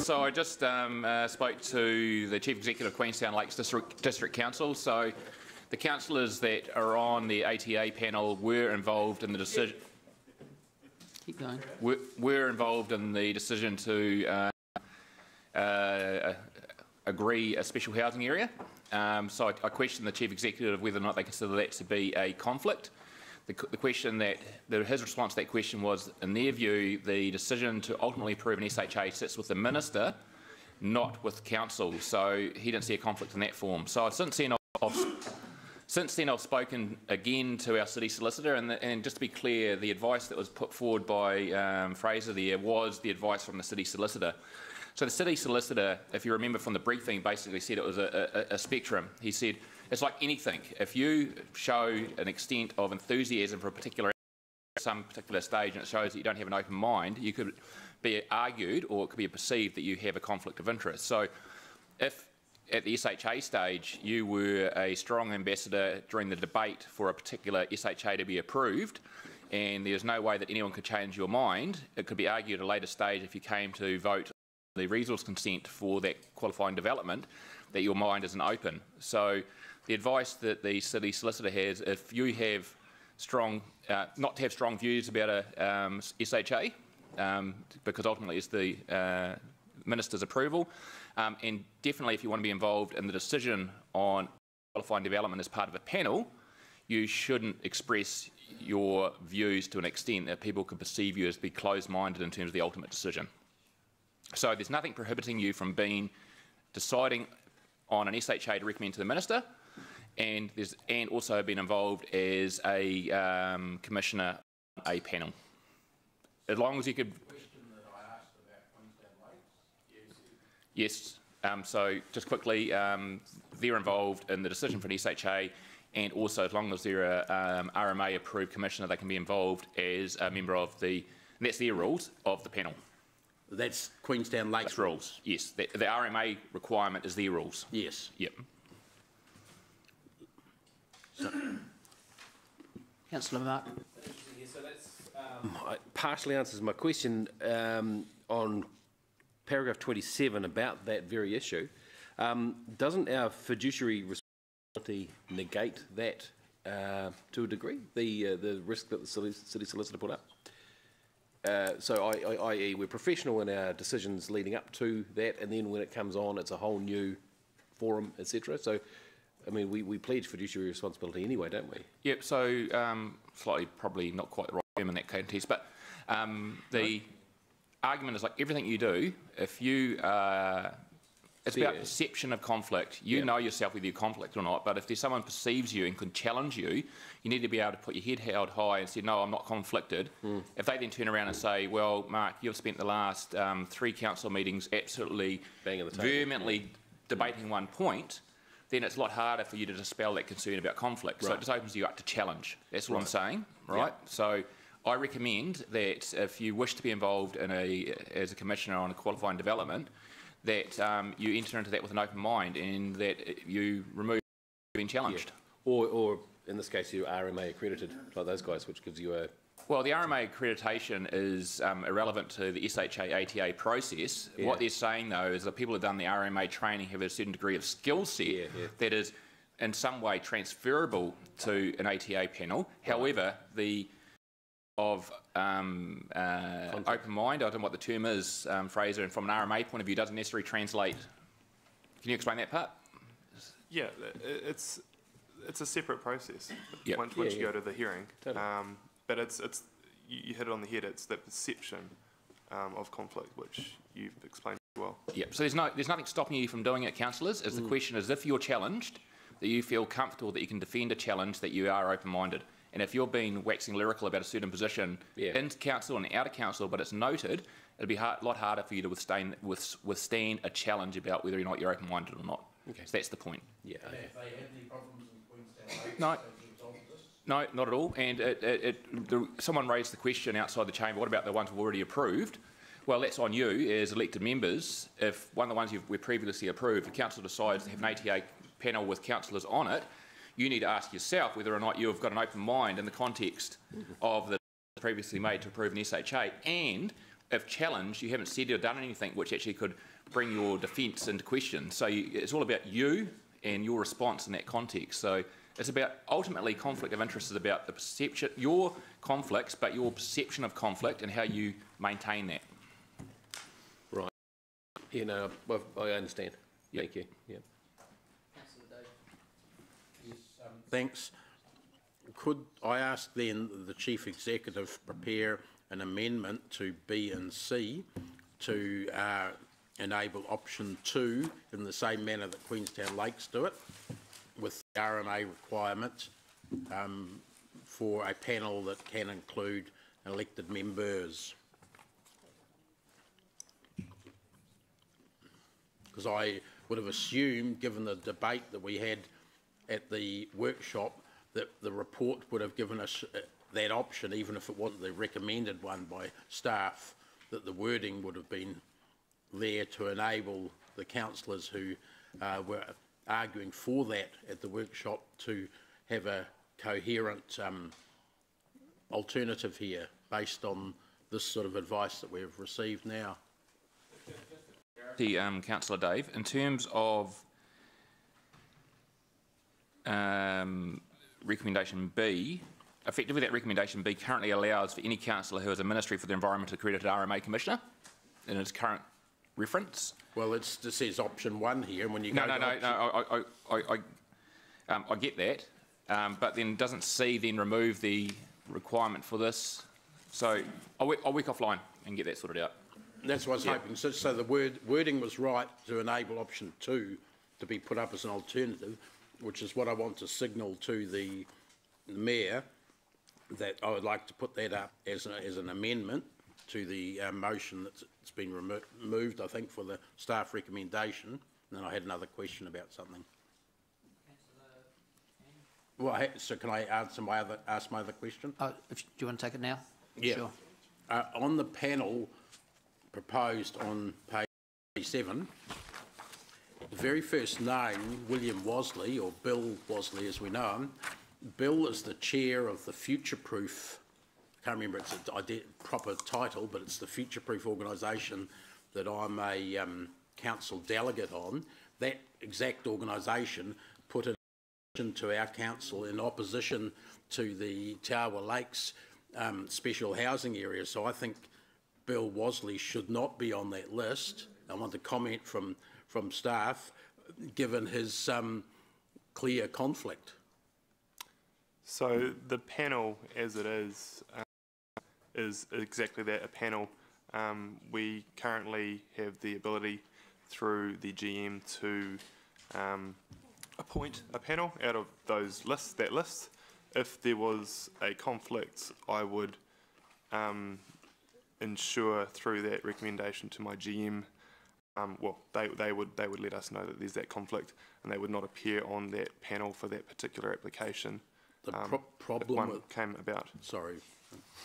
So I just spoke to the Chief Executive of Queenstown Lakes District Council. So the councillors that are on the ATA panel were involved in the decision. Keep going. Were involved in the decision to agree a special housing area. So I questioned the Chief Executive of whether or not they consider that to be a conflict. The question that his response to that question was, in their view, the decision to ultimately approve an SHA sits with the minister, not with council. So he didn't see a conflict in that form. So since then I've spoken again to our city solicitor, and just to be clear, the advice that was put forward by Fraser there was the advice from the city solicitor. So the city solicitor, if you remember from the briefing, basically said it was a spectrum. He said, it's like anything. If you show an extent of enthusiasm for some particular stage and it shows that you don't have an open mind, you could be argued, or it could be perceived, that you have a conflict of interest. So if at the SHA stage you were a strong ambassador during the debate for a particular SHA to be approved, and there's no way that anyone could change your mind, it could be argued at a later stage, if you came to vote the resource consent for that qualifying development, that your mind isn't open. So the advice that the city solicitor has, if you have strong, not to have strong views about a SHA, because ultimately it's the minister's approval, and definitely if you want to be involved in the decision on qualifying development as part of a panel, you shouldn't express your views to an extent that people could perceive you as be closed-minded in terms of the ultimate decision. So there's nothing prohibiting you from deciding on an SHA to recommend to the minister, and also been involved as a commissioner on a panel. as long as you could. Yes. So just quickly, they're involved in the decision for an SHA, and also as long as they're a RMA approved commissioner, they can be involved as a member of the, and that's their rules of the panel. That's Queenstown Lakes rules. Yes, the RMA requirement is their rules. Yes. Yep. Councillor Mark. Partially answers my question on paragraph 27 about that very issue. Doesn't our fiduciary responsibility negate that to a degree, the risk that the city solicitor put up? So, i.e., we're professional in our decisions leading up to that, and then when it comes on, it's a whole new forum, etc. So, I mean, we pledge fiduciary responsibility anyway, don't we? Yep. So, slightly, probably not quite the right term in that context, but the argument is like everything you do, if you it's about perception of conflict. You know yourself whether you're conflict or not, but if there's someone perceives you and can challenge you, you need to be able to put your head held high and say, no, I'm not conflicted. If they then turn around and say, well, Mark, you've spent the last 3 council meetings absolutely vehemently debating one point, then it's a lot harder for you to dispel that concern about conflict. So it just opens you up to challenge. That's what I'm saying, right? So I recommend that if you wish to be involved in as a commissioner on a qualifying development, that you enter into that with an open mind and that you remove being challenged. Or in this case, you're RMA accredited, like those guys, which gives you a... Well, the RMA accreditation is irrelevant to the SHA-ATA process. What they're saying, though, is that people who have done the RMA training have a certain degree of skill set that is in some way transferable to an ATA panel. However, the of open mind, I don't know what the term is, Fraser, and from an RMA point of view, doesn't necessarily translate. Can you explain that part? Yeah, it's a separate process once you go to the hearing. Totally. But you hit it on the head. It's that perception of conflict, which you've explained well. Yeah. So there's nothing stopping you from doing it, councillors. The question is, if you're challenged, that you feel comfortable that you can defend a challenge, that you are open-minded. And if you're being waxing lyrical about a certain position in council and out of council, but it's noted, it'll be a lot harder for you to withstand a challenge about whether or not you're open-minded or not. Okay. So that's the point. Yeah. And if they had any problems in Queenstown Lakes, no, not at all. And someone raised the question outside the chamber, what about the ones we've already approved? Well, that's on you as elected members. If one of the ones we've previously approved, the council decides to have an ATA panel with councillors on it, you need to ask yourself whether or not you've got an open mind in the context of the previously made to approve an SHA, and if challenged, you haven't said or done anything which actually could bring your defence into question. So it's all about you and your response in that context. So it's about, ultimately, conflict of interest is about the perception, your conflicts, but your perception of conflict and how you maintain that. Right. Yeah, no, I understand. Thank you. Yeah. Thanks. Could I ask then the Chief Executive prepare an amendment to B and C to enable option 2 in the same manner that Queenstown Lakes do it, with the RMA requirement for a panel that can include elected members? Because I would have assumed, given the debate that we had at the workshop, that the report would have given us that option, even if it wasn't the recommended one by staff, that the wording would have been there to enable the councillors who were arguing for that at the workshop to have a coherent alternative here based on this sort of advice that we've received now. Councillor Dave, in terms of recommendation B, effectively that recommendation B currently allows for any councillor who has a Ministry for the Environment accredited RMA Commissioner in its current reference. Well, it says option 1 here, and when you go I get that, but then doesn't C then remove the requirement for this? So I'll work offline and get that sorted out. That's what I was hoping. So the wording was right to enable option 2 to be put up as an alternative, which is what I want to signal to the Mayor, that I would like to put that up as an amendment to the motion that's been removed, I think, for the staff recommendation. And then I had another question about something. Well, so can I ask my other question? Do you want to take it now? Yeah. Sure. On the panel proposed on page 7, the very first name, William Wasley, or Bill Wasley as we know him, Bill is the chair of the Future Proof, I can't remember its proper title, but it's the Future Proof organisation that I'm a council delegate on. That exact organisation put it into our council in opposition to the Tower Lakes special housing area. So I think Bill Wasley should not be on that list. I want a comment from staff, given his clear conflict. So the panel, as it is exactly that, a panel. We currently have the ability through the GM to appoint a panel out of those lists, that list. If there was a conflict, I would ensure through that recommendation to my GM, well, they would let us know that there's that conflict, and they would not appear on that panel for that particular application. The problem one came about. Sorry,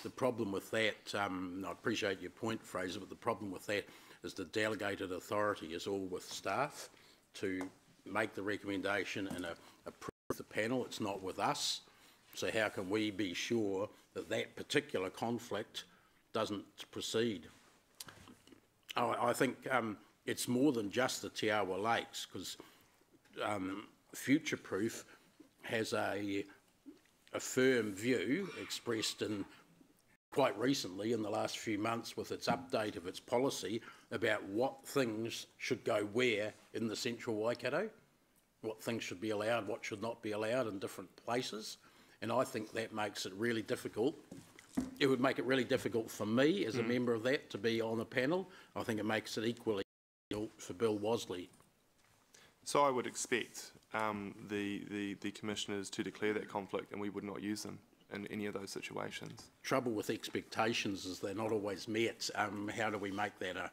the problem with that, I appreciate your point, Fraser, but the problem with that is the delegated authority is all with staff to make the recommendation and approve the panel. It's not with us. So how can we be sure that that particular conflict doesn't proceed? I think it's more than just the Te Awa Lakes, because Future Proof has a firm view expressed in quite recently in the last few months with its update of its policy about what things should go where in the central Waikato, what things should be allowed, what should not be allowed in different places. And I think that makes it really difficult. It would make it really difficult for me as a member of that to be on a panel. I think it makes it equally difficult for Bill Wasley. So I would expect the commissioners to declare that conflict, and we would not use them in any of those situations. Trouble with expectations is they're not always met. How do we make that a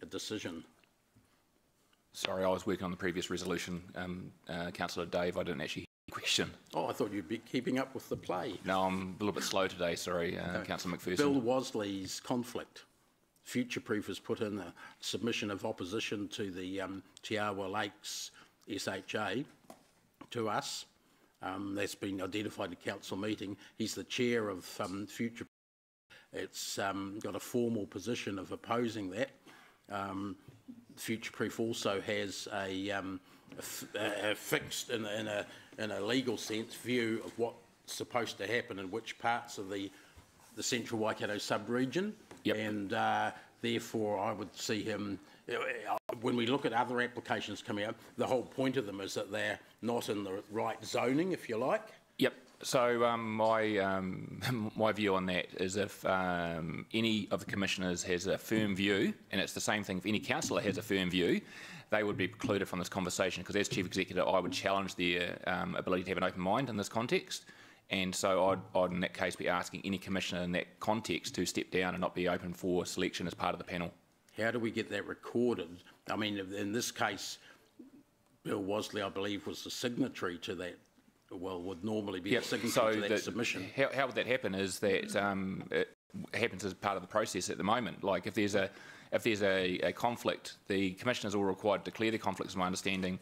decision? Sorry, I was working on the previous resolution. Councillor Dave, I didn't actually hear the question. Oh, I thought you'd be keeping up with the play. No, I'm a little bit slow today, sorry, Councillor McPherson. Bill Wasley's conflict. Future Proof has put in a submission of opposition to the Te Awa Lakes SHA to us. That's been identified at council meeting. He's the chair of Future Proof. It's got a formal position of opposing that. Future Proof also has a fixed, in a legal sense, view of what's supposed to happen in which parts of the central Waikato sub-region. Yep. And therefore I would see him, when we look at other applications coming up, the whole point of them is that they're not in the right zoning, if you like. Yep. So my view on that is if any of the commissioners has a firm view, and it's the same thing if any councillor has a firm view, they would be precluded from this conversation, because as Chief Executive I would challenge their ability to have an open mind in this context. And so I'd in that case be asking any commissioner in that context to step down and not be open for selection as part of the panel. How do we get that recorded? I mean, in this case, Bill Wasley, I believe, was the signatory to that. Well, would normally be a signatory to that submission. How would that happen is that it happens as part of the process at the moment. Like if there's a conflict, the commissioners are all required to declare the conflict, is my understanding.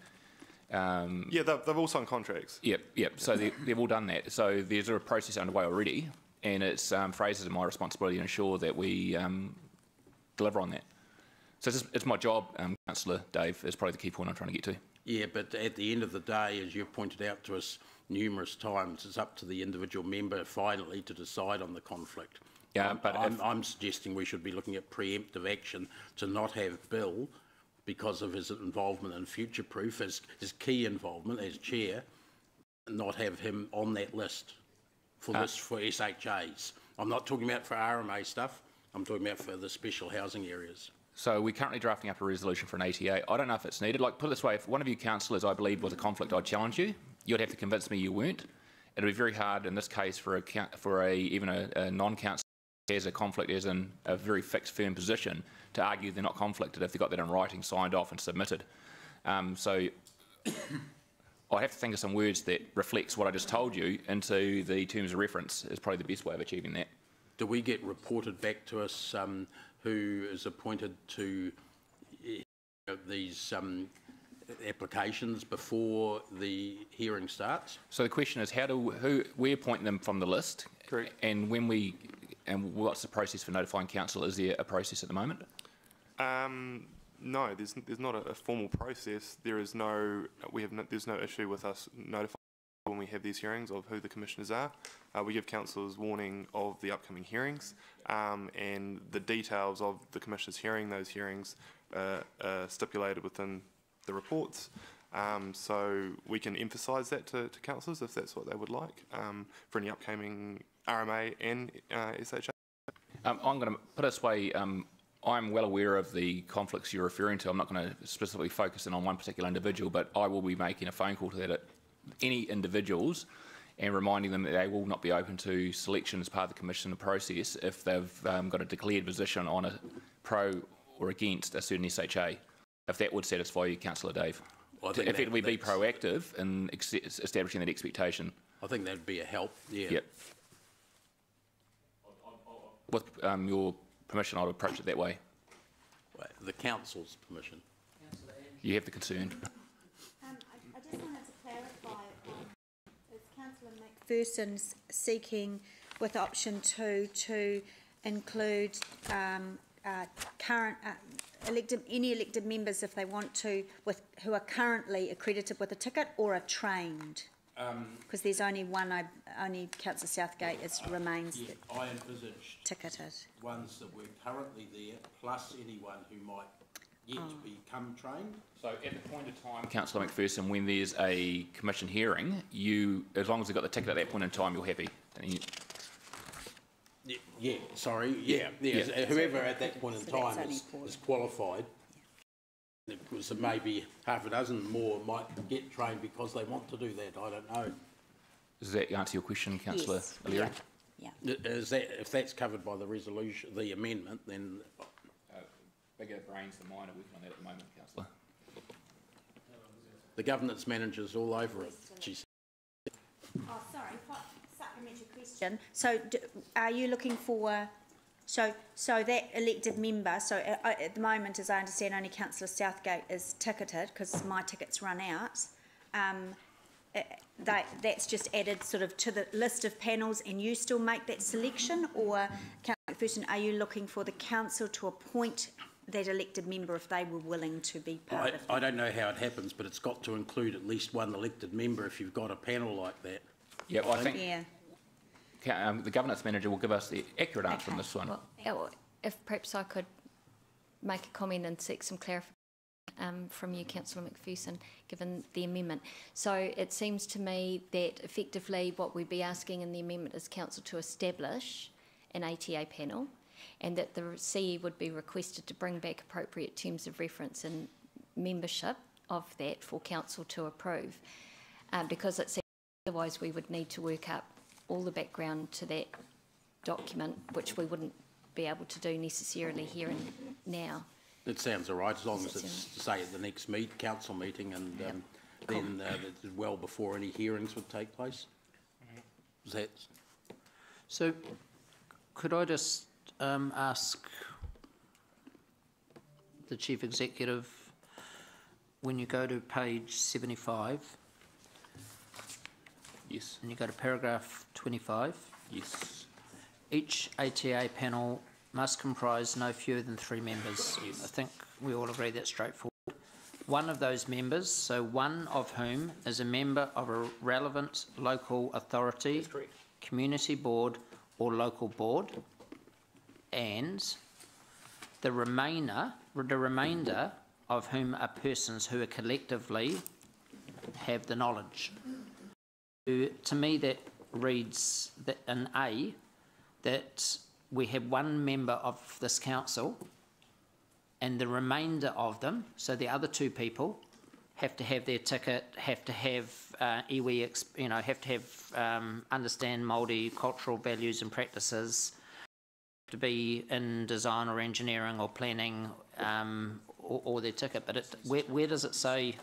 Yeah, they've all signed contracts. Yep. So they've all done that. So there's a process underway already, and it's Fraser's and my responsibility to ensure that we deliver on that. So it's my job, Councillor Dave, is probably the key point I'm trying to get to. Yeah, but at the end of the day, as you've pointed out to us numerous times, it's up to the individual member finally to decide on the conflict. Yeah, but I'm suggesting we should be looking at preemptive action to not have Bill, because of his involvement in Future Proof, his key involvement as chair, not have him on that list for SHAs. I'm not talking about for RMA stuff, I'm talking about for the special housing areas. So we're currently drafting up a resolution for an ATA. I don't know if it's needed. Like, put it this way, if one of you councillors I believe was a conflict, I'd challenge you. You'd have to convince me you weren't. It'd be very hard in this case for even a non-councillor has a conflict as in a very fixed, firm position to argue they're not conflicted if they've got that in writing, signed off and submitted. So I have to think of some words that reflects what I just told you into the terms of reference is probably the best way of achieving that. Do we get reported back to us who is appointed to these applications before the hearing starts? So the question is, who we appoint them from the list? Correct. And what's the process for notifying council? Is there a process at the moment? No, there's not a formal process. There's no issue with us notifying when we have these hearings of who the commissioners are. We give councillors warning of the upcoming hearings, and the details of the commissioners' hearing, those hearings are stipulated within the reports. So we can emphasise that to councillors if that's what they would like for any upcoming RMA and SHA. I'm going to put it this way. I'm well aware of the conflicts you're referring to. I'm not going to specifically focus in on one particular individual, but I will be making a phone call to that any individuals and reminding them that they will not be open to selection as part of the commission process if they've got a declared position on a pro or against a certain SHA. If that would satisfy you, Councillor Dave. Well, to effectively be proactive in establishing that expectation. I think that would be a help, yeah. Yep. With your permission, I'll approach it that way. The council's permission. You have the concern. I just wanted to clarify, is Councillor McPherson's seeking with option 2 to include current any elected members if they want to, who are currently accredited with a ticket or are trained? Because there's only only Councillor Southgate remains I envisaged ticketed. Ones that were currently there, plus anyone who might yet become trained. So at the point of time, Councillor McPherson, when there's a commission hearing, as long as they've got the ticket at that point in time, you're happy. Whoever at that point in time is qualified, because maybe half a dozen more might get trained because they want to do that. I don't know. Does that answer your question, Councillor O'Leary? Yeah. If that's covered by the resolution, the amendment, then bigger brains than mine are working on that at the moment, Councillor. The governance manager's all over it. She said. Oh, sorry. Supplementary question. So, are you looking for? So that elected member. So at the moment, as I understand, only Councillor Southgate is ticketed because my tickets run out. That's just added sort of to the list of panels, and you still make that selection, or Councillor McPherson, are you looking for the council to appoint that elected member if they were willing to be part of that? I don't know how it happens, but it's got to include at least one elected member if you've got a panel like that. Yeah, well, I think the governance manager will give us the accurate answer on this one. Well, if perhaps I could make a comment and seek some clarification from you, Councillor McPherson, given the amendment. So it seems to me that effectively what we'd be asking in the amendment is council to establish an ATA panel, and that the CE would be requested to bring back appropriate terms of reference and membership of that for council to approve, because it seems otherwise we would need to work up all the background to that document, which we wouldn't be able to do necessarily here and now. It sounds all right, as long as it's, say, at the next council meeting, and then it's well before any hearings would take place. Is that? So, could I just ask the Chief Executive, when you go to page 75, yes, and you go to paragraph 25, yes, each ATA panel must comprise no fewer than 3 members. Yes. I think we all agree that's straightforward. One of those members, so one of whom is a member of a relevant local authority, community board or local board, and the remainder of whom are persons who are collectively have the knowledge. To me that reads that in A, that we have one member of this council, and the remainder of them, so the other 2 people, have to have their ticket, have to have iwi, have to have understand Māori cultural values and practices, to be in design or engineering or planning or their ticket, but where does it say?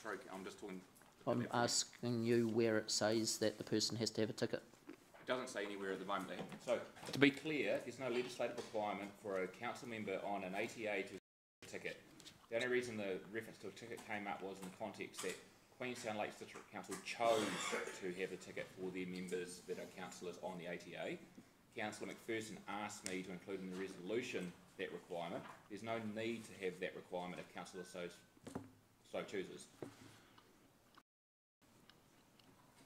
Sorry, I'm just talking. I'm asking you where it says that the person has to have a ticket. It doesn't say anywhere at the moment. So, to be clear, there's no legislative requirement for a council member on an ATA to have a ticket. The only reason the reference to a ticket came up was in the context that Queenstown Lakes District Council chose to have a ticket for their members that are councillors on the ATA. Councillor McPherson asked me to include in the resolution that requirement. There's no need to have that requirement if councillor so chooses.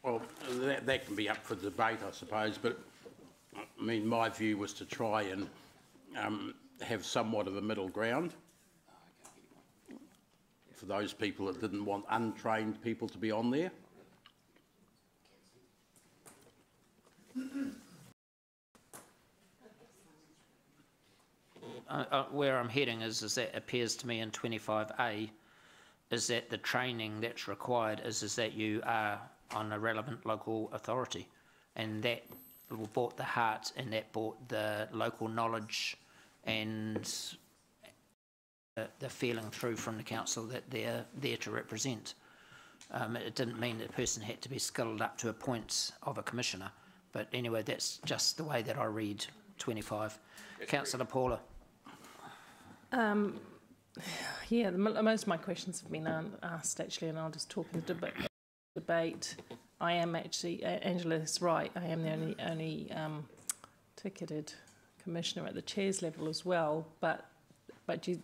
Well, that can be up for debate, I suppose, but I mean, my view was to try and have somewhat of a middle ground for those people that didn't want untrained people to be on there. Where I'm heading is that appears to me in 25A, is that the training that's required is that you are on a relevant local authority, and that brought the heart and that brought the local knowledge and the feeling through from the council that they're there to represent. It didn't mean that the person had to be skilled up to a point of a commissioner, but anyway, that's just the way that I read 25. Councillor Paula. Yeah, most of my questions have been asked actually, and I'll just talk in the debate. I am actually, Angela's right, I am the only ticketed commissioner at the chair's level as well, but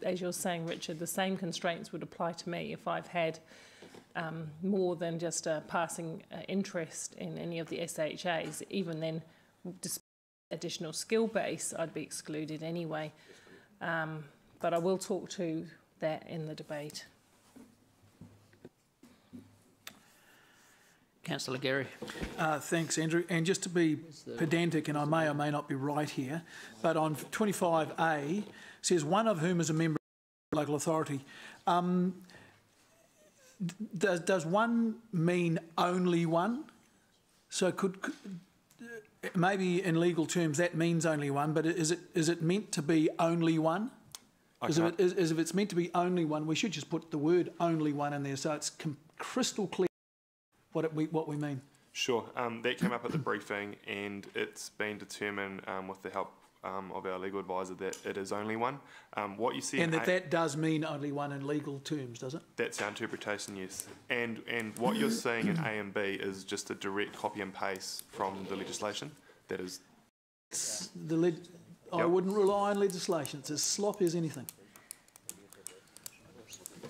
as you're saying, Richard, the same constraints would apply to me if I've had more than just a passing interest in any of the SHAs. Even then, despite additional skill base, I'd be excluded anyway. But I will talk to that in the debate. Councillor Gary. Thanks, Andrew. And just to be pedantic, and I may or may not be right here, but on 25A, says one of whom is a member of the local authority. Does one mean only one? So could maybe in legal terms that means only one, but is it meant to be only one? Because if it's meant to be only one, we should just put the word only one in there so it's crystal clear what we mean. Sure. That came up at the briefing, and it's been determined with the help of our legal advisor that it is only one. What you see, and that does mean only one in legal terms, does it? That's our interpretation, yes. And what you're seeing in A and B is just a direct copy and paste from the legislation. That is. I wouldn't rely on legislation. It's as sloppy as anything.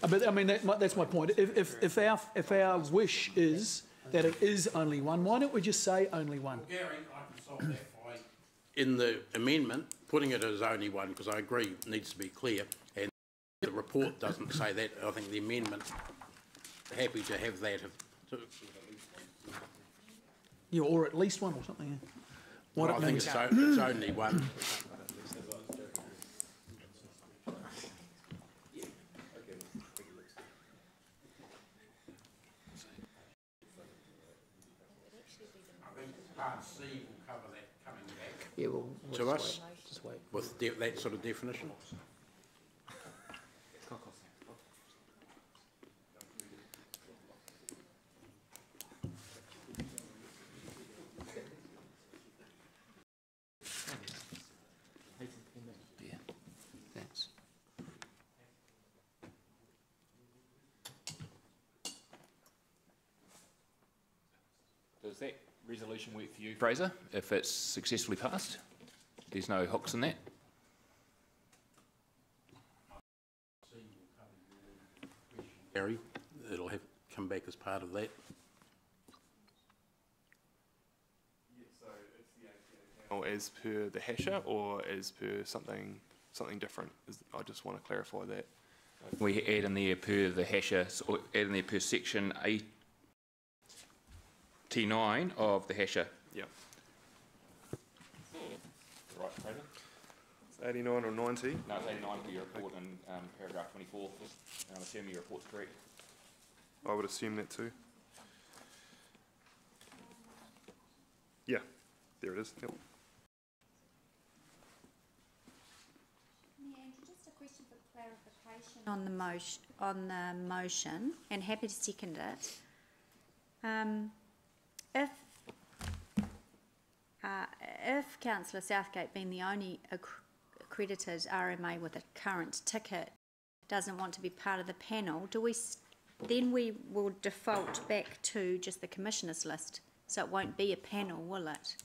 But I mean, that's my point. If our wish is that it is only one, why don't we just say only one? Well, Gary, I can solve that by, in the amendment, putting it as only one, because I agree it needs to be clear, and the report doesn't say that. I think the amendment, happy to have that. Yeah, or at least one or something. What I think it's only one. Part C will cover that coming back to us with that sort of definition. Thanks. Does that resolution work for you, Fraser, if it's successfully passed? There's no hooks in that? Gary, it'll have come back as part of that. Yeah, so it's the ATA panel as per the HASHA or as per something different? I just want to clarify that. We add in there per the HASHA, or add in there per section 89 of the HASHA. Yeah. Right, Fraser? It's 89 or 90? No, it's 89 for your report in paragraph 24. I'm assuming your report's correct. I would assume that too. Yeah, there it is. Yep. Clarification on the motion, and happy to second it. If Councillor Southgate, being the only accredited RMA with a current ticket, doesn't want to be part of the panel, then we will default back to just the commissioners list, so it won't be a panel, will it?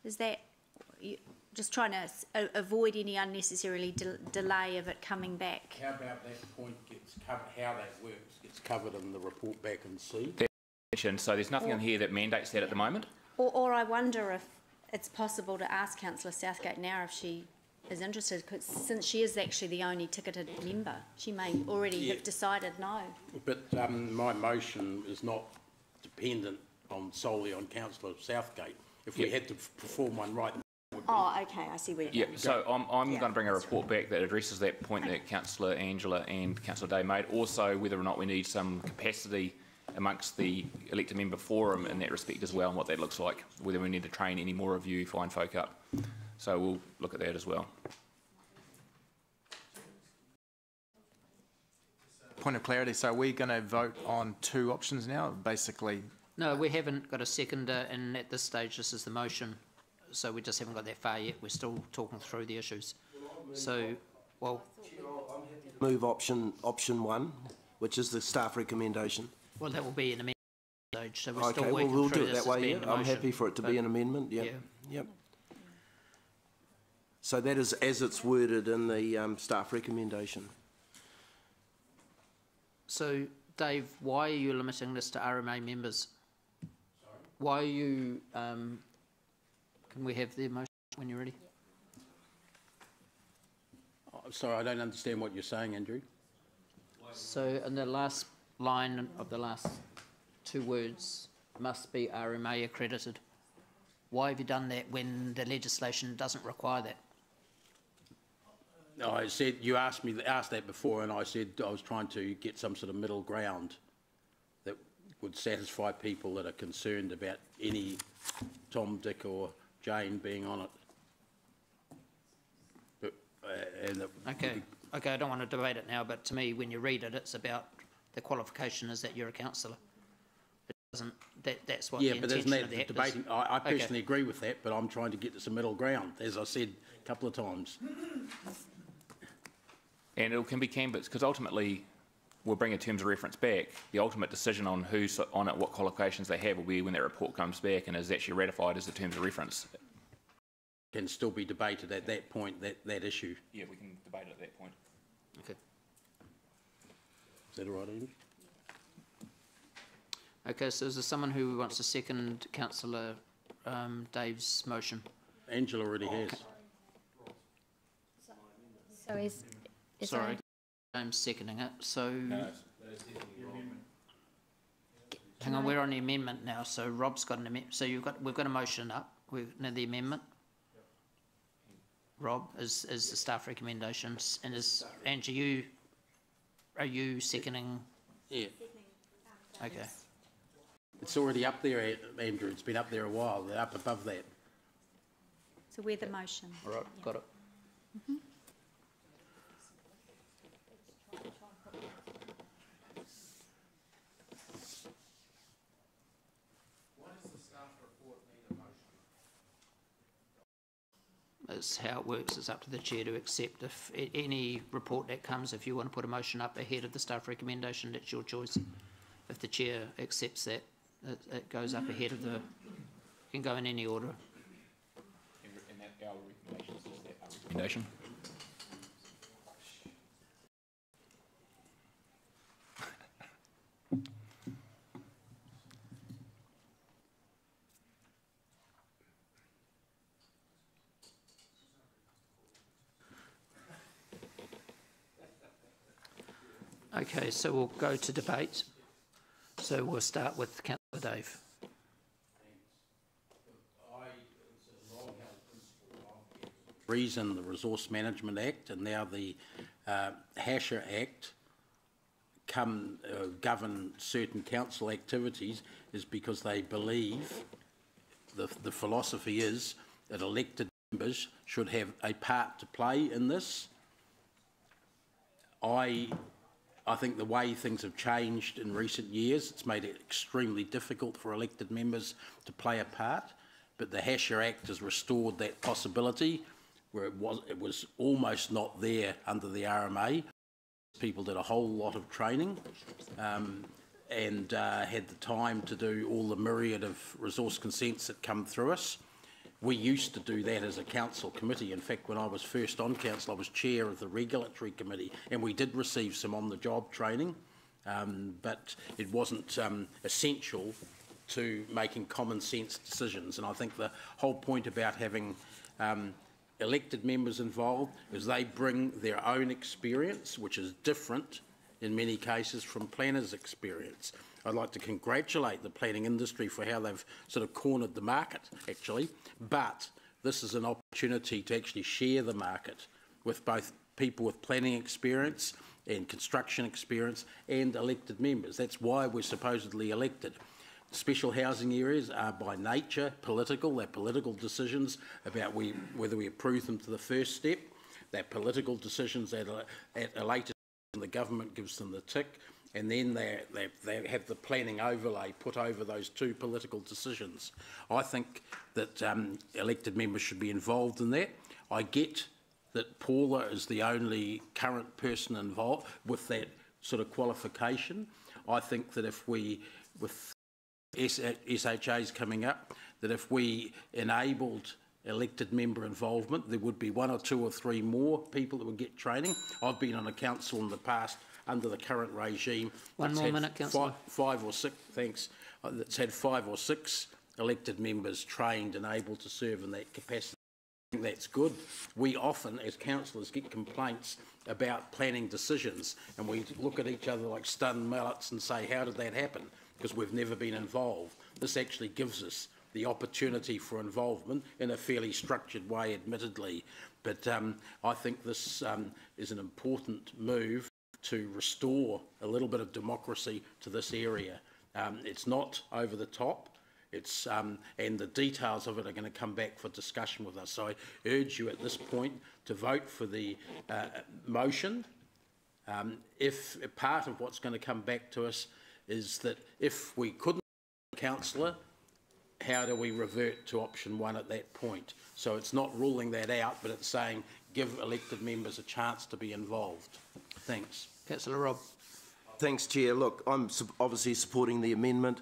Is that just trying to avoid any unnecessarily delay of it coming back? How about that point gets covered? How that works gets covered in the report back and see. So there's nothing in here that mandates that at the moment. Or I wonder if it's possible to ask Councillor Southgate now if she is interested, cause since she is actually the only ticketed member, she may already have decided no. But my motion is not dependent solely on Councillor Southgate. If we had to perform one right. Oh, okay, I see where you're going. So I'm going to bring a report back that addresses that point that Councillor Angela and Councillor Day made. Also, whether or not we need some capacity amongst the elected member forum in that respect as well, and what that looks like, whether we need to train any more of you fine folk up. So we'll look at that as well. Point of clarity, so we're going to vote on two options now, basically? No, we haven't got a seconder, and at this stage this is the motion, so we just haven't got that far yet. We're still talking through the issues. So, well... Move option 1, which is the staff recommendation. Well, that will be an amendment stage, so we're still Okay, working well, we'll through do it this that as way, being yeah. the I'm motion. happy for it to be an amendment, yeah. Yep. So that is as it's worded in the staff recommendation. So, Dave, why are you limiting this to RMA members? Sorry? Why are you... can we have the motion when you're ready? Oh, sorry, I don't understand what you're saying, Andrew. So, in the last line of the last two words, must be RMA accredited. Why have you done that when the legislation doesn't require that? No, I said, you asked that before, and I said I was trying to get some sort of middle ground that would satisfy people that are concerned about any Tom, Dick or Jane being on it. But, Okay, I don't want to debate it now, but to me, when you read it, it's about the qualification is that you're a councillor. It doesn't, that's what the intention of the act debating. is. I personally agree with that, but I'm trying to get to some middle ground, as I said a couple of times. And it can be canvassed, because ultimately we'll bring a terms of reference back. The ultimate decision on who's on it, what qualifications they have, will be when that report comes back and is actually ratified as the terms of reference. Can still be debated at that point, that issue. Yeah, we can debate it at that point. Okay. Is that all right, Andrew? Okay, so is there someone who wants to second Councillor Dave's motion? Angela already has. So is Sorry, I'm seconding it, so... No, hang on, we're on the amendment now, so Rob's got an amendment. So we've got a motion up, the amendment. Rob, is the staff recommendations, and Angie, are you seconding? Yeah. Okay. It's already up there, Andrew. It's been up there a while. They're up above that. So we're the motion. All right, got it. Mm-hmm. Is how it works. It's up to the chair to accept. If any report that comes, if you want to put a motion up ahead of the staff recommendation, that's your choice. If the chair accepts that, it goes up ahead of the... It can go in any order. And that our recommendations is that our recommendation. Okay, so we'll go to debate. So we'll start with Councillor Dave. Reason the Resource Management Act and now the Hasher Act govern certain council activities is because they believe the philosophy is that elected members should have a part to play in this. I think the way things have changed in recent years, it's made it extremely difficult for elected members to play a part, but the Hasher Act has restored that possibility where it was almost not there under the RMA. People did a whole lot of training and had the time to do all the myriad of resource consents that come through us. We used to do that as a council committee. In fact, when I was first on council, I was chair of the regulatory committee, and we did receive some on-the-job training, but it wasn't essential to making common sense decisions. And I think the whole point about having elected members involved is they bring their own experience, which is different in many cases from planners' experience. I'd like to congratulate the planning industry for how they've sort of cornered the market, actually, but this is an opportunity to actually share the market with both people with planning experience and construction experience and elected members. That's why we're supposedly elected. Special housing areas are by nature political. They're political decisions about whether we approve them to the first step. They're political decisions at a later stage when the government gives them the tick. And then they have the planning overlay put over those two political decisions. I think that elected members should be involved in that. I get that Paula is the only current person involved with that sort of qualification. I think that if we, with SHAs coming up, that if we enabled elected member involvement, there would be 1 or 2 or 3 more people that would get training. I've been on a council in the past under the current regime. One more minute, Councillor. 5 or 6, thanks. That's had 5 or 6 elected members trained and able to serve in that capacity. I think that's good. We often, as councillors, get complaints about planning decisions, and we look at each other like stunned mallets and say, how did that happen? Because we've never been involved. This actually gives us the opportunity for involvement in a fairly structured way, admittedly. But I think this is an important move to restore a little bit of democracy to this area. It's not over the top. It's and the details of it are going to come back for discussion with us. So I urge you at this point to vote for the motion. If part of what's going to come back to us is that if we couldn't, councillor, how do we revert to option 1 at that point? So it's not ruling that out, but it's saying give elected members a chance to be involved. Thanks. Councillor Robb. Thanks, Chair. Look, I'm obviously supporting the amendment.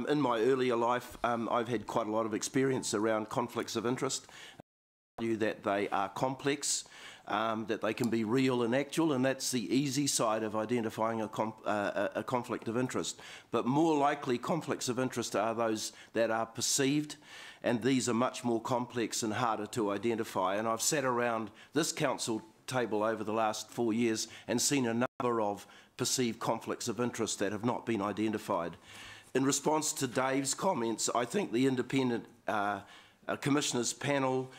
In my earlier life, I've had quite a lot of experience around conflicts of interest. That they are complex, that they can be real and actual, and that's the easy side of identifying a conflict of interest. But more likely conflicts of interest are those that are perceived, and these are much more complex and harder to identify. And I've sat around this council table over the last 4 years and seen a number of perceived conflicts of interest that have not been identified. In response to Dave's comments, I think the independent Commissioners panel,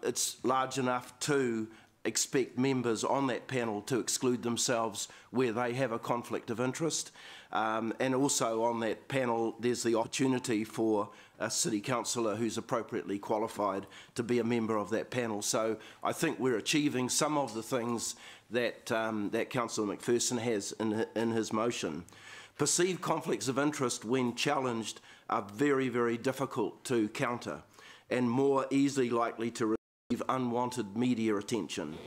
it's large enough to expect members on that panel to exclude themselves where they have a conflict of interest. And also on that panel, there's the opportunity for a city councillor who's appropriately qualified to be a member of that panel. So I think we're achieving some of the things that, that Councillor McPherson has in his motion. Perceived conflicts of interest, when challenged, are very, very difficult to counter and more easily likely to receive unwanted media attention.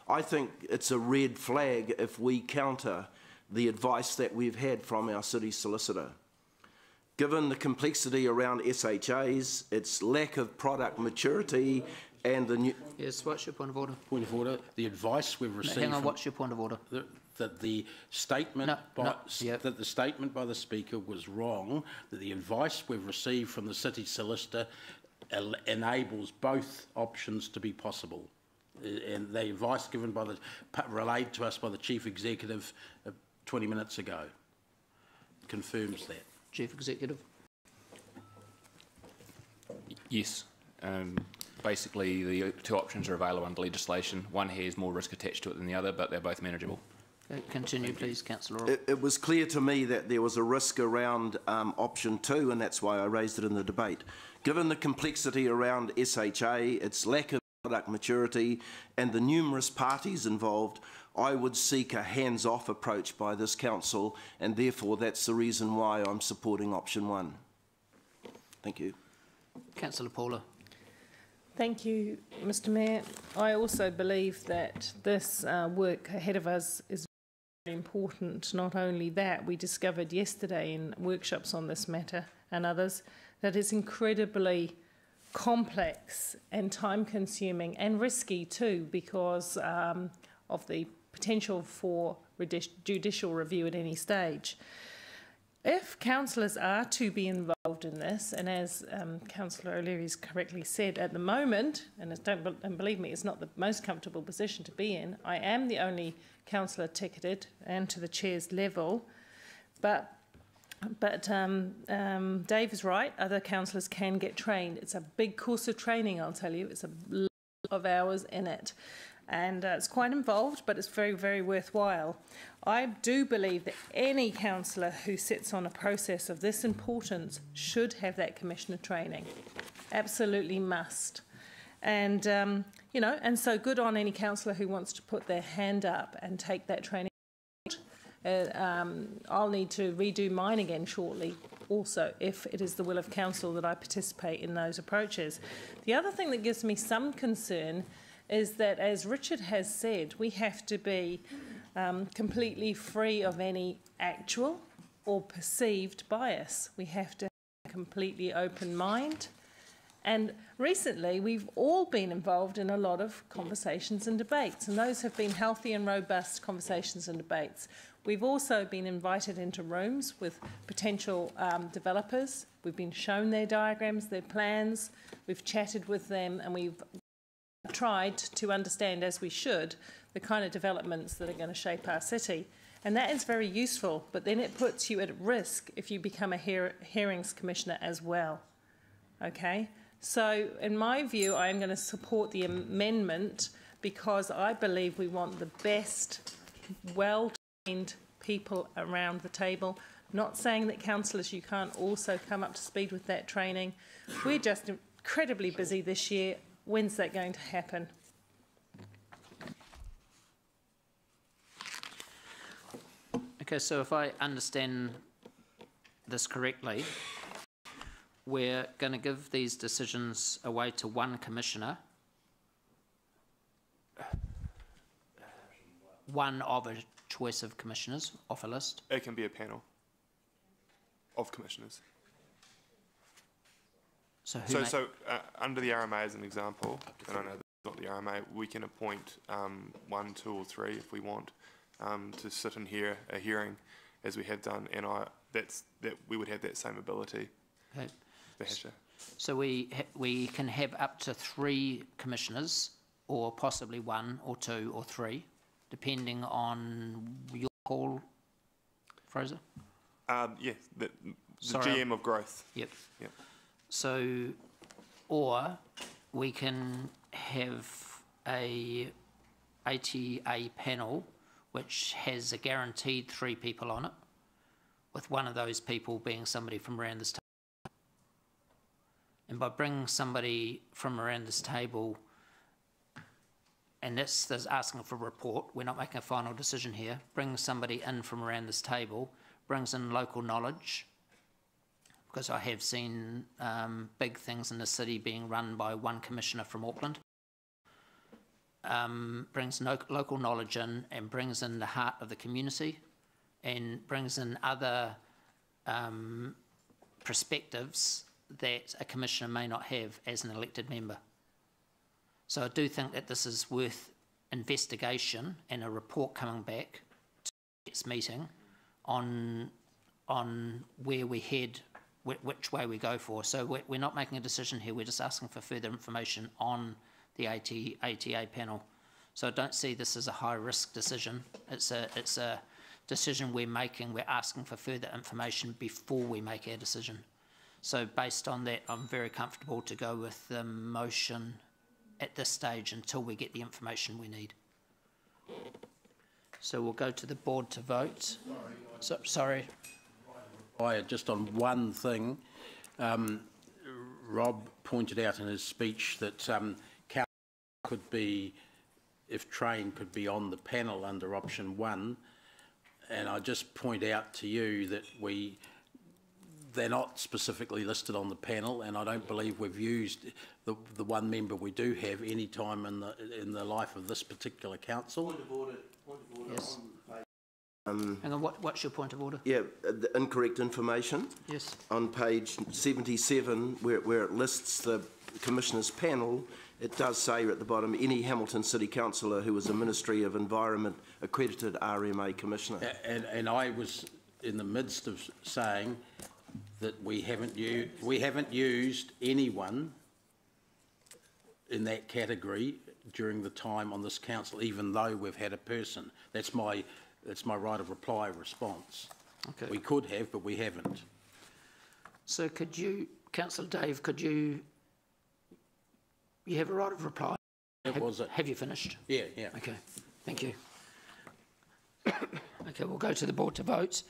I think it's a red flag if we counter the advice that we've had from our city solicitor. Given the complexity around SHAs, its lack of product maturity, and the new... Yes, what's your point of order? Point of order. The advice we've received... Hang on, what's your point of order? That the statement that the statement by the Speaker was wrong, that the advice we've received from the city solicitor enables both options to be possible. And the advice given by the relayed to us by the Chief Executive 20 minutes ago confirms that. Chief Executive. Yes. Basically, the 2 options are available under legislation. One has more risk attached to it than the other, but they're both manageable. Continue, please, Councillor. It was clear to me that there was a risk around option 2, and that's why I raised it in the debate. Given the complexity around SHA, its lack of product maturity and the numerous parties involved, I would seek a hands-off approach by this council, and therefore that's the reason why I'm supporting option 1. Thank you. Councillor Paula. Thank you, Mr Mayor. I also believe that this work ahead of us is very important. Not only that, we discovered yesterday in workshops on this matter and others that it's incredibly complex and time-consuming and risky too, because of the potential for judicial review at any stage. If councillors are to be involved in this, and as Councillor O'Leary's correctly said, at the moment, and don't believe me, it's not the most comfortable position to be in. I am the only councillor ticketed and to the chair's level, but Dave is right, other councillors can get trained. It's a big course of training, I'll tell you. It's a lot of hours in it. And it's quite involved, but it's very, very worthwhile. I do believe that any councillor who sits on a process of this importance should have that commissioner training. Absolutely must. And, you know, and so good on any councillor who wants to put their hand up and take that training. I'll need to redo mine again shortly also, if it is the will of council that I participate in those approaches. The other thing that gives me some concern is that, as Richard has said, we have to be completely free of any actual or perceived bias. We have to have a completely open mind. And recently, we've all been involved in a lot of conversations and debates, and those have been healthy and robust conversations and debates. We've also been invited into rooms with potential developers. We've been shown their diagrams, their plans. We've chatted with them, and we've tried to understand, as we should, the kind of developments that are going to shape our city. And that is very useful, but then it puts you at risk if you become a hearings commissioner as well. Okay? So, in my view, I am going to support the amendment because I believe we want the best, well-trained people around the table. Not saying that councillors, you can't also come up to speed with that training. We're just incredibly busy this year. When's that going to happen? Okay, so if I understand this correctly, we're going to give these decisions away to one commissioner, one of a choice of commissioners off a list. It can be a panel of commissioners. So, under the RMA as an example, and I know that's not the RMA, we can appoint 1, 2 or 3 if we want to sit and hear a hearing as we have done, and we would have that same ability. Okay. So we can have up to 3 commissioners, or possibly 1 or 2 or 3, depending on your call, Fraser? Yeah, the GM of growth. Yep. Yep. So, or we can have a ATA panel which has a guaranteed 3 people on it, with one of those people being somebody from around this table. And by bringing somebody from around this table, and this is asking for a report, we're not making a final decision here, bring somebody in from around this table, brings in local knowledge, because I have seen big things in the city being run by one commissioner from Auckland. Brings local knowledge in and brings in the heart of the community and brings in other perspectives that a commissioner may not have as an elected member. So I do think that this is worth investigation and a report coming back to its meeting on where we head, which way we go for. So we're not making a decision here, we're just asking for further information on the ATA panel. So I don't see this as a high-risk decision. It's a decision we're making, we're asking for further information before we make our decision. So based on that, I'm very comfortable to go with the motion at this stage until we get the information we need. So we'll go to the board to vote. Sorry. Just on one thing, Rob pointed out in his speech that could be, if Train could be on the panel under option 1, and I just point out to you that they're not specifically listed on the panel, and I don't believe we've used the one member we do have any time in the life of this particular council. Point of order. Yes. Hang on, what's your point of order? Yeah, the incorrect information. Yes. On page 77, where it lists the Commissioners' panel, it does say at the bottom, any Hamilton City Councillor who is a Ministry of Environment accredited RMA Commissioner. And I was in the midst of saying that we haven't used anyone in that category during the time on this council, even though we've had a person. That's my right of reply response. Okay. We could have, but we haven't. So could you, Councillor Dave, you have a right of reply? Have you finished? Yeah. Okay, thank you. Okay, we'll go to the board to vote.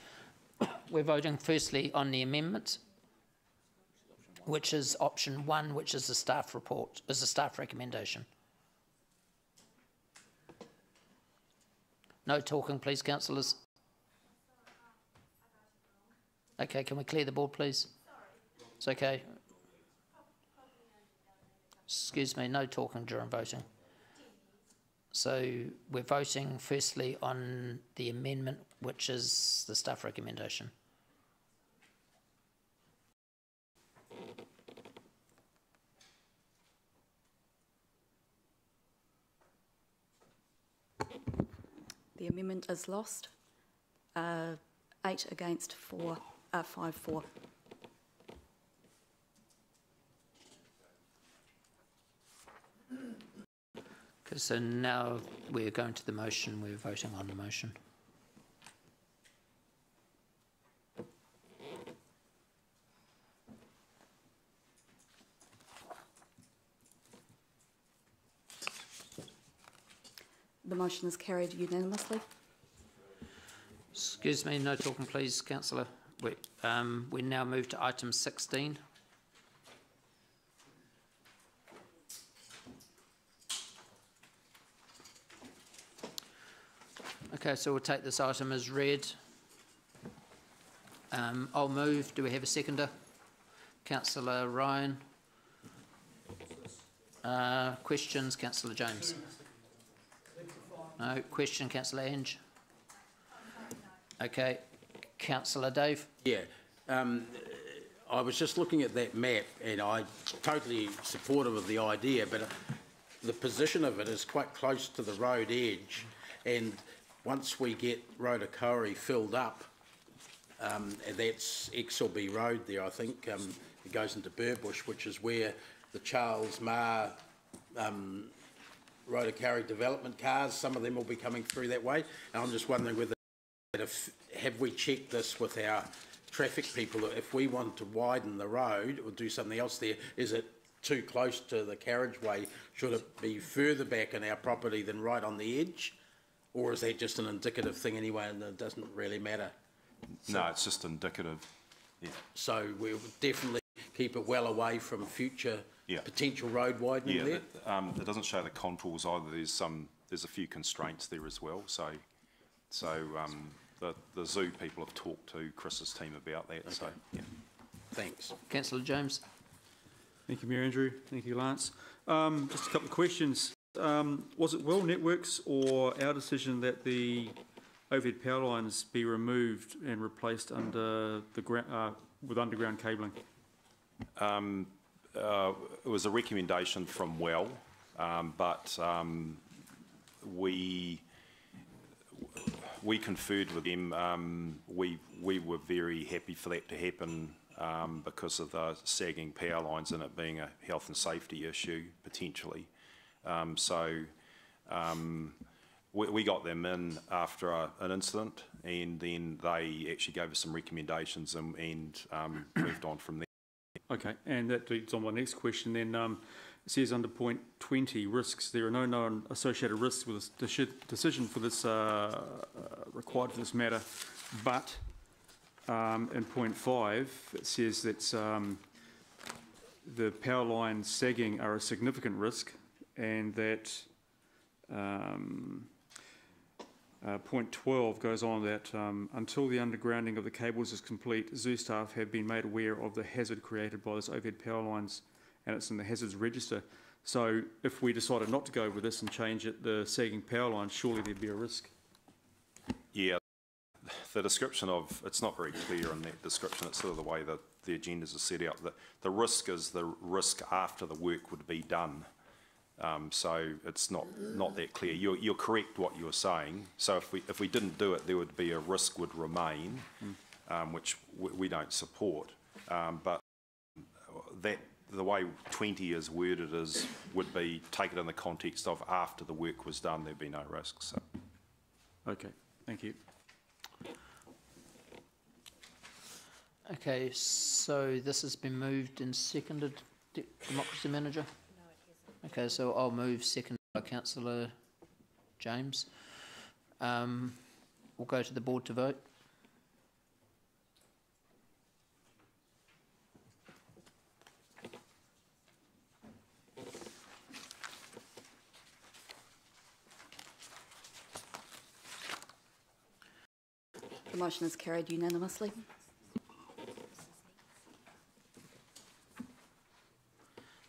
We're voting firstly on the amendment, which is option 1, which is the staff report, is the staff recommendation. No talking, please, councillors. Okay, can we clear the board, please? It's okay. Excuse me, no talking during voting. So we're voting firstly on the amendment, which is the staff recommendation. The amendment is lost. 8 against 5-4. Okay, so now we're going to the motion. We're voting on the motion. The motion is carried unanimously. Excuse me, no talking, please, councillor. We now move to item 16. Okay, so we'll take this item as read. I'll move. Do we have a seconder? Councillor Ryan. Questions, Councillor James? No. Question, Councillor Ange? Okay. Councillor Dave? Yeah. I was just looking at that map and I'm totally supportive of the idea, but the position of it is quite close to the road edge, and once we get Rotokauri filled up, and that's XLB Road there, I think, it goes into Burbush, which is where the Charles Marr Rotokauri development cars, some of them will be coming through that way. And I'm just wondering whether, have we checked this with our traffic people, that if we want to widen the road or do something else there, is it too close to the carriageway? Should it be further back in our property than right on the edge? Or is that just an indicative thing anyway and it doesn't really matter? No, it's just indicative. Yeah. So we'll definitely keep it well away from future potential road widening there? It doesn't show the contours either. There's a few constraints there as well. So the zoo people have talked to Chris's team about that. Okay. So yeah. Thanks. Councillor James. Thank you, Mayor Andrew. Thank you, Lance. Just a couple of questions. Was it Well Networks or our decision that the overhead power lines be removed and replaced under the with underground cabling? It was a recommendation from Well, but we conferred with them. We were very happy for that to happen because of the sagging power lines and it being a health and safety issue potentially. We got them in after an incident, and then they actually gave us some recommendations and moved on from there. Okay, and that leads on my next question then. It says under point 20, risks. There are no known associated risks with this decision for this required for this matter, but in point 5 it says that the power lines sagging are a significant risk, and that point 12 goes on that until the undergrounding of the cables is complete, zoo staff have been made aware of the hazard created by this overhead power lines, and it's in the hazards register. So if we decided not to go with this and change it, the sagging power lines, surely there'd be a risk. Yeah, the description of, it's not very clear in that description. It's sort of the way that the agendas are set out. The risk is the risk after the work would be done. So it's not that clear. You're correct what you're saying. So if we didn't do it, there would be a risk would remain, which we don't support. But that the way 20 is worded would be take it in the context of after the work was done, there'd be no risk. So. Okay, thank you. Okay, so this has been moved and seconded, Democracy Manager? No, it hasn't. Okay, so I'll move seconded by Councillor James. We'll go to the board to vote. The motion is carried unanimously.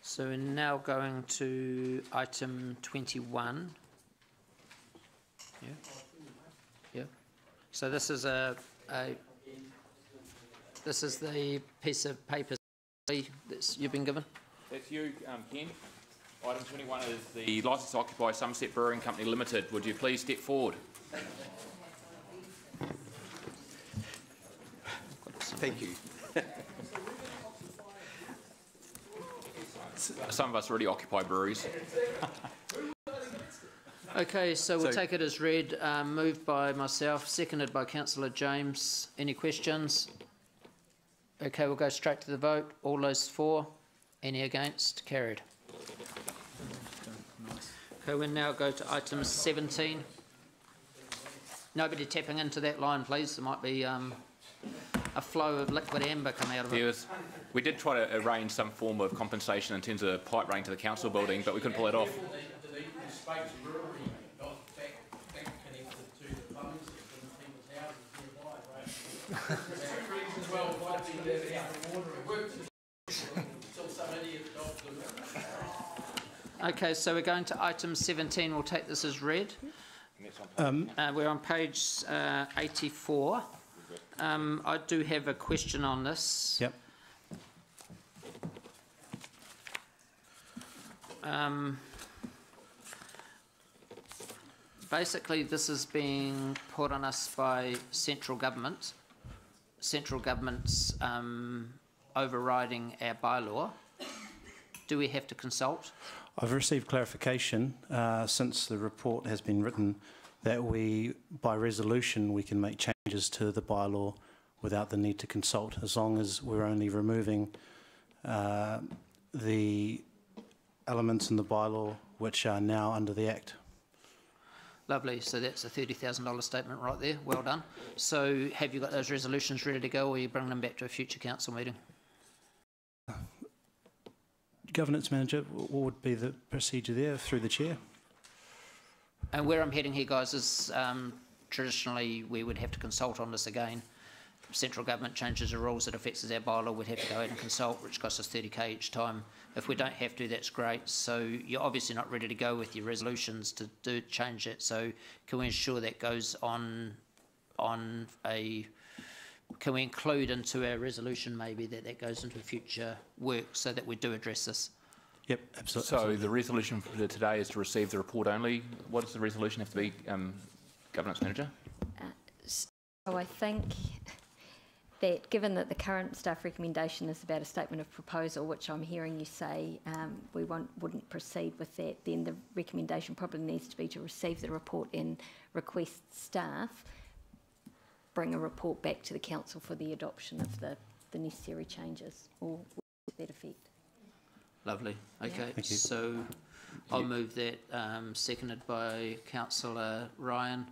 So we're now going to item 21. Yeah. So this is this is the piece of paper that you've been given. That's you, Ken. Item 21 is the licence to occupy Somerset Brewing Company Limited. Would you please step forward? Thank you. Some of us already occupy breweries. Okay, so we'll take it as read. Moved by myself, seconded by Councillor James. Any questions? Okay, we'll go straight to the vote. All those for? Any against? Carried. Okay, we'll now go to item 17. Nobody tapping into that line, please. There might be a flow of liquid amber coming out of it. We did try to arrange some form of compensation in terms of pipe running to the council building, but we couldn't pull it off. Okay, so we're going to item 17. We'll take this as read. We're on page 84. I do have a question on this. Yep. Basically, this is being put on us by central government. Central government's overriding our bylaw. Do we have to consult? I've received clarification since the report has been written that by resolution, we can make changes to the bylaw without the need to consult, as long as we're only removing the elements in the bylaw which are now under the Act. Lovely. So that's a $30,000 statement right there. Well done. So have you got those resolutions ready to go, or are you bringing them back to a future council meeting? Governance Manager, what would be the procedure there through the Chair? And where I'm heading here, guys, is traditionally we would have to consult on this again. Central government changes the rules that affects our bylaw, we'd have to go ahead and consult, which costs us 30k each time. If we don't have to, that's great. So you're obviously not ready to go with your resolutions to change it. So can we ensure that goes on a... Can we include into our resolution maybe that goes into future work so that we do address this? Yep, absolutely. So the resolution for today is to receive the report only. What does the resolution have to be, Governance Manager? So I think that given that the current staff recommendation is about a statement of proposal, which I'm hearing you say we wouldn't proceed with that, then the recommendation probably needs to be to receive the report and request staff bring a report back to the council for the adoption of the necessary changes or to that effect. Lovely. Okay, yeah. So I'll move that, seconded by Councillor Ryan.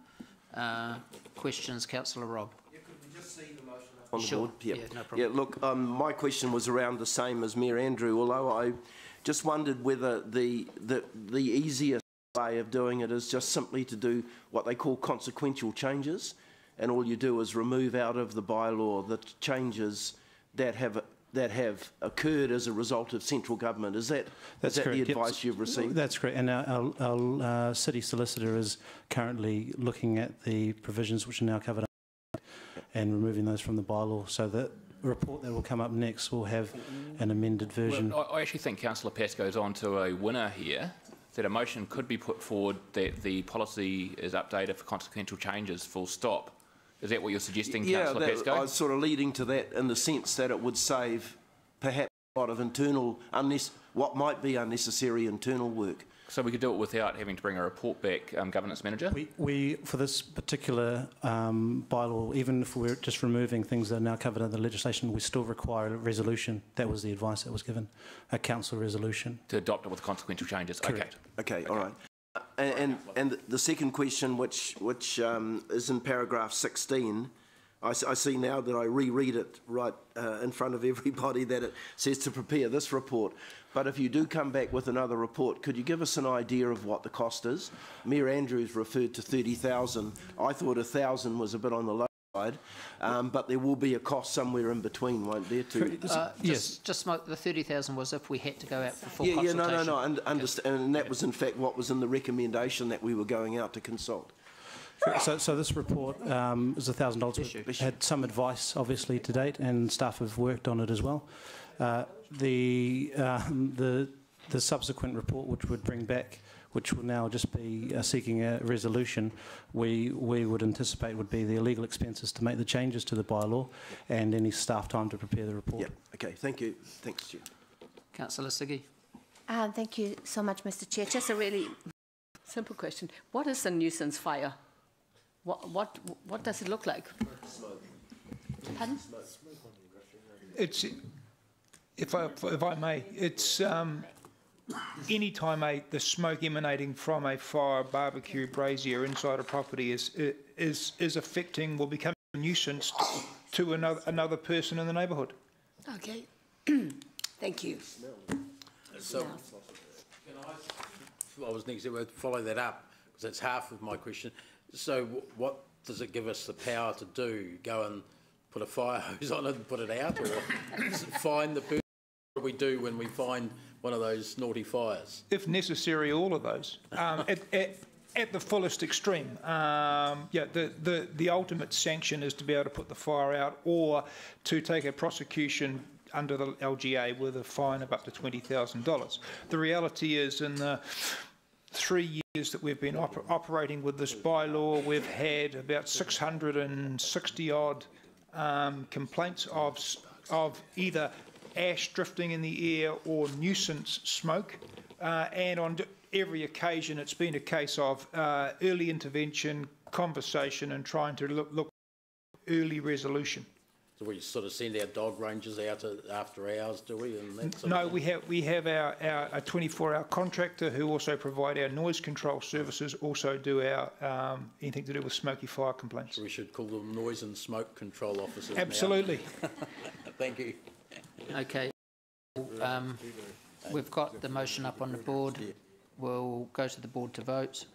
Questions, Councillor Robb? Yeah, could we just see the motion up on the board? Yeah. Yeah, no problem. Yeah, look, my question was around the same as Mayor Andrew, although I Just wondered whether the easiest way of doing it is just simply to do what they call consequential changes, and all you do is remove out of the bylaw the changes that have occurred as a result of central government. Is that the advice you've received? That's correct. And our city solicitor is currently looking at the provisions which are now covered and removing those from the bylaw. So the report that will come up next will have an amended version. Well, I actually think Councillor Pass goes on to a winner here, that a motion could be put forward that the policy is updated for consequential changes, full stop. Is that what you're suggesting, Councillor Pascoe? I was sort of leading to that in the sense that it would save perhaps a lot of what might be unnecessary internal work. So we could do it without having to bring a report back, Governance Manager? We for this particular bylaw, even if we're just removing things that are now covered under the legislation, we still require a resolution. That was the advice that was given, a council resolution. To adopt it with consequential changes? Correct. Okay, all right. And the second question, which is in paragraph 16, I see now that I reread it right in front of everybody that it says to prepare this report. But if you do come back with another report, could you give us an idea of what the cost is? Mayor Andrews referred to 30,000. I thought 1,000 was a bit on the low side, but there will be a cost somewhere in between, won't there? Yes. Just the 30,000 was if we had to go out for full consultation. No, I understand, and that was in fact what was in the recommendation that we were going out to consult. So this report is $1,000. We've had some advice, obviously, to date, and staff have worked on it as well. The subsequent report, which would bring back, which will now just be seeking a resolution, we would anticipate would be the legal expenses to make the changes to the bylaw and any staff time to prepare the report. Yeah. Okay. Thank you. Thanks, Chair. Councillor Siggy. Thank you so much, Mr. Chair. Just a really simple question. What is a nuisance fire? What does it look like? Smoke. Pardon? It's, if I may, it's any time the smoke emanating from a fire, barbecue, brazier inside a property is affecting, will become a nuisance to another person in the neighbourhood. Okay. Thank you. So, I was next to follow that up because that's half of my question. So, what does it give us the power to do? Go and put a fire hose on it and put it out, or find the person? What do we do when we find one of those naughty fires? If necessary, all of those. At the fullest extreme. The ultimate sanction is to be able to put the fire out, or to take a prosecution under the LGA with a fine of up to $20,000. The reality is, in the 3 years that we've been operating with this bylaw, we've had about 660 odd complaints of either ash drifting in the air or nuisance smoke, and on every occasion it's been a case of early intervention, conversation, and trying to look early resolution. So we sort of send our dog rangers out after hours, do we? And that No, we have our 24-hour contractor who also provide our noise control services, also do our anything to do with smoky fire complaints. So we should call them noise and smoke control officers. Absolutely. Thank you. Okay. We've got the motion up on the board. We'll go to the board to vote.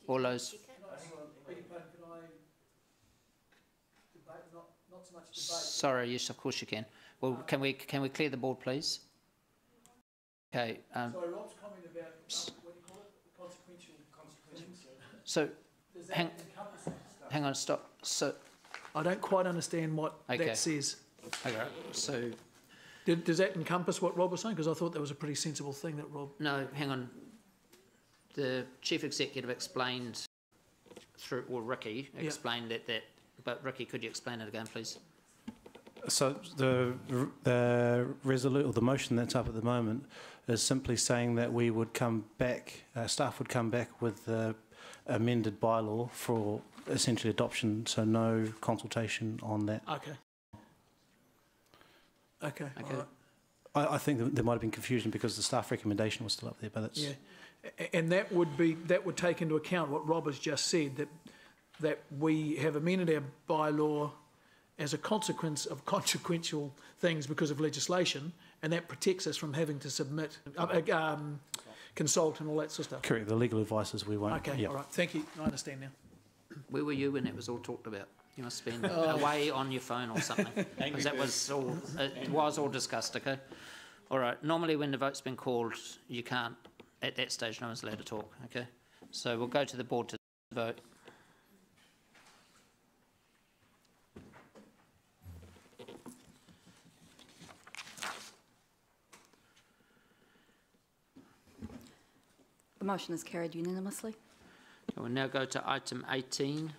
All those. Sorry, yes, of course you can. Well, can we clear the board, please? Okay. Sorry, Rob's comment about what do you call it? Consequential. So, hang on, stop. So, I don't quite understand what that says. Okay. So, does that encompass what Rob was saying? Because I thought that was a pretty sensible thing that Rob. No, hang on. The chief executive explained through, or Ricky explained that. But Ricky, could you explain it again, please? So the motion that's up at the moment is simply saying that we would come back, staff would come back with the amended bylaw for essentially adoption, so no consultation on that. Okay. I think there might have been confusion because the staff recommendation was still up there, but it's... Yeah, and that would take into account what Rob has just said, that we have amended our bylaw as a consequence of consequential things because of legislation, and that protects us from having to submit, consult and all that sort of stuff. Correct. The legal advice is we won't. Okay, Yep. all right. Thank you. I understand now. Where were you when it was all talked about? You must have been away on your phone or something. Because that was all, it was all discussed, okay? All right. Normally when the vote's been called, you can't, at that stage, no one's allowed to talk, okay? So we'll go to the board to vote. The motion is carried unanimously. We'll now go to item 18.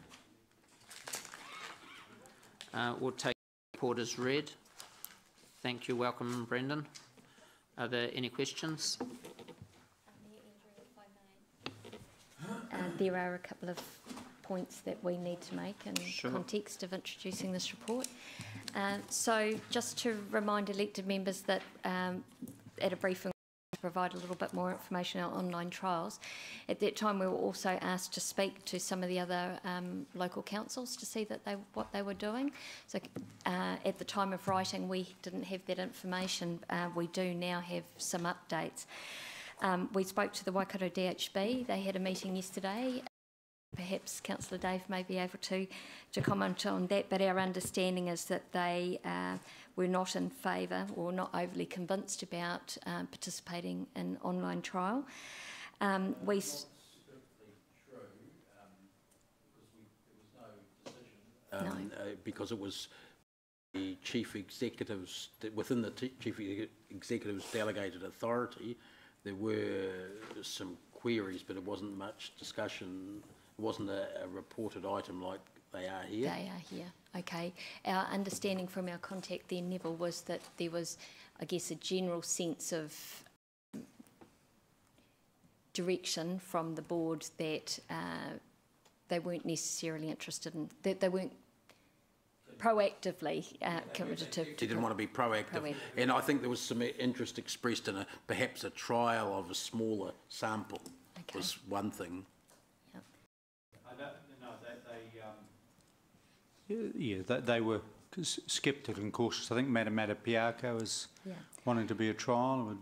We'll take the report as read. Thank you. Welcome, Brendan. Are there any questions? There are a couple of points that we need to make in Sure. context of introducing this report. So just to remind elected members that at a briefing to provide a little bit more information on online trials. At that time we were also asked to speak to some of the other local councils to see that what they were doing. So at the time of writing we didn't have that information. We do now have some updates. We spoke to the Waikato DHB. They had a meeting yesterday. Perhaps Councillor Dave may be able to comment on that, but our understanding is that they were not in favour or not overly convinced about participating in online trial. Because it was the chief executive's, within the chief executive's delegated authority, there were some queries, but it wasn't much discussion. It wasn't a reported item like they are here. They are here, okay. Our understanding from our contact there, Neville, was that there was, I guess, a general sense of direction from the board that they weren't necessarily interested in, that they weren't proactively committed to. They didn't want to be proactive. And I think there was some interest expressed in perhaps a trial of a smaller sample. Okay. Was one thing. They were sceptical and cautious. I think Matamata Piako is wanting to be a trial.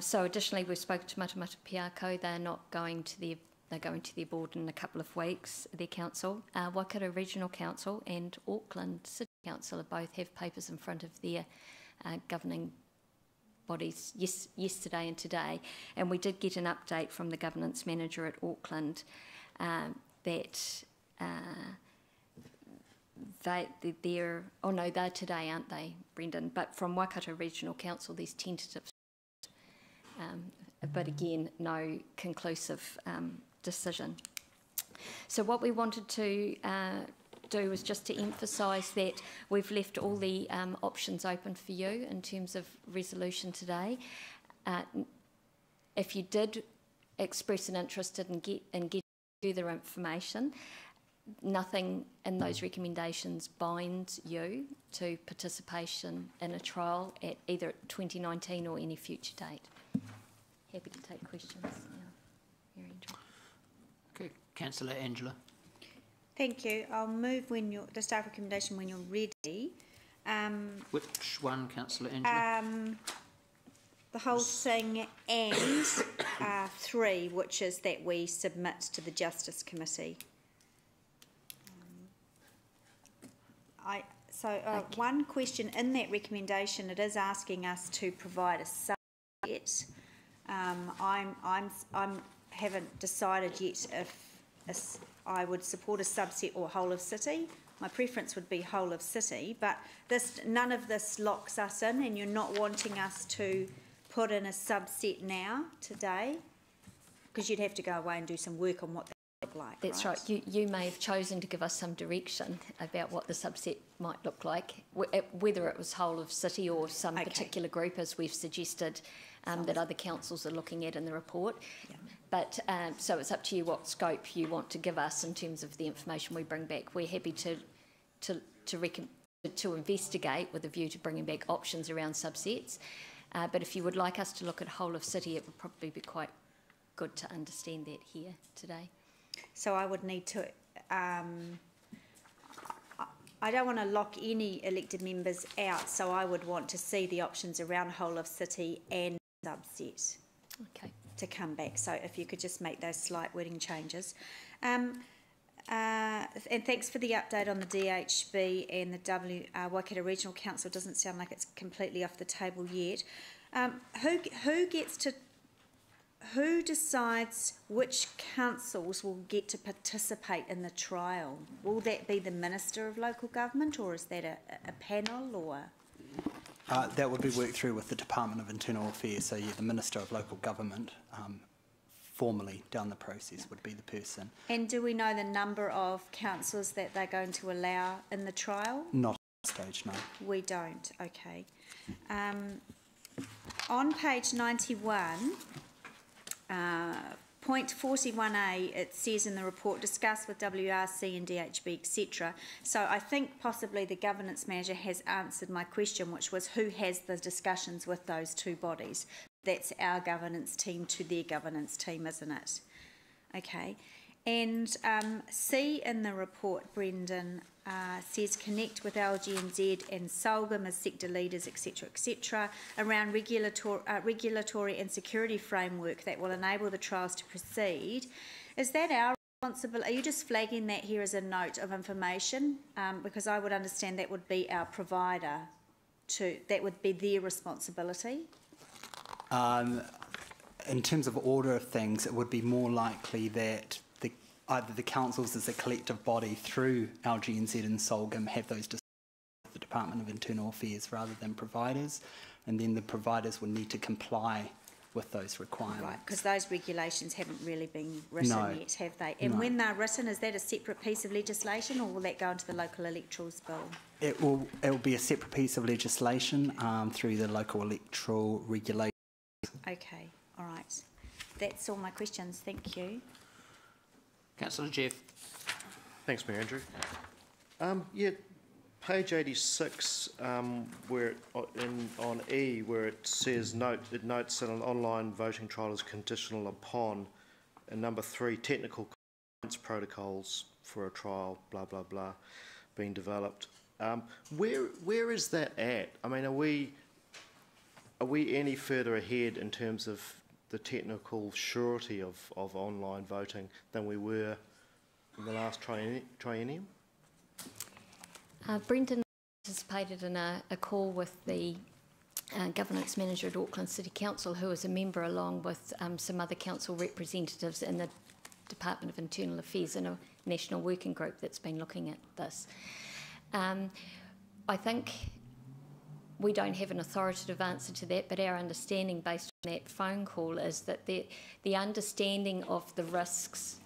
So additionally, we spoke to Matamata Piako. They're not going to their. They're going to their board in a couple of weeks, their council. Waikato Regional Council and Auckland City Council both have papers in front of their governing bodies yesterday and today. And we did get an update from the governance manager at Auckland that they're today, aren't they, Brendan? But from Waikato Regional Council, there's tentative, but again, no conclusive decision. So what we wanted to do was just to emphasise that we've left all the options open for you in terms of resolution today. If you did express an interest in getting further information, nothing in those recommendations binds you to participation in a trial at either 2019 or any future date. Happy to take questions now. Okay, Councillor Angela. Thank you. I'll move when you're, the staff recommendation when you're ready. Which one, Councillor Angela? The whole thing and 3, which is that we submit to the Justice Committee. One question in that recommendation, it is asking us to provide a subset. I haven't decided yet if I would support a subset or whole of city. My preference would be whole of city, but none of this locks us in, and you're not wanting us to put in a subset now today, because you'd have to go away and do some work on what that would look like. That's right. You may have chosen to give us some direction about what the subset might look like, whether it was whole of city or some particular group, as we've suggested, that other councils are looking at in the report. Yeah. But so it's up to you what scope you want to give us in terms of the information we bring back. We're happy to investigate with a view to bringing back options around subsets. But if you would like us to look at whole of city, it would probably be quite good to understand that here today. So I would need to, I don't want to lock any elected members out, so I would want to see the options around whole of city and subset. Okay. To come back. So if you could just make those slight wording changes. And thanks for the update on the DHB and the Waikato Regional Council. Doesn't sound like it's completely off the table yet. Who decides which councils will get to participate in the trial? Will that be the Minister of Local Government, or is that a panel, or? That would be worked through with the Department of Internal Affairs. So yeah, the Minister of Local Government, formally down the process, would be the person. And do we know the number of councillors that they're going to allow in the trial? Not at this stage, no. We don't, okay. On page 91, point 41A, it says in the report, discuss with WRC and DHB, etc. So I think possibly the governance manager has answered my question, which was who has the discussions with those two bodies. That's our governance team to their governance team, isn't it? Okay. And C in the report, Brendan, says connect with LGNZ and SOLGAM as sector leaders, etc., around regulatory and security framework that will enable the trials to proceed. Is that our responsibility? Are you just flagging that here as a note of information? Because I would understand that would be our provider, that would be their responsibility. In terms of order of things, it would be more likely that either the councils as a collective body through LGNZ and SOLGAM have those discussions with the Department of Internal Affairs rather than providers, and then the providers would need to comply with those requirements. Right, because those regulations haven't really been written yet, have they? And when they're written, is that a separate piece of legislation, or will that go into the local electorals bill? It will be a separate piece of legislation through the local electoral regulations. Okay, all right. That's all my questions. Thank you. Councillor Jeff. Thanks, Mayor Andrew. Yeah, page 86, where on E, where it says it notes that an online voting trial is conditional upon, and number 3, technical compliance protocols for a trial, blah blah blah, being developed. Where is that at? I mean, are we any further ahead in terms of the technical surety of online voting than we were in the last triennium? Brendan participated in a call with the governance manager at Auckland City Council, who is a member along with some other council representatives in the Department of Internal Affairs in a national working group that's been looking at this. I think we don't have an authoritative answer to that, but our understanding based on that phone call is that the understanding of the risks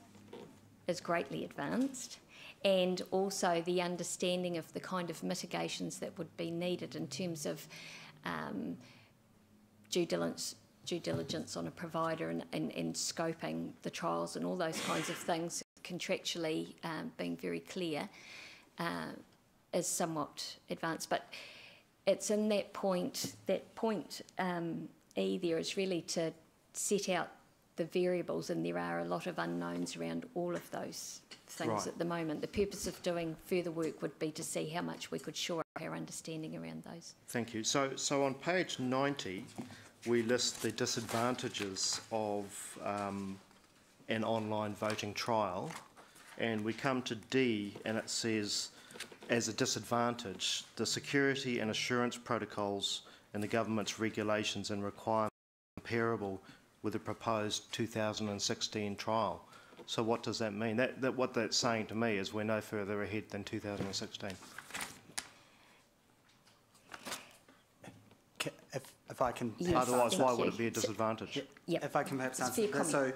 is greatly advanced, and also the understanding of the kind of mitigations that would be needed in terms of due diligence on a provider and scoping the trials and all those kinds of things, contractually being very clear, is somewhat advanced. But it's in that point E there is really to set out the variables, and there are a lot of unknowns around all of those things at the moment. The purpose of doing further work would be to see how much we could shore up our understanding around those. Thank you. So on page 90, we list the disadvantages of an online voting trial, and we come to D, and it says, as a disadvantage, the security and assurance protocols in the government's regulations and requirements are comparable with the proposed 2016 trial. So what does that mean? What that's saying to me is we're no further ahead than 2016. If I can... Yes, otherwise, why would it be a disadvantage? Yep. If I can perhaps answer that. So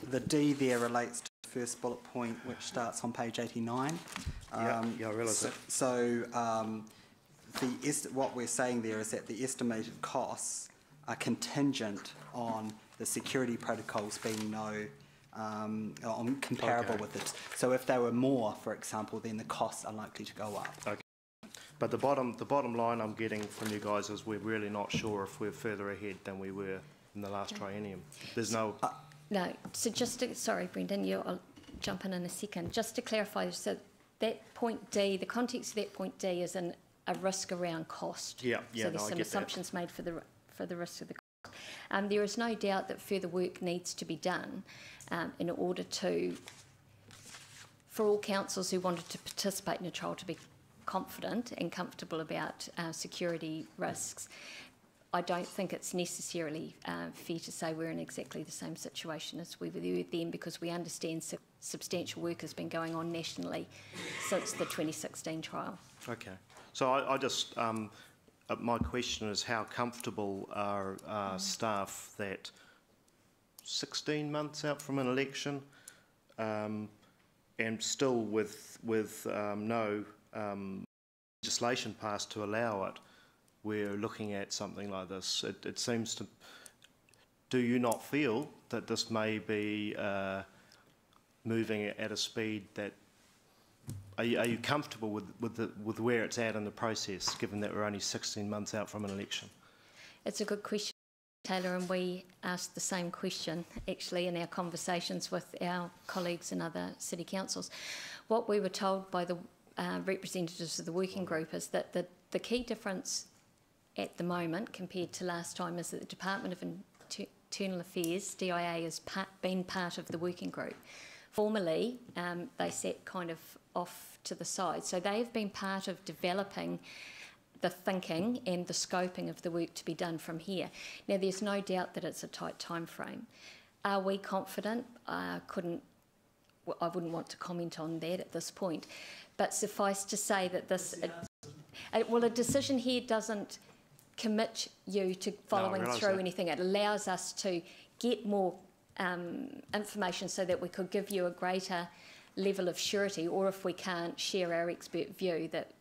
the D there relates to the first bullet point, which starts on page 89. Yeah, I realise that. So what we're saying there is that the estimated costs are contingent on the security protocols being comparable with it. So if they were more, for example, then the costs are likely to go up. Okay. But the bottom line I'm getting from you guys is we're really not sure if we're further ahead than we were in the last triennium. There's no... No, so just to, sorry Brendan, I'll jump in a second. Just to clarify, so that point D, the context of that point D is a risk around cost. Yeah, So there's some assumptions made for the risk of the cost. There is no doubt that further work needs to be done in order for all councils who wanted to participate in a trial to be confident and comfortable about security risks. I don't think it's necessarily fair to say we're in exactly the same situation as we were then, because we understand substantial work has been going on nationally since the 2016 trial. Okay. So I just, my question is, how comfortable are staff that 16 months out from an election and still with no legislation passed to allow it, we're looking at something like this? It seems to... Do you not feel that this may be moving at a speed that... Are you comfortable with where it's at in the process, given that we're only 16 months out from an election? It's a good question, Taylor, and we asked the same question actually in our conversations with our colleagues in other city councils. What we were told by the representatives of the working group is that the key difference at the moment compared to last time is that the Department of Internal Affairs, DIA, has been part of the working group. Formerly, they sat kind of off to the side. So they've been part of developing the thinking and the scoping of the work to be done from here. Now, there's no doubt that it's a tight time frame. Are we confident? I wouldn't want to comment on that at this point. But suffice to say that this... a decision here doesn't commit you to following through anything. It allows us to get more information so that we could give you a greater level of surety, or if we can't, share our expert view that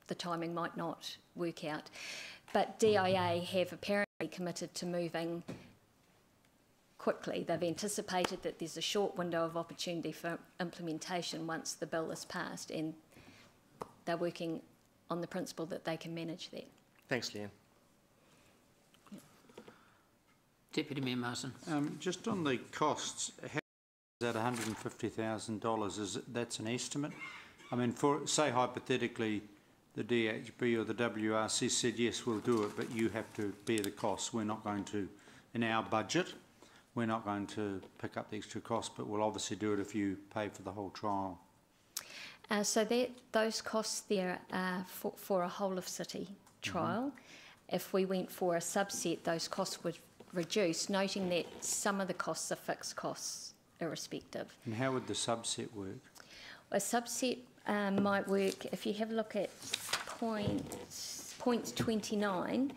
the timing might not work out. But DIA have apparently committed to moving quickly. They've anticipated that there's a short window of opportunity for implementation once the bill is passed, and they're working on the principle that they can manage that. Thanks, Leanne. Deputy Mayor Martin. Just on the costs, how is that $150,000? That's an estimate? I mean, for say hypothetically, the DHB or the WRC said yes, we'll do it, but you have to bear the costs. We're not going to, in our budget, we're not going to pick up the extra costs, but we'll obviously do it if you pay for the whole trial. So those costs there are for a whole of city trial. If we went for a subset, those costs would reduce, noting that some of the costs are fixed costs irrespective. And how would the subset work? A subset might work, if you have a look at point 29,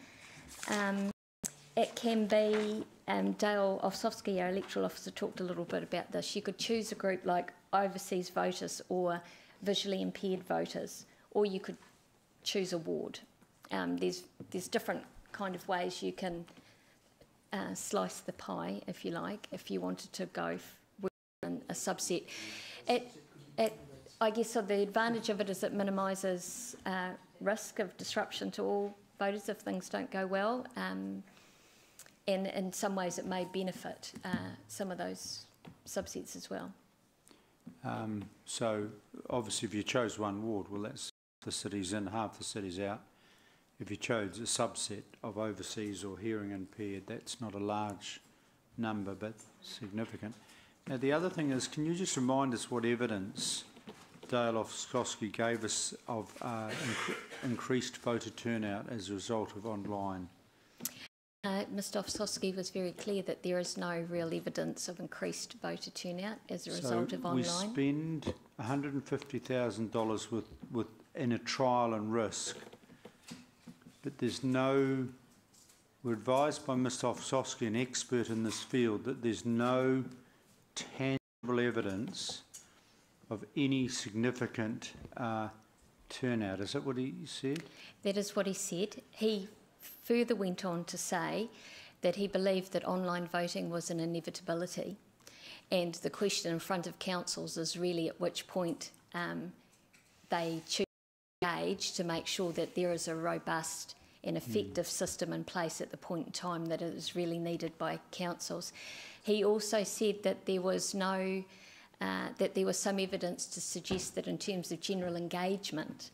it can be, Dale Ofsovsky, our electoral officer, talked a little bit about this. You could choose a group like overseas voters or visually impaired voters, or you could choose a ward. There's different kind of ways you can slice the pie, if you like, if you wanted to go with a subset. I guess the advantage of it is it minimises risk of disruption to all voters if things don't go well, and in some ways it may benefit some of those subsets as well. So obviously if you chose one ward, well, that's the city's in, half the city's out. If you chose a subset of overseas or hearing impaired, that's not a large number but significant. Now the other thing is, can you just remind us what evidence Dale Ofsovsky gave us of increased voter turnout as a result of online? Mr Ofsovsky was very clear that there is no real evidence of increased voter turnout as a result of online. We spend $150,000 in a trial and risk, but there's no... We're advised by Mr Ofsovsky, an expert in this field, that there's no tangible evidence of any significant turnout. Is that what he said? That is what he said. He further went on to say that he believed that online voting was an inevitability, and the question in front of councils is really at which point they choose to engage to make sure that there is a robust and effective system in place at the point in time that it is really needed by councils. He also said that there was no that there was some evidence to suggest that in terms of general engagement,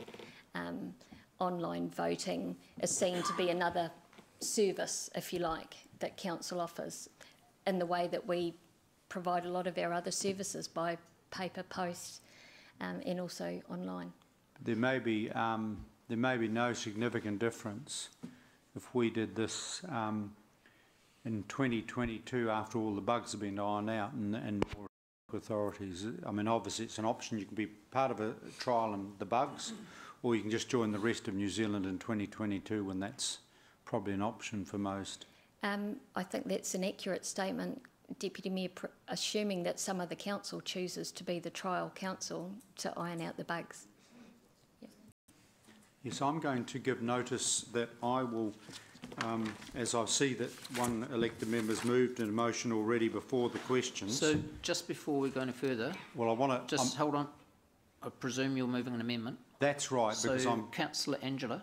online voting is seen to be another service, if you like, that council offers in the way that we provide a lot of our other services by paper, post, and also online. There may be no significant difference if we did this in 2022 after all the bugs have been ironed out and more authorities. I mean, obviously it's an option. You can be part of a trial and the bugs, or you can just join the rest of New Zealand in 2022 when that's probably an option for most. I think that's an accurate statement, Deputy Mayor, assuming that some of the council chooses to be the trial council to iron out the bugs. Yeah. Yes, I'm going to give notice that I will, as I see that one elected member's moved in a motion already before the questions. So just before we go any further, well, I want to just hold on. I presume you're moving an amendment. That's right, so because I'm Councillor Angela.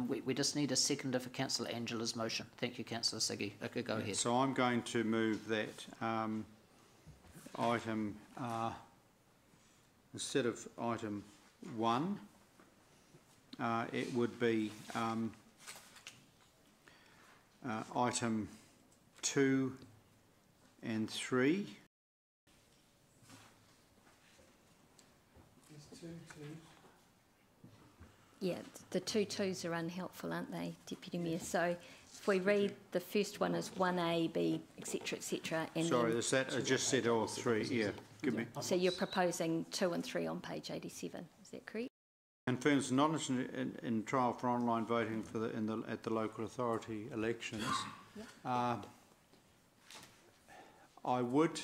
We just need a seconder for Councillor Angela's motion. Thank you, Councillor Siggy. Okay, go ahead. So I'm going to move that item, instead of item 1, it would be item 2 and 3. Yeah, the 2 twos are unhelpful, aren't they, Deputy Mayor? So if we read the first one as 1A, B, etc., and sorry, is that I just said all 3? Yeah, give me. So you're proposing 2 and 3 on page 87. Is that correct? Confirms knowledge in trial for online voting for at the local authority elections. I would,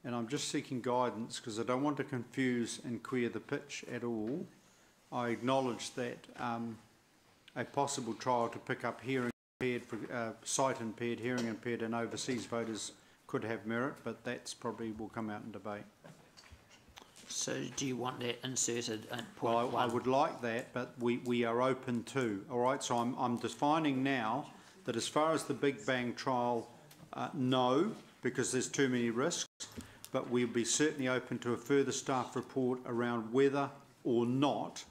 and I'm just seeking guidance because I don't want to confuse and queer the pitch at all. I acknowledge that a possible trial to pick up hearing impaired, sight impaired, hearing impaired and overseas voters could have merit, but that's probably will come out in debate. So do you want that inserted at point well, 1? I would like that, but we are open to. All right, so I'm defining now that as far as the Big Bang trial, no, because there's too many risks, but we'll be certainly open to a further staff report around whether or not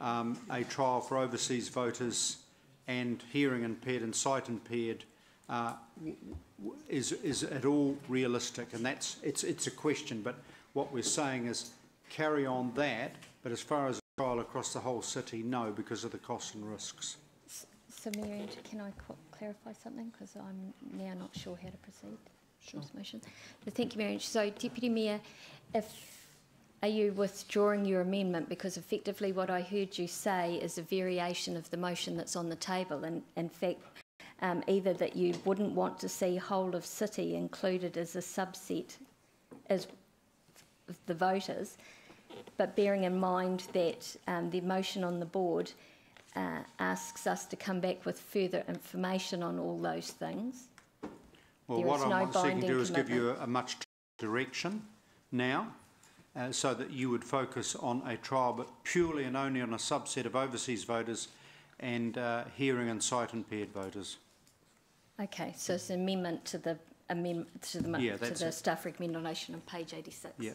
a trial for overseas voters and hearing impaired and sight impaired is at all realistic, and it's a question. But what we're saying is carry on that, but as far as a trial across the whole city, no, because of the costs and risks. So, Mary, can I clarify something? Because I'm now not sure how to proceed. Sure. Motion. Thank you, Mary. So, Deputy Mayor, are you withdrawing your amendment? Because effectively what I heard you say is a variation of the motion that's on the table, and in fact, either that you wouldn't want to see whole of city included as a subset as the voters, but bearing in mind that the motion on the board asks us to come back with further information on all those things. Well, what I'm seeking to do is give you a much direction now, so that you would focus on a trial, but purely and only on a subset of overseas voters and hearing and sight impaired voters. Okay, so it's an amendment to the staff recommendation on page 86. Yeah.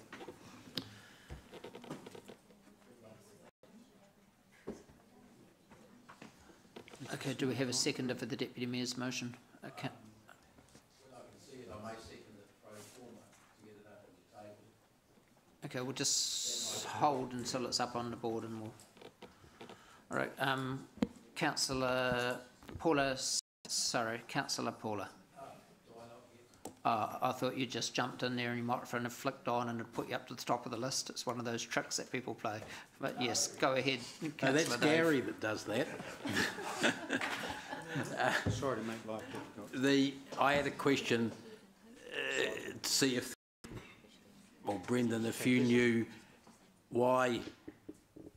Okay, do we have a seconder for the Deputy Mayor's motion? Okay. Okay, we'll just hold until it's up on the board and we'll... All right, Councillor Paula, Councillor Paula. I thought you just jumped in there and your microphone had flicked on and had put you up to the top of the list. It's one of those tricks that people play. But yes, go ahead, Councillor That's Dave. Gary that does that. Sorry to make life difficult. I had a question to see if, well, Brendan, if you knew why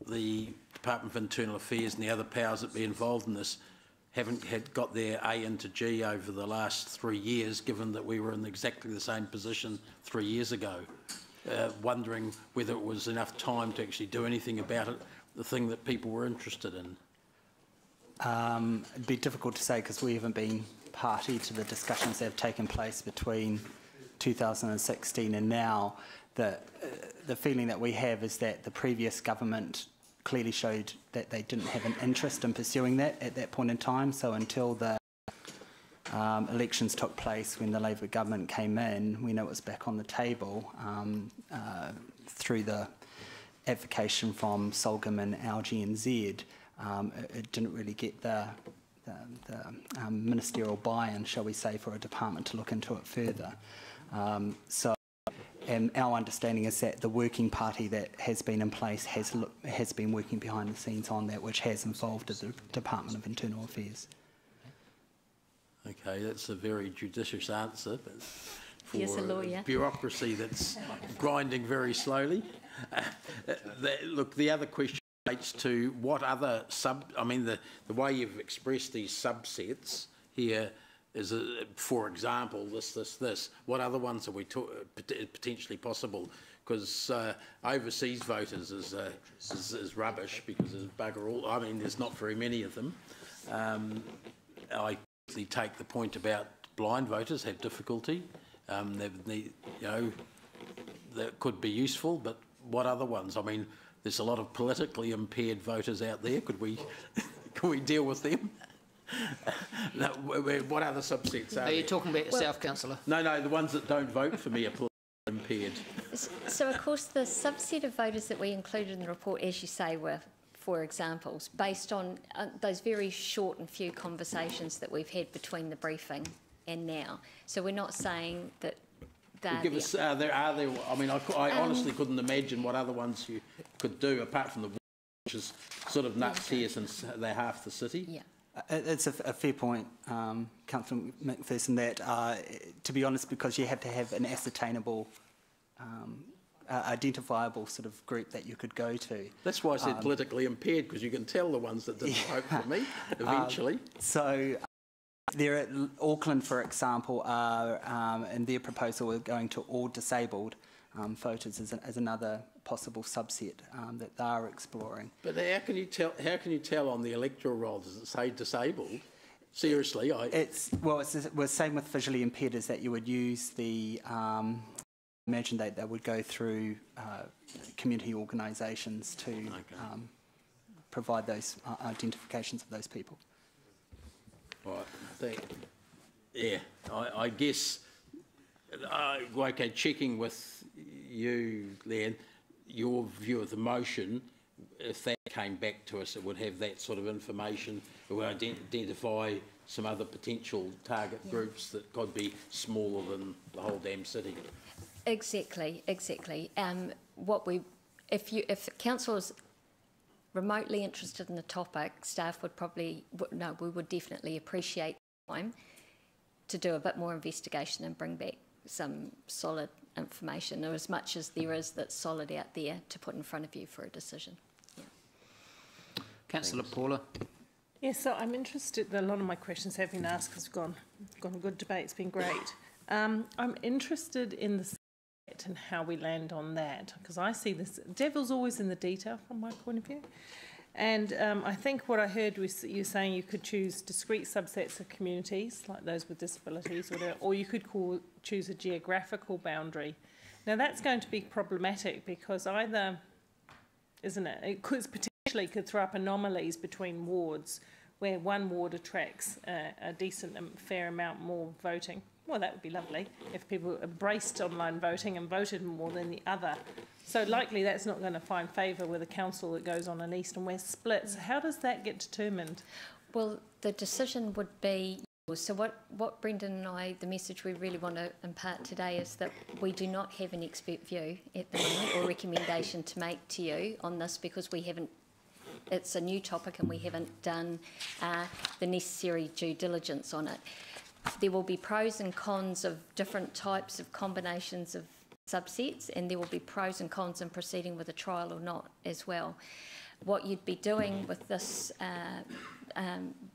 the Department of Internal Affairs and the other powers that be involved in this haven't got their A into G over the last 3 years, given that we were in exactly the same position 3 years ago. Wondering whether it was enough time to actually do anything about it, the thing that people were interested in. It'd be difficult to say because we haven't been party to the discussions that have taken place between 2016 and now, the feeling that we have is that the previous government clearly showed that they didn't have an interest in pursuing that at that point in time. So until the elections took place when the Labour government came in, we know it was back on the table through the advocation from Solgam and LGNZ. It didn't really get the ministerial buy-in, shall we say, for a department to look into it further. And our understanding is that the working party that has been in place has been working behind the scenes on that, which has involved the Department of Internal Affairs. Okay, that's a very judicious answer, but for yes, a lawyer. Bureaucracy that's grinding very slowly. Look, the other question relates to what other the way you've expressed these subsets here is, for example, this. What other ones are we potentially possible? Because overseas voters is rubbish because there's bugger all. I mean, there's not very many of them. I take the point about blind voters have difficulty. That could be useful, but what other ones? I mean, there's a lot of politically impaired voters out there. Could we deal with them? No, what other subsets are you talking about yourself, Councillor? No, the ones that don't vote for me are politically impaired. So, of course, the subset of voters that we included in the report, as you say, were, for examples, based on those very short and few conversations that we've had between the briefing and now. So we're not saying that Give us, are there? I mean, I honestly couldn't imagine what other ones you could do apart from the which is sort of nuts here since they're half the city. Yeah. It's a fair point, Councillor McPherson, that, to be honest, because you have to have an ascertainable, identifiable sort of group that you could go to. That's why I said politically impaired, because you can tell the ones that didn't vote for me eventually. There, Auckland, for example, are in their proposal are going to all disabled voters as another possible subset that they are exploring. But how can you tell on the electoral roll? Does it say disabled? Seriously, it's the same with visually impaired, is that you would use the imagine that they would go through community organisations to provide those identifications of those people. Right. I guess. Okay, checking with you, Leanne, your view of the motion, if that came back to us, it would have that sort of information. It would identify some other potential target groups that could be smaller than the whole damn city. Exactly. If council is remotely interested in the topic, staff would we would definitely appreciate time to do a bit more investigation and bring back some solid information, or as much as there is that's solid out there to put in front of you for a decision. Yeah. Councillor Paula. Yes, so I'm interested, a lot of my questions have been asked because we've gone a good debate, it's been great. I'm interested in the set and how we land on that, because I see this, devil's always in the detail from my point of view. And I think what I heard was you saying you could choose discrete subsets of communities, like those with disabilities, or you could choose a geographical boundary. Now that's going to be problematic because either, isn't it? It potentially could throw up anomalies between wards where one ward attracts a decent and fair amount more voting. Well, that would be lovely if people embraced online voting and voted more than the other. So likely that's not going to find favour with a council that goes on an east and west split. So how does that get determined? Well, the decision would be yours. So what Brendan and I, the message we really want to impart today is that we do not have an expert view at the moment or recommendation to make to you on this, because we haven't, it's a new topic and we haven't done the necessary due diligence on it. There will be pros and cons of different types of combinations of subsets, and there will be pros and cons in proceeding with a trial or not as well. What you'd be doing with this,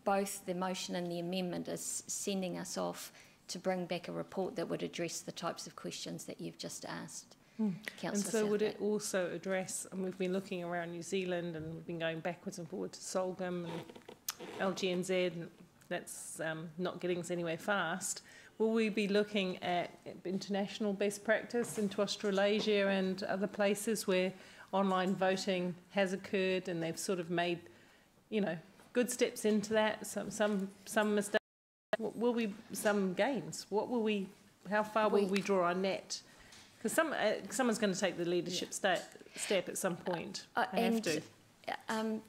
both the motion and the amendment, is sending us off to bring back a report that would address the types of questions that you've just asked. And so would it also address, and we've been looking around New Zealand and we've been going backwards and forwards to Solgam and LGNZ, and that's not getting us anywhere fast. will we be looking at international best practice into Australasia and other places where online voting has occurred and they've sort of made, you know, good steps into that, some mistakes? Will we some gains? What will we? How far will we draw our net? Because someone's going to take the leadership step at some point. They have to.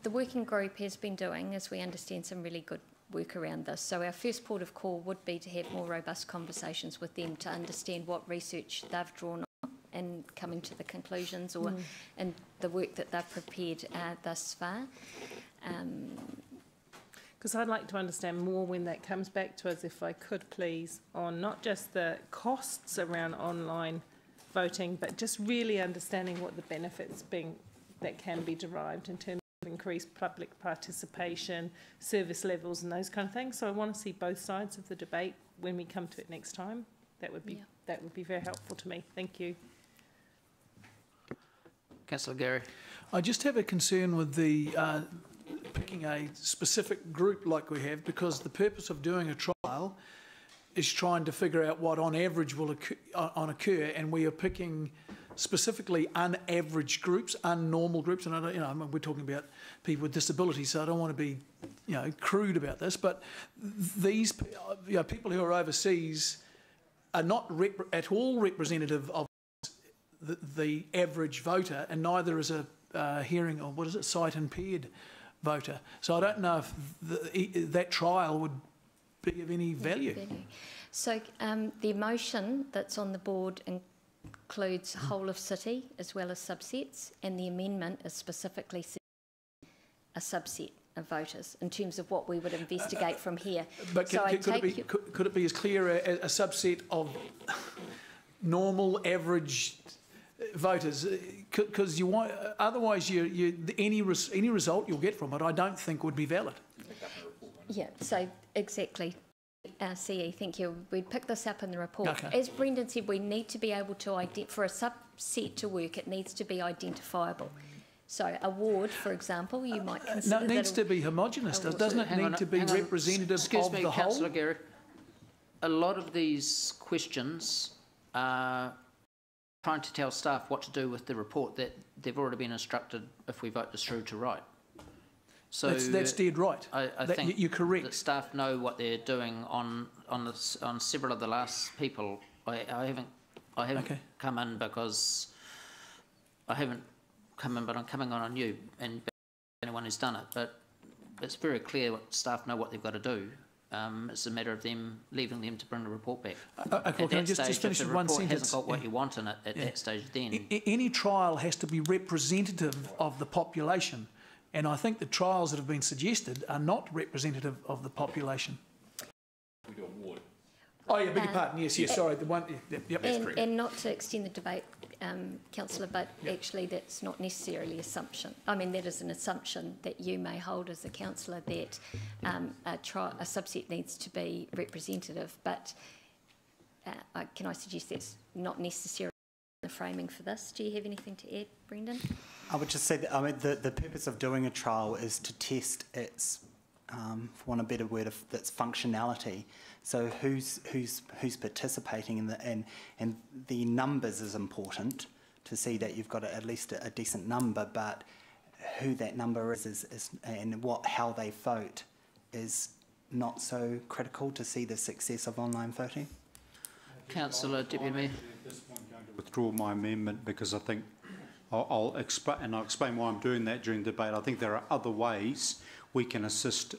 The working group has been doing, as we understand, some really good work around this. So our first port of call would be to have more robust conversations with them to understand what research they've drawn on and coming to the conclusions or and the work that they've prepared thus far. Because I'd like to understand more when that comes back to us, if I could please, on not just the costs around online voting, but just really understanding what the benefits that can be derived in terms of increased public participation, service levels and those kind of things. So I want to see both sides of the debate when we come to it next time. That would be very helpful to me. Thank you. Councillor Gary. I just have a concern with the picking a specific group like we have, because the purpose of doing a trial is trying to figure out what on average will occur, and we are picking specifically unaverage groups, unnormal groups, and I don't, you know, we're talking about people with disabilities, so I don't want to be, you know, crude about this, but these, you know, people who are overseas are not at all representative of the average voter, and neither is a hearing or sight impaired voter. So I don't know if that trial would be of any value. So the motion that's on the board includes whole of city as well as subsets, and the amendment is specifically a subset of voters in terms of what we would investigate from here. But could it be as clear a subset of normal average voters? Because otherwise any result you'll get from it, I don't think would be valid. Yeah, so exactly. CE, thank you. We'd pick this up in the report. Okay. As Brendan said, we need to be able to, for a subset to work, it needs to be identifiable. So a ward, for example, you might consider it needs to be homogenous, doesn't it? Need to be representative of the whole? Excuse me, Councillor Gary. A lot of these questions are trying to tell staff what to do with the report that they've already been instructed, if we vote this through, to write. So that's dead right. I think you're correct. that staff know what they're doing on several of the last people. I haven't come in because I haven't come in, but I'm coming on you and anyone who's done it. But it's very clear what staff know what they've got to do. It's a matter of them leaving them to bring the report back. Can I just finish with one sentence? If the report hasn't got what you want in it at that stage, then any trial has to be representative of the population. And I think the trials that have been suggested are not representative of the population. We do a ward. Oh, yeah, beg your pardon. Yes, sorry. The one. Yep, that's correct. And not to extend the debate, Councillor, but actually that's not necessarily assumption. I mean, that is an assumption that you may hold as a councillor that a subset needs to be representative. But can I suggest that's not necessarily the framing for this? Do you have anything to add, Brendan? I would just say that the purpose of doing a trial is to test its, for want of a better word, of its functionality. So who's participating in and the numbers is important to see that you've got at least a decent number, but who that number is and how they vote is not so critical to see the success of online voting. Councillor Deputy Mayor. At this point, I'm going to withdraw my amendment because I think I'll explain why I'm doing that during the debate. I think there are other ways we can assist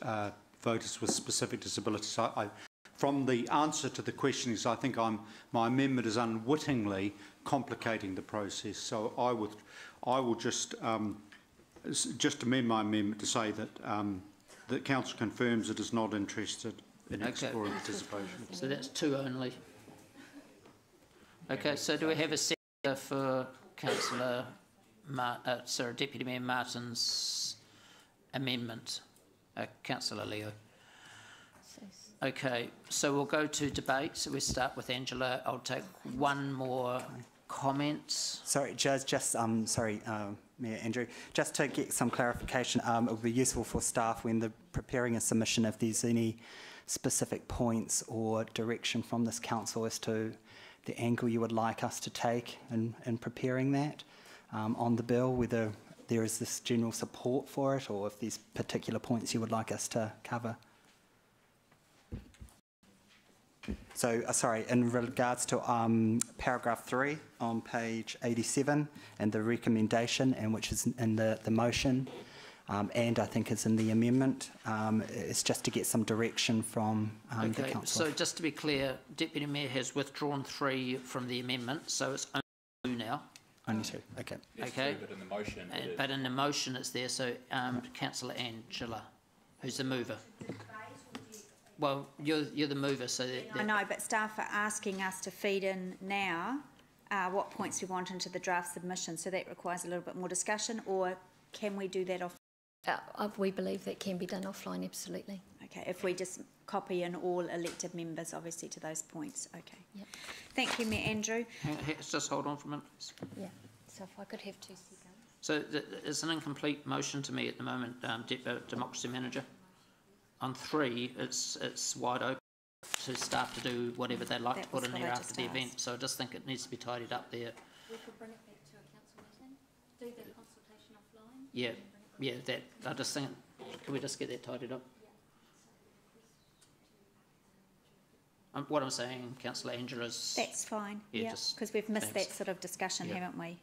voters with specific disabilities. From the answer to the questions, I think my amendment is unwittingly complicating the process. So I will just amend my amendment to say that the council confirms it is not interested in exploring participation. So that's two only. Okay. So do we have a seconder for Councillor Deputy Mayor Martin's amendment? Councillor Leo. Okay, so we'll go to debate. So we start with Angela. I'll take one more comment. Sorry, Mayor Andrew. Just to get some clarification, it would be useful for staff when they're preparing a submission if there's any specific points or direction from this council as to the angle you would like us to take in preparing that on the bill, whether there is this general support for it or if there's particular points you would like us to cover. So, sorry, in regards to paragraph 3 on page 87 and the recommendation, and which is in the motion, and I think it's in the amendment, it's just to get some direction from the council. So just to be clear, Deputy Mayor has withdrawn 3 from the amendment, so it's only 2 now. Only 2, okay. Okay. But in the motion, But in the motion it's there, so Councillor Angela, who's the mover. Well, you're the mover, so... I know, but staff are asking us to feed in now what points we want into the draft submission, so that requires a little bit more discussion, or can we do that off? We believe that can be done offline, absolutely. Okay, if we just copy in all elected members, obviously, to those points. Okay. Yep. Thank you, Mayor Andrew. Just hold on for a minute, please. Yeah, so if I could have 2 seconds. So it's an incomplete motion to me at the moment, Democracy Manager. On 3, it's wide open to staff to do whatever they'd like to put in there after the event. So I just think it needs to be tidied up there. We could bring it back to a council meeting, do the consultation offline. Yeah, that I just think. Can we just get that tidied up? What I'm saying, Councillor Angela's. That's fine. Yeah, because we've missed that sort of discussion, haven't we?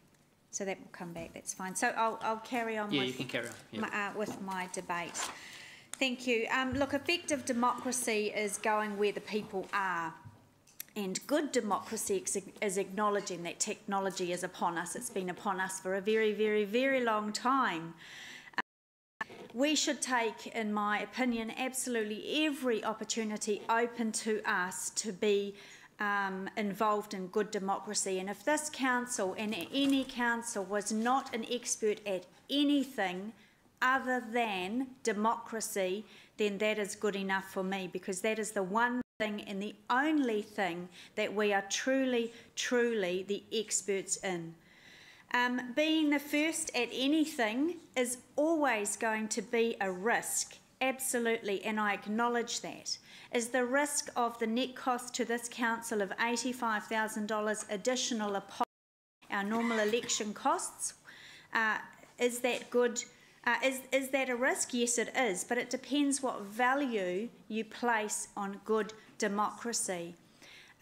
So that will come back. That's fine. So I'll carry on. Yeah, you can carry on. With my debate. Thank you. Look, effective democracy is going where the people are. And good democracy is acknowledging that technology is upon us. It's been upon us for a very, very, very long time. We should take, in my opinion, absolutely every opportunity open to us to be involved in good democracy. And if this council and any council was not an expert at anything other than democracy, then that is good enough for me, because that is the one thing and the only thing that we are truly, truly the experts in. Being the first at anything is always going to be a risk, absolutely, and I acknowledge that. Is the risk of the net cost to this council of $85,000 additional upon our normal election costs? Is that good? Is that a risk? Yes, it is, but it depends what value you place on good democracy.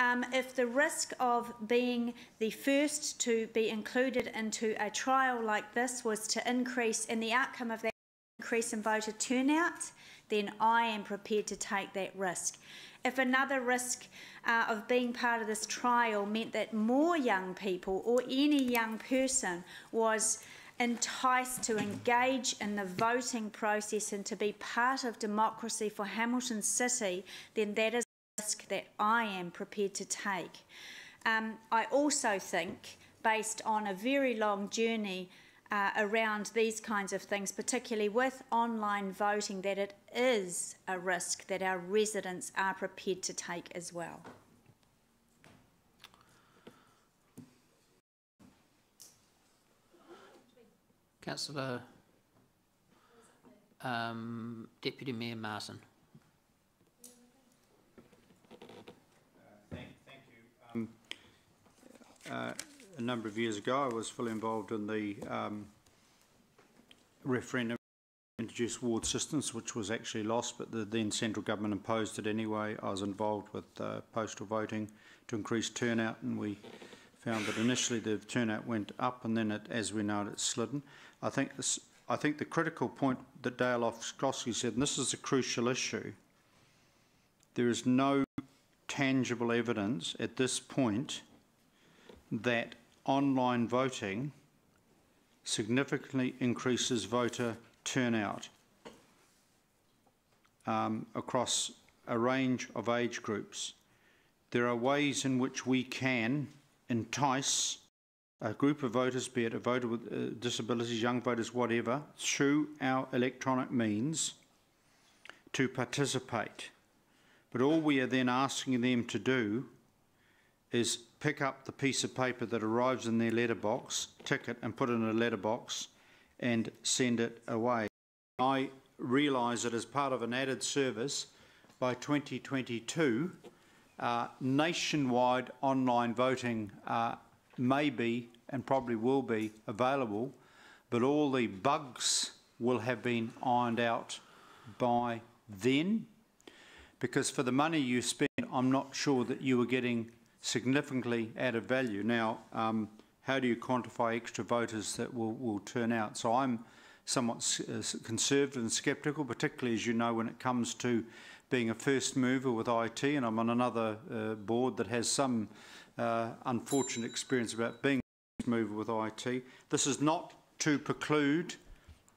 If the risk of being the first to be included into a trial like this was to increase, and the outcome of that increase in voter turnout, then I am prepared to take that risk. If another risk of being part of this trial meant that more young people or any young person was enticed to engage in the voting process and to be part of democracy for Hamilton City, then that is a risk that I am prepared to take. I also think, based on a very long journey around these kinds of things, particularly with online voting, that it is a risk that our residents are prepared to take as well. Councillor Deputy Mayor Martin. Thank you. A number of years ago, I was fully involved in the referendum to introduce ward systems, which was actually lost, but the then central government imposed it anyway. I was involved with postal voting to increase turnout, and we found that initially the turnout went up, and then, as we know it, it's slidden. I think the critical point that Dale Oskowski said, and this is a crucial issue, there is no tangible evidence at this point that online voting significantly increases voter turnout across a range of age groups. There are ways in which we can entice a group of voters, be it a voter with disabilities, young voters, whatever, through our electronic means to participate. But all we are then asking them to do is pick up the piece of paper that arrives in their letterbox, tick it and put it in a letterbox and send it away. I realise that as part of an added service, by 2022, nationwide online voting may be and probably will be available, but all the bugs will have been ironed out by then, because for the money you spend, I'm not sure that you are getting significantly added value. Now, how do you quantify extra voters that will turn out? So I'm somewhat conservative and sceptical, particularly, as you know, when it comes to being a first mover with IT, and I'm on another board that has some unfortunate experience about being a first mover with IT. This is not to preclude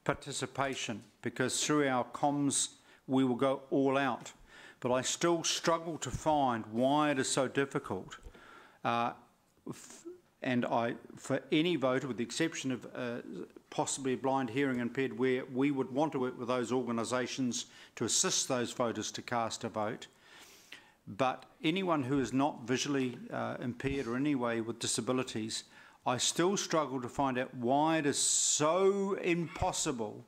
participation, because through our comms we will go all out. But I still struggle to find why it is so difficult. And for any voter, with the exception of possibly blind, hearing impaired, where we would want to work with those organisations to assist those voters to cast a vote. But anyone who is not visually impaired or any way with disabilities, I still struggle to find out why it is so impossible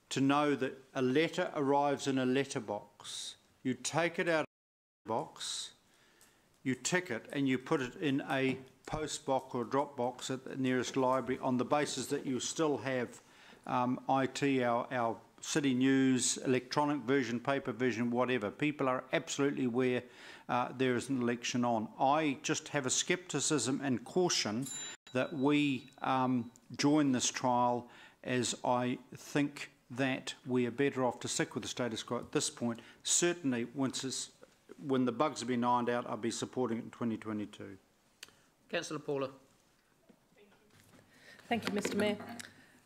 to know that a letter arrives in a letterbox. You take it out of the box, you tick it, and you put it in a post box or drop box at the nearest library on the basis that you still have IT, our city news, electronic version, paper version, whatever. People are absolutely aware there is an election on. I just have a scepticism and caution that we join this trial, as I think that we are better off to stick with the status quo at this point. Certainly, when the bugs have been ironed out, I'll be supporting it in 2022. Councillor Paula. Thank you, Mr Mayor.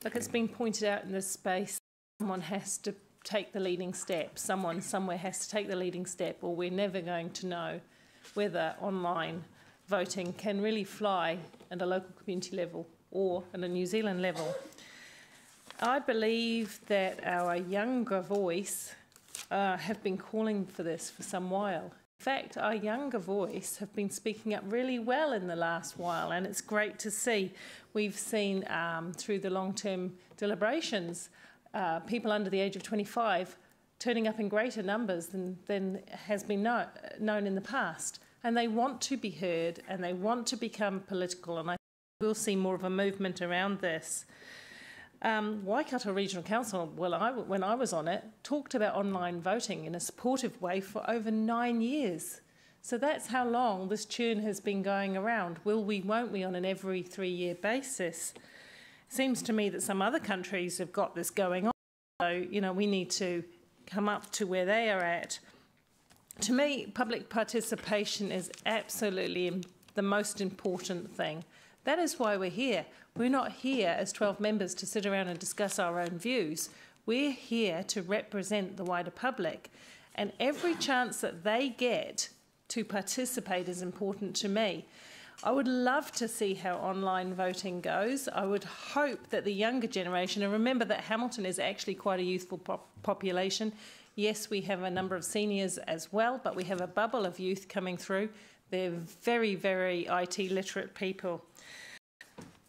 Look, it's been pointed out in this space, someone has to take the leading step. Someone somewhere has to take the leading step, or we're never going to know whether online voting can really fly at a local community level or at a New Zealand level. I believe that our younger voice have been calling for this for some while. In fact, our younger voice have been speaking up really well in the last while, and it's great to see. We've seen through the long-term deliberations, people under the age of 25 turning up in greater numbers than has been known in the past. And they want to be heard, and they want to become political, and I think we'll see more of a movement around this. Waikato Regional Council, when I was on it, talked about online voting in a supportive way for over 9 years. So that's how long this churn has been going around. Will we, won't we, on an every 3-year basis? Seems to me that some other countries have got this going on. So, you know, we need to come up to where they are at. To me, public participation is absolutely the most important thing. That is why we're here. We're not here as 12 members to sit around and discuss our own views. We're here to represent the wider public. And every chance that they get to participate is important to me. I would love to see how online voting goes. I would hope that the younger generation, and remember that Hamilton is actually quite a youthful population. Yes, we have a number of seniors as well, but we have a bubble of youth coming through. They're very, very IT literate people.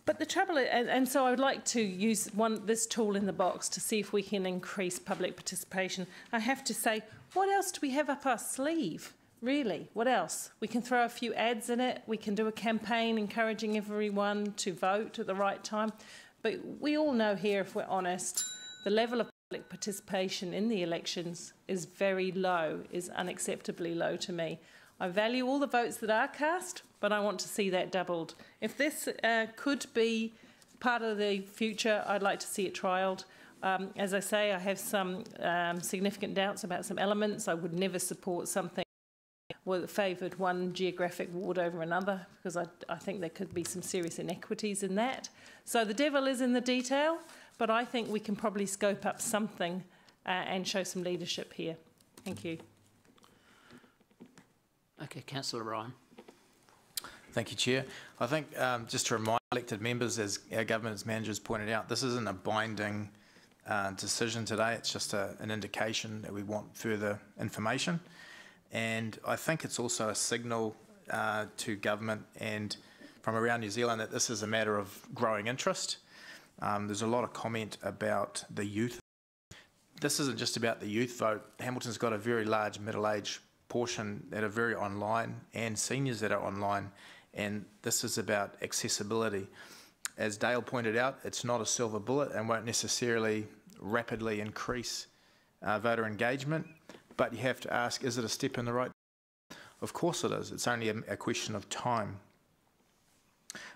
But the trouble is, and so I would like to use this tool in the box to see if we can increase public participation. I have to say, what else do we have up our sleeve? Really, what else? We can throw a few ads in it. We can do a campaign encouraging everyone to vote at the right time. But we all know here, if we're honest, the level of public participation in the elections is very low, is unacceptably low to me. I value all the votes that are cast, but I want to see that doubled. If this could be part of the future, I'd like to see it trialled. As I say, I have some significant doubts about some elements. I would never support something that favoured one geographic ward over another, because I think there could be some serious inequities in that. So the devil is in the detail, but I think we can probably scope up something and show some leadership here. Thank you. Okay, Councillor Ryan. Thank you, Chair. I think just to remind elected members, as our governance managers pointed out, this isn't a binding decision today. It's just an indication that we want further information. And I think it's also a signal to government and from around New Zealand that this is a matter of growing interest. There's a lot of comment about the youth. this isn't just about the youth vote. Hamilton's got a very large middle-age portion that are very online and seniors that are online, and this is about accessibility. As Dale pointed out, it's not a silver bullet and won't necessarily rapidly increase voter engagement, but you have to ask, is it a step in the right direction? Of course it is. It's only a question of time.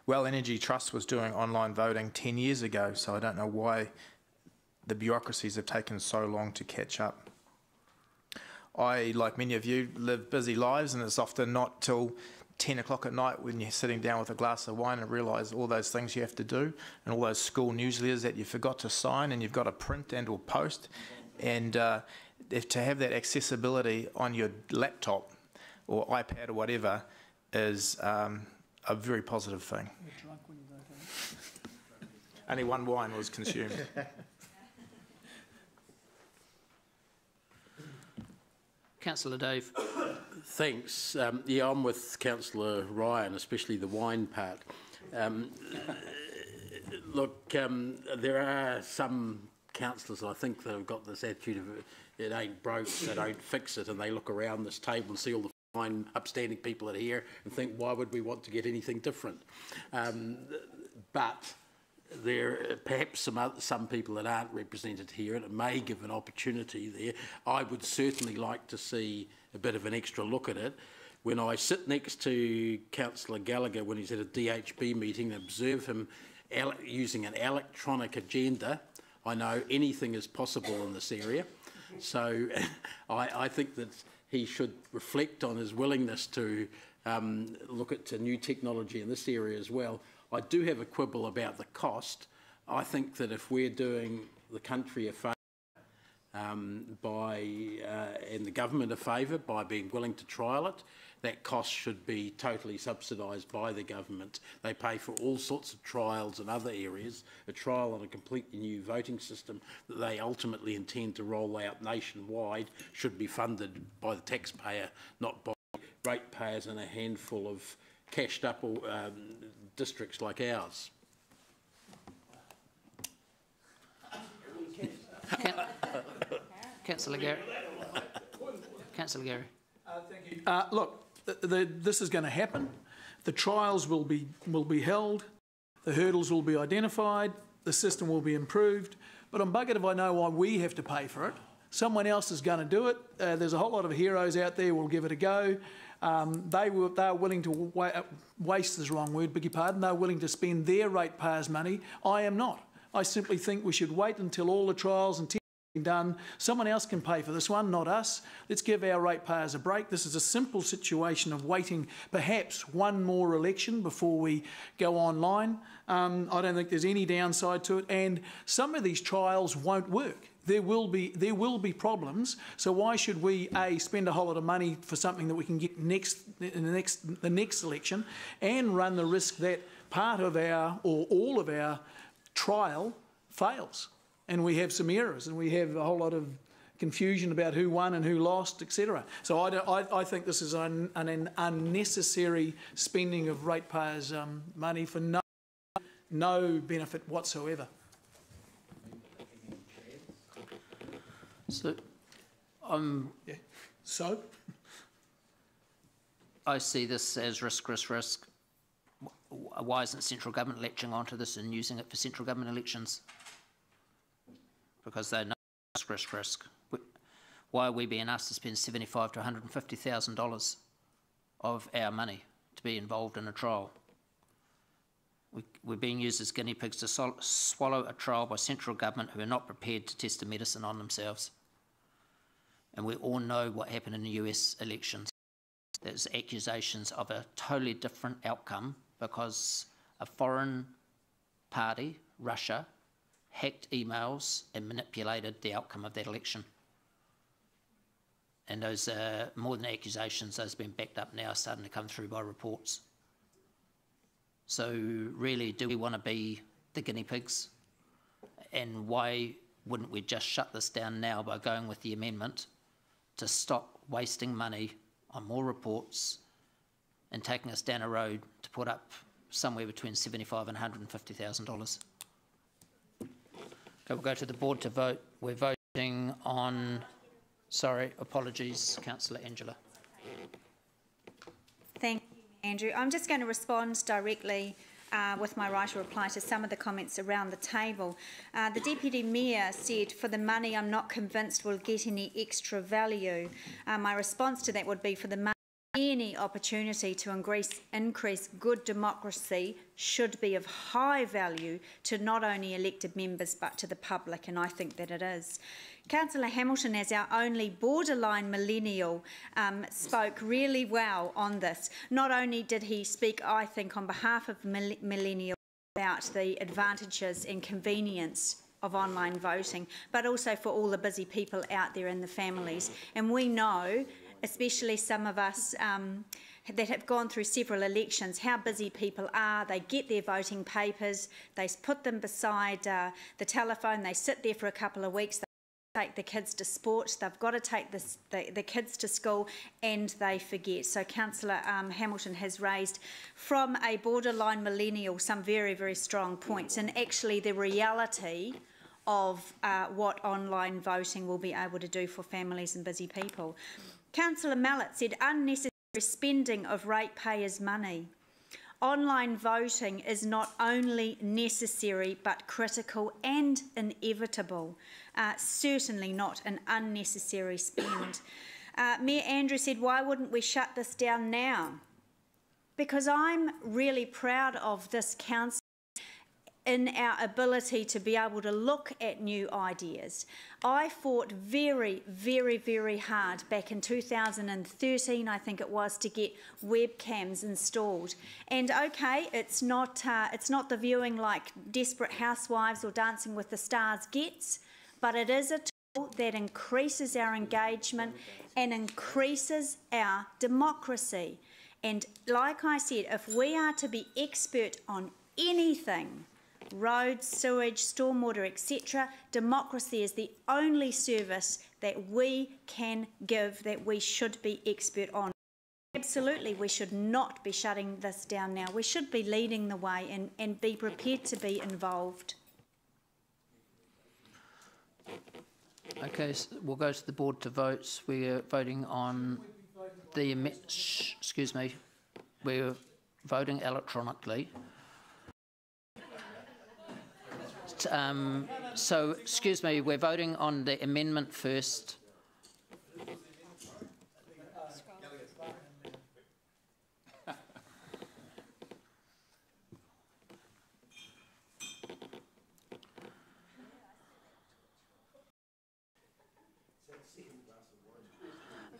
Well Energy Trust was doing online voting 10 years ago, so I don't know why the bureaucracies have taken so long to catch up. I, like many of you, live busy lives, and it's often not till 10 o'clock at night when you're sitting down with a glass of wine and realise all those things you have to do, and all those school newsletters that you forgot to sign and you've got to print and or post. And if to have that accessibility on your laptop or iPad or whatever is a very positive thing. You're drunk when you vote, Only one wine was consumed. Councillor Dave. Thanks. Yeah, I'm with Councillor Ryan, especially the wine part. Look, there are some councillors, I think, that have got this attitude of it ain't broke, so don't fix it, and they look around this table and see all the fine, upstanding people that are here and think, why would we want to get anything different? But there are perhaps some people that aren't represented here, and it may give an opportunity there. I would certainly like to see a bit of an extra look at it. When I sit next to Councillor Gallagher when he's at a DHB meeting and observe him using an electronic agenda, I know anything is possible in this area. So I think that he should reflect on his willingness to look at new technology in this area as well. I do have a quibble about the cost. I think that if we're doing the country a favour and the government a favour by being willing to trial it, that cost should be totally subsidised by the government. They pay for all sorts of trials in other areas. A trial on a completely new voting system that they ultimately intend to roll out nationwide should be funded by the taxpayer, not by ratepayers in a handful of cashed up districts like ours. Councillor Gary. Councillor Gary. Thank you. Look, this is going to happen. The trials will be held. The hurdles will be identified. The system will be improved. But I'm buggered if I know why we have to pay for it. Someone else is going to do it. There's a whole lot of heroes out there who will give it a go. They are willing to waste is the wrong word, beg your pardon. They're willing to spend their ratepayers' money. I am not. I simply think we should wait until all the trials and tests are done. Someone else can pay for this one, not us. Let's give our ratepayers a break. This is a simple situation of waiting perhaps one more election before we go online. I don't think there's any downside to it, and some of these trials won't work. There will be problems. So why should we spend a whole lot of money for something that we can get the next election, and run the risk that part of our or all of our trial fails, and we have some errors, and we have a whole lot of confusion about who won and who lost, etc. So I think this is an unnecessary spending of ratepayers' money for no benefit whatsoever. So, yeah. So, I see this as risk. Why isn't central government latching onto this and using it for central government elections? Because they know risk. Why are we being asked to spend $75,000 to $150,000 of our money to be involved in a trial? We're being used as guinea pigs to swallow a trial by central government who are not prepared to test a medicine on themselves. And we all know what happened in the US elections. There's accusations of a totally different outcome because a foreign party, Russia, hacked emails and manipulated the outcome of that election. And those more than accusations, those have been backed up now, starting to come through by reports. So really, do we want to be the guinea pigs? And why wouldn't we just shut this down now by going with the amendment to stop wasting money on more reports and taking us down a road to put up somewhere between $75,000 and $150,000? Okay, we'll go to the board to vote. We're voting. On, sorry, apologies, Councillor Angela. Thank you, Andrew. I'm just going to respond directly with my right of reply to some of the comments around the table. The Deputy Mayor said, for the money, I'm not convinced we'll get any extra value. My response to that would be, for the money, any opportunity to increase good democracy should be of high value to not only elected members but to the public, and I think that it is. Councillor Hamilton, as our only borderline millennial, spoke really well on this. Not only did he speak, I think, on behalf of millennials about the advantages and convenience of online voting, but also for all the busy people out there and the families. And we know, especially some of us that have gone through several elections, how busy people are. They get their voting papers, they put them beside the telephone, they sit there for a couple of weeks, they take the kids to sport, they've got to take the kids to school, and they forget. So Councillor Hamilton has raised, from a borderline millennial, some very, very strong points, and actually the reality of what online voting will be able to do for families and busy people. Councillor Mallett said unnecessary spending of ratepayers' money. Online voting is not only necessary but critical and inevitable. Certainly not an unnecessary spend. Mayor Andrew said, why wouldn't we shut this down now? Because I'm really proud of this council in our ability to be able to look at new ideas. I fought very, very, very hard back in 2013, I think it was, to get webcams installed. And okay, it's not the viewing like Desperate Housewives or Dancing with the Stars gets, but it is a tool that increases our engagement and increases our democracy. And like I said, if we are to be expert on anything, roads, sewage, stormwater, etc., democracy is the only service that we can give, that we should be expert on. Absolutely, we should not be shutting this down now. We should be leading the way and be prepared to be involved. Okay, so we'll go to the board to votes. We're voting on the... excuse me. We're voting electronically. So, excuse me, we're voting on the amendment first.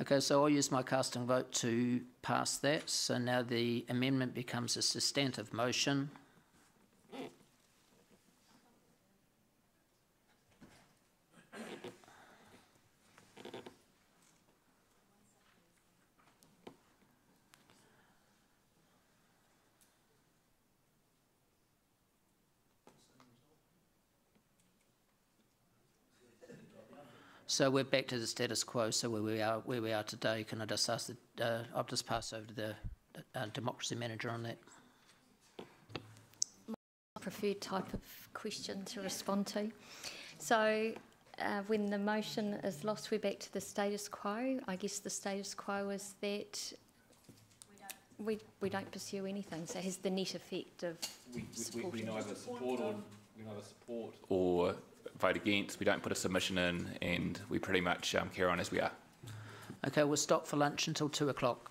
Okay, so I'll use my casting vote to pass that. So now the amendment becomes a substantive motion. So we're back to the status quo, so where we are today. Can I just ask I'll just pass over to the democracy manager on that. Preferred type of question to respond to. So when the motion is lost, we're back to the status quo. I guess the status quo is that we don't pursue anything. So it has the net effect of we neither support or vote against. We don't put a submission in, and we pretty much carry on as we are. Okay, we'll stop for lunch until 2 o'clock.